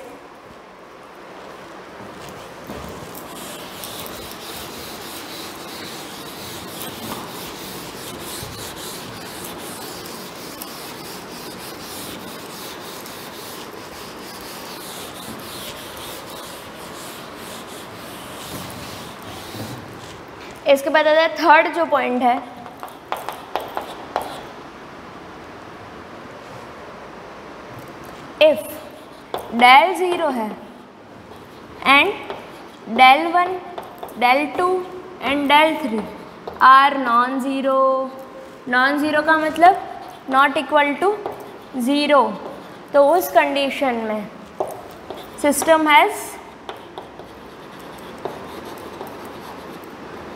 इसके बाद आता है थर्ड जो पॉइंट है, इफ del 0 है and del 1, del 2 and del 3 are non zero. Non zero का मतलब नॉट इक्वल टू 0। तो उस कंडीशन में सिस्टम हैज़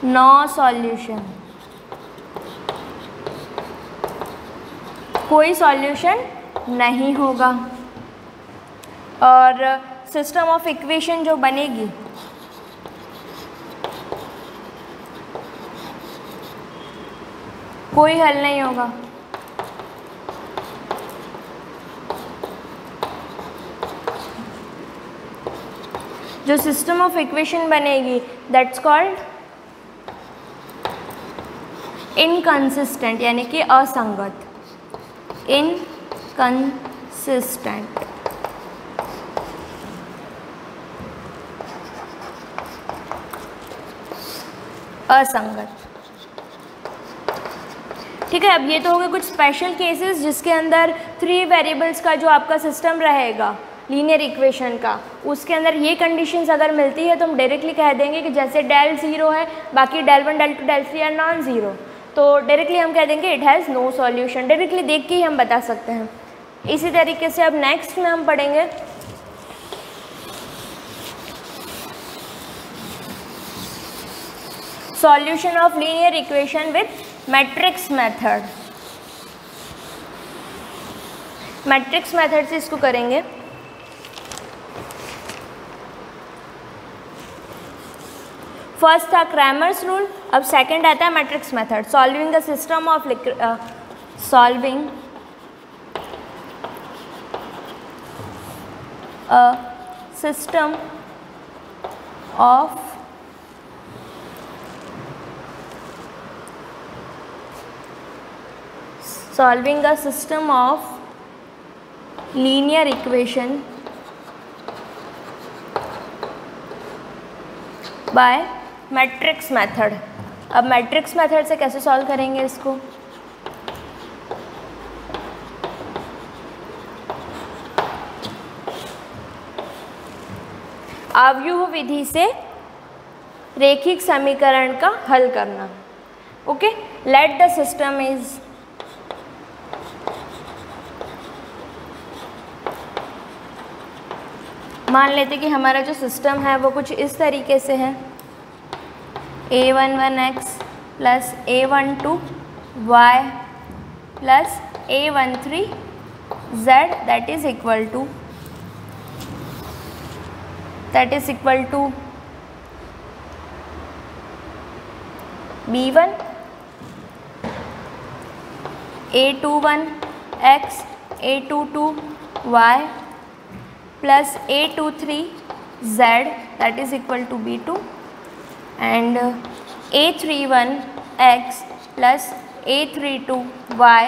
नो सॉल्यूशन, कोई सॉल्यूशन नहीं होगा। और सिस्टम ऑफ इक्वेशन जो बनेगी कोई हल नहीं होगा। जो सिस्टम ऑफ इक्वेशन बनेगी दैट्स कॉल्ड इनकंसिस्टेंट, यानी कि असंगत, इनकंसिस्टेंट। असंगत, ठीक है। अब ये तो हो गए कुछ स्पेशल केसेस जिसके अंदर 3 वेरिएबल्स का जो आपका सिस्टम रहेगा लीनियर इक्वेशन का, उसके अंदर ये कंडीशंस अगर मिलती है तो हम डायरेक्टली कह देंगे कि जैसे del 0 है, बाकी del 1, del 2, del 3 are non zero, तो डायरेक्टली हम कह देंगे it has no solution. Directly देख के ही हम बता सकते हैं। इसी तरीके से अब नेक्स्ट में हम पढ़ेंगे solution of linear equation with matrix method. Matrix method से इसको करेंगे। फर्स्ट था क्रैमर्स रूल, अब सेकंड आता है matrix method. Solving a system of solving a system of solving a system of linear equation by matrix method। अब matrix method से कैसे सॉल्व करेंगे इसको? आव्यूह विधि से रेखिक समीकरण का हल करना। Okay, late the system is मान लेते कि हमारा जो सिस्टम है वो कुछ इस तरीके से है, a11x plus a12y plus a13z that is equal to b1 a21x a22y plus a23z that is equal to b2 and a31x plus a32y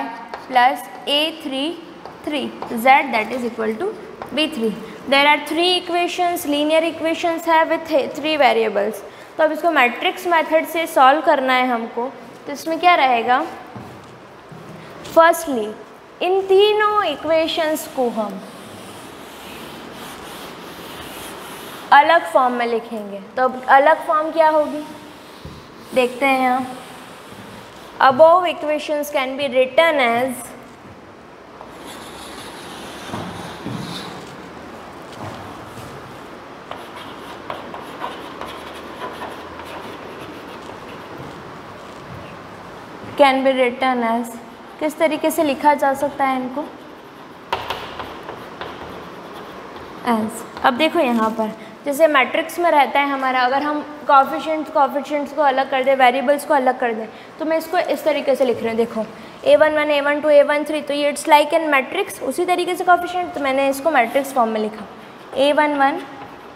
plus a33z that is equal to b3। There are three equations, linear equations है with three variables। तो अब इसको matrix method से solve करना है हमको। तो इसमें क्या रहेगा, फर्स्टली इन तीनों इक्वेशंस को हम अलग फॉर्म में लिखेंगे। तो अब अलग फॉर्म क्या होगी देखते हैं यहाँ। Above equations can be written as किस तरीके से लिखा जा सकता है इनको, एज। अब देखो यहाँ पर जैसे मैट्रिक्स में रहता है हमारा, अगर हम कोएफिशिएंट्स को अलग कर दें, वेरिएबल्स को अलग कर दें, तो मैं इसको इस तरीके से लिख रही हूँ। देखो a11 a12 a13, तो ये इट्स लाइक एन मैट्रिक्स। उसी तरीके से कोएफिशिएंट, तो मैंने इसको मैट्रिक्स फॉर्म में लिखा, a11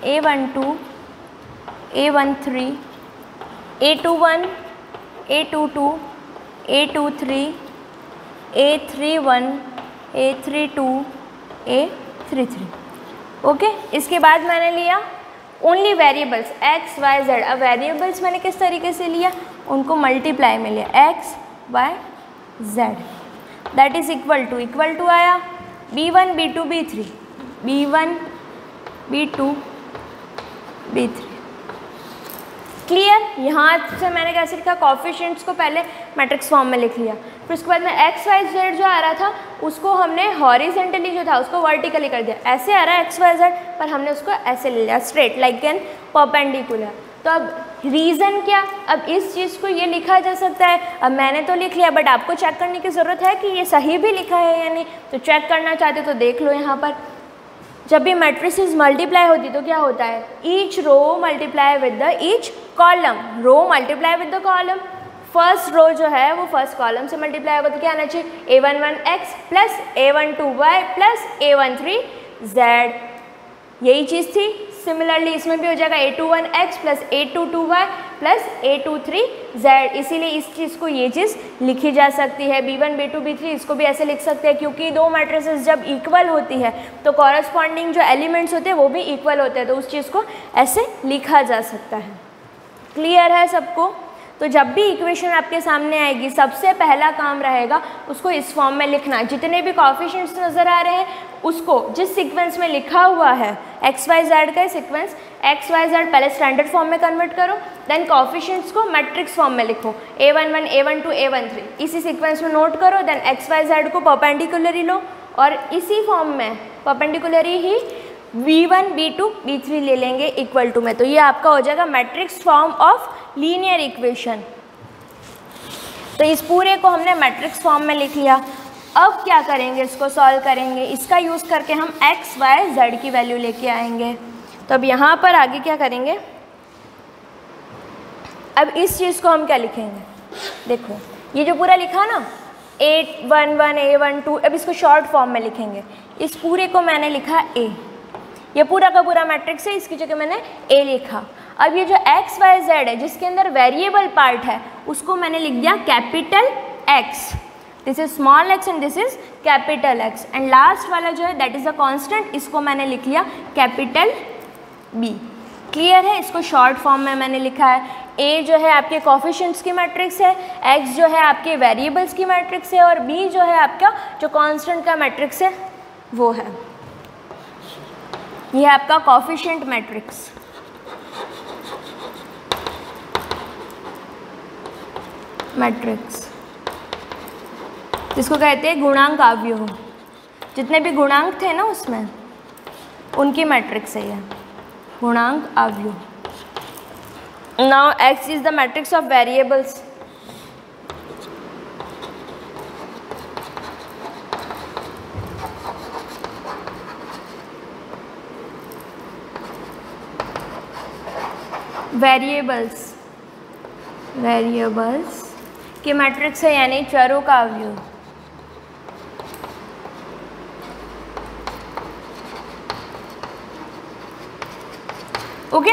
a12 a13 a21 a22 a23 a31 a32 a33। Okay, इसके बाद मैंने लिया only variables x y z। अब वेरिएबल्स मैंने किस तरीके से लिया, उनको मल्टीप्लाई में लिया, x y z that is equal to आया b1 b2 b3 b1 b2 b3। Clear. यहाँ से मैंने कैसे लिखा, कोएफिशिएंट्स को पहले मैट्रिक्स फॉर्म में लिख लिया, फिर उसके बाद में एक्स वाई जेड जो आ रहा था उसको हमने हॉरिजेंटली जो था उसको वर्टिकली कर दिया। ऐसे आ रहा है एक्स वाई जेड, पर हमने उसको ऐसे ले लिया, स्ट्रेट लाइक एन परपेंडिकुलर। तो अब रीज़न क्या, अब इस चीज़ को ये लिखा जा सकता है। अब मैंने तो लिख लिया, बट आपको चेक करने की ज़रूरत है कि ये सही भी लिखा है या नहीं। तो चेक करना चाहते तो देख लो, यहाँ पर जब भी मैट्रिसेस मल्टीप्लाई होती तो क्या होता है, each row multiply with the each column, row multiply with the column. First row जो है वो फर्स्ट कॉलम से मल्टीप्लाई होगा, तो क्या आना चाहिए a11x plus a12y plus a13z, यही चीज़ थी। सिमिलरली इसमें भी हो जाएगा a21x plus a22y plus a23z, इसीलिए इस चीज़ को ये चीज़ लिखी जा सकती है। b1 b2 b3 इसको भी ऐसे लिख सकते हैं, क्योंकि दो मैट्रिसेस जब इक्वल होती है तो कॉरस्पॉन्डिंग जो एलिमेंट्स होते हैं वो भी इक्वल होते हैं, तो उस चीज़ को ऐसे लिखा जा सकता है। क्लियर है सबको। तो जब भी इक्वेशन आपके सामने आएगी सबसे पहला काम रहेगा उसको इस फॉर्म में लिखना। जितने भी कोएफिशिएंट्स नज़र आ रहे हैं उसको जिस सीक्वेंस में लिखा हुआ है एक्स वाई जेड का सीक्वेंस, एक्स वाई जेड पहले स्टैंडर्ड फॉर्म में कन्वर्ट करो, देन कोएफिशिएंट्स को मैट्रिक्स फॉर्म में लिखो, a11 a12 a13 इसी सीक्वेंस में नोट करो, देन एक्स वाई जेड को परपेंडिकुलरली लो और इसी फॉर्म में परपेंडिकुलरली ही v1 v2 v3 ले लेंगे इक्वल टू में। तो ये आपका हो जाएगा matrix form of linear equation. तो इस पूरे को हमने मैट्रिक्स फॉर्म में लिख लिया। अब क्या करेंगे, इसको सॉल्व करेंगे, इसका यूज़ करके हम x, y, z की वैल्यू लेके आएंगे। तो अब यहाँ पर आगे क्या करेंगे, अब इस चीज़ को हम क्या लिखेंगे, देखो ये जो पूरा लिखा ना A11 A12, अब इसको शॉर्ट फॉर्म में लिखेंगे। इस पूरे को मैंने लिखा A, ये पूरा का पूरा मैट्रिक्स है, इसकी जगह मैंने A लिखा। अब ये जो x, y, z है जिसके अंदर वेरिएबल पार्ट है उसको मैंने लिख दिया capital X, this is small x and this is capital X, and last वाला जो है दैट इज अ कांस्टेंट, इसको मैंने लिख लिया कैपिटल B। क्लियर है? इसको शॉर्ट फॉर्म में मैंने लिखा है। A जो है आपके कोफिशिएंट्स की मैट्रिक्स है, X जो है आपके वेरिएबल्स की मैट्रिक्स है, और B जो है आपका जो कांस्टेंट का मैट्रिक्स है वो है, ये है आपका कोफिशिएंट मैट्रिक्स। मैट्रिक्स जिसको कहते हैं गुणांक आव्यूह, जितने भी गुणांक थे ना उसमें उनकी मैट्रिक्स है ये गुणांक आव्यूह। Now X is the matrix of variables. Variables की मैट्रिक्स है, यानी चरों का अवयव। ओके,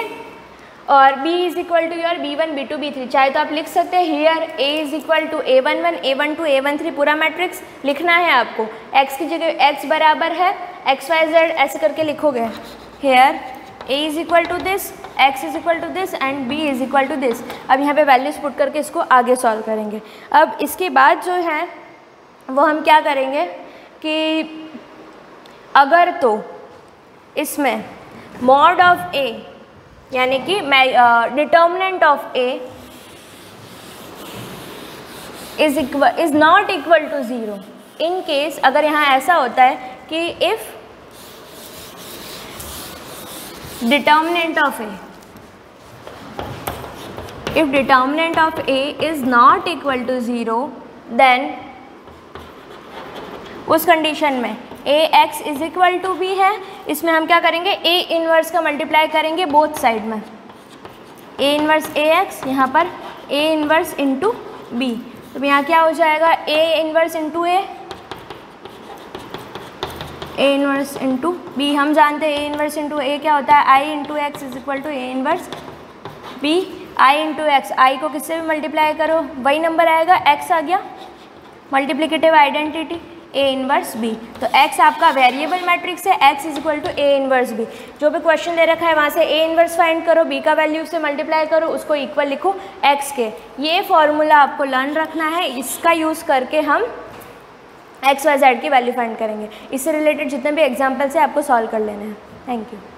और B is equal to your B1 B2 B3, चाहे तो आप लिख सकते हैं here A is equal to A11 A12 A13, पूरा मैट्रिक्स लिखना है आपको। X की जगह X बराबर है X Y Z ऐसे करके लिखोगे। Here A is equal to this, X is equal to this and B is equal to this. अब यहाँ पे वैल्यूज पुट करके इसको आगे सॉल्व करेंगे। अब इसके बाद जो है वो हम क्या करेंगे कि अगर तो इसमें मॉड ऑफ A यानी कि determinant of A is not equal to 0, in case अगर यहाँ ऐसा होता है कि if determinant of A is not equal to 0, then उस कंडीशन में Ax is equal to B है। इसमें हम क्या करेंगे, A इनवर्स का मल्टीप्लाई करेंगे बोथ साइड में, A इनवर्स Ax, यहाँ पर A इनवर्स इंटू B। तो यहाँ क्या हो जाएगा, A inverse into A inverse into B। हम जानते हैं A इनवर्स इंटू A क्या होता है, I into x is equal to A inverse B। I into x, I को किससे भी मल्टीप्लाई करो वही नंबर आएगा, X आ गया, multiplicative identity A inverse B। तो X आपका वेरिएबल मैट्रिक्स है, X is equal to A inverse B। जो भी क्वेश्चन दे रखा है वहाँ से A इनवर्स फाइंड करो, B का वैल्यू से मल्टीप्लाई करो, उसको इक्वल लिखो X के। ये फॉर्मूला आपको लर्न रखना है, इसका यूज़ करके हम X Y Z की वैल्यू फाइंड करेंगे। इससे रिलेटेड जितने भी एग्जाम्पल्स हैं आपको सॉल्व कर लेने हैं। Thank you.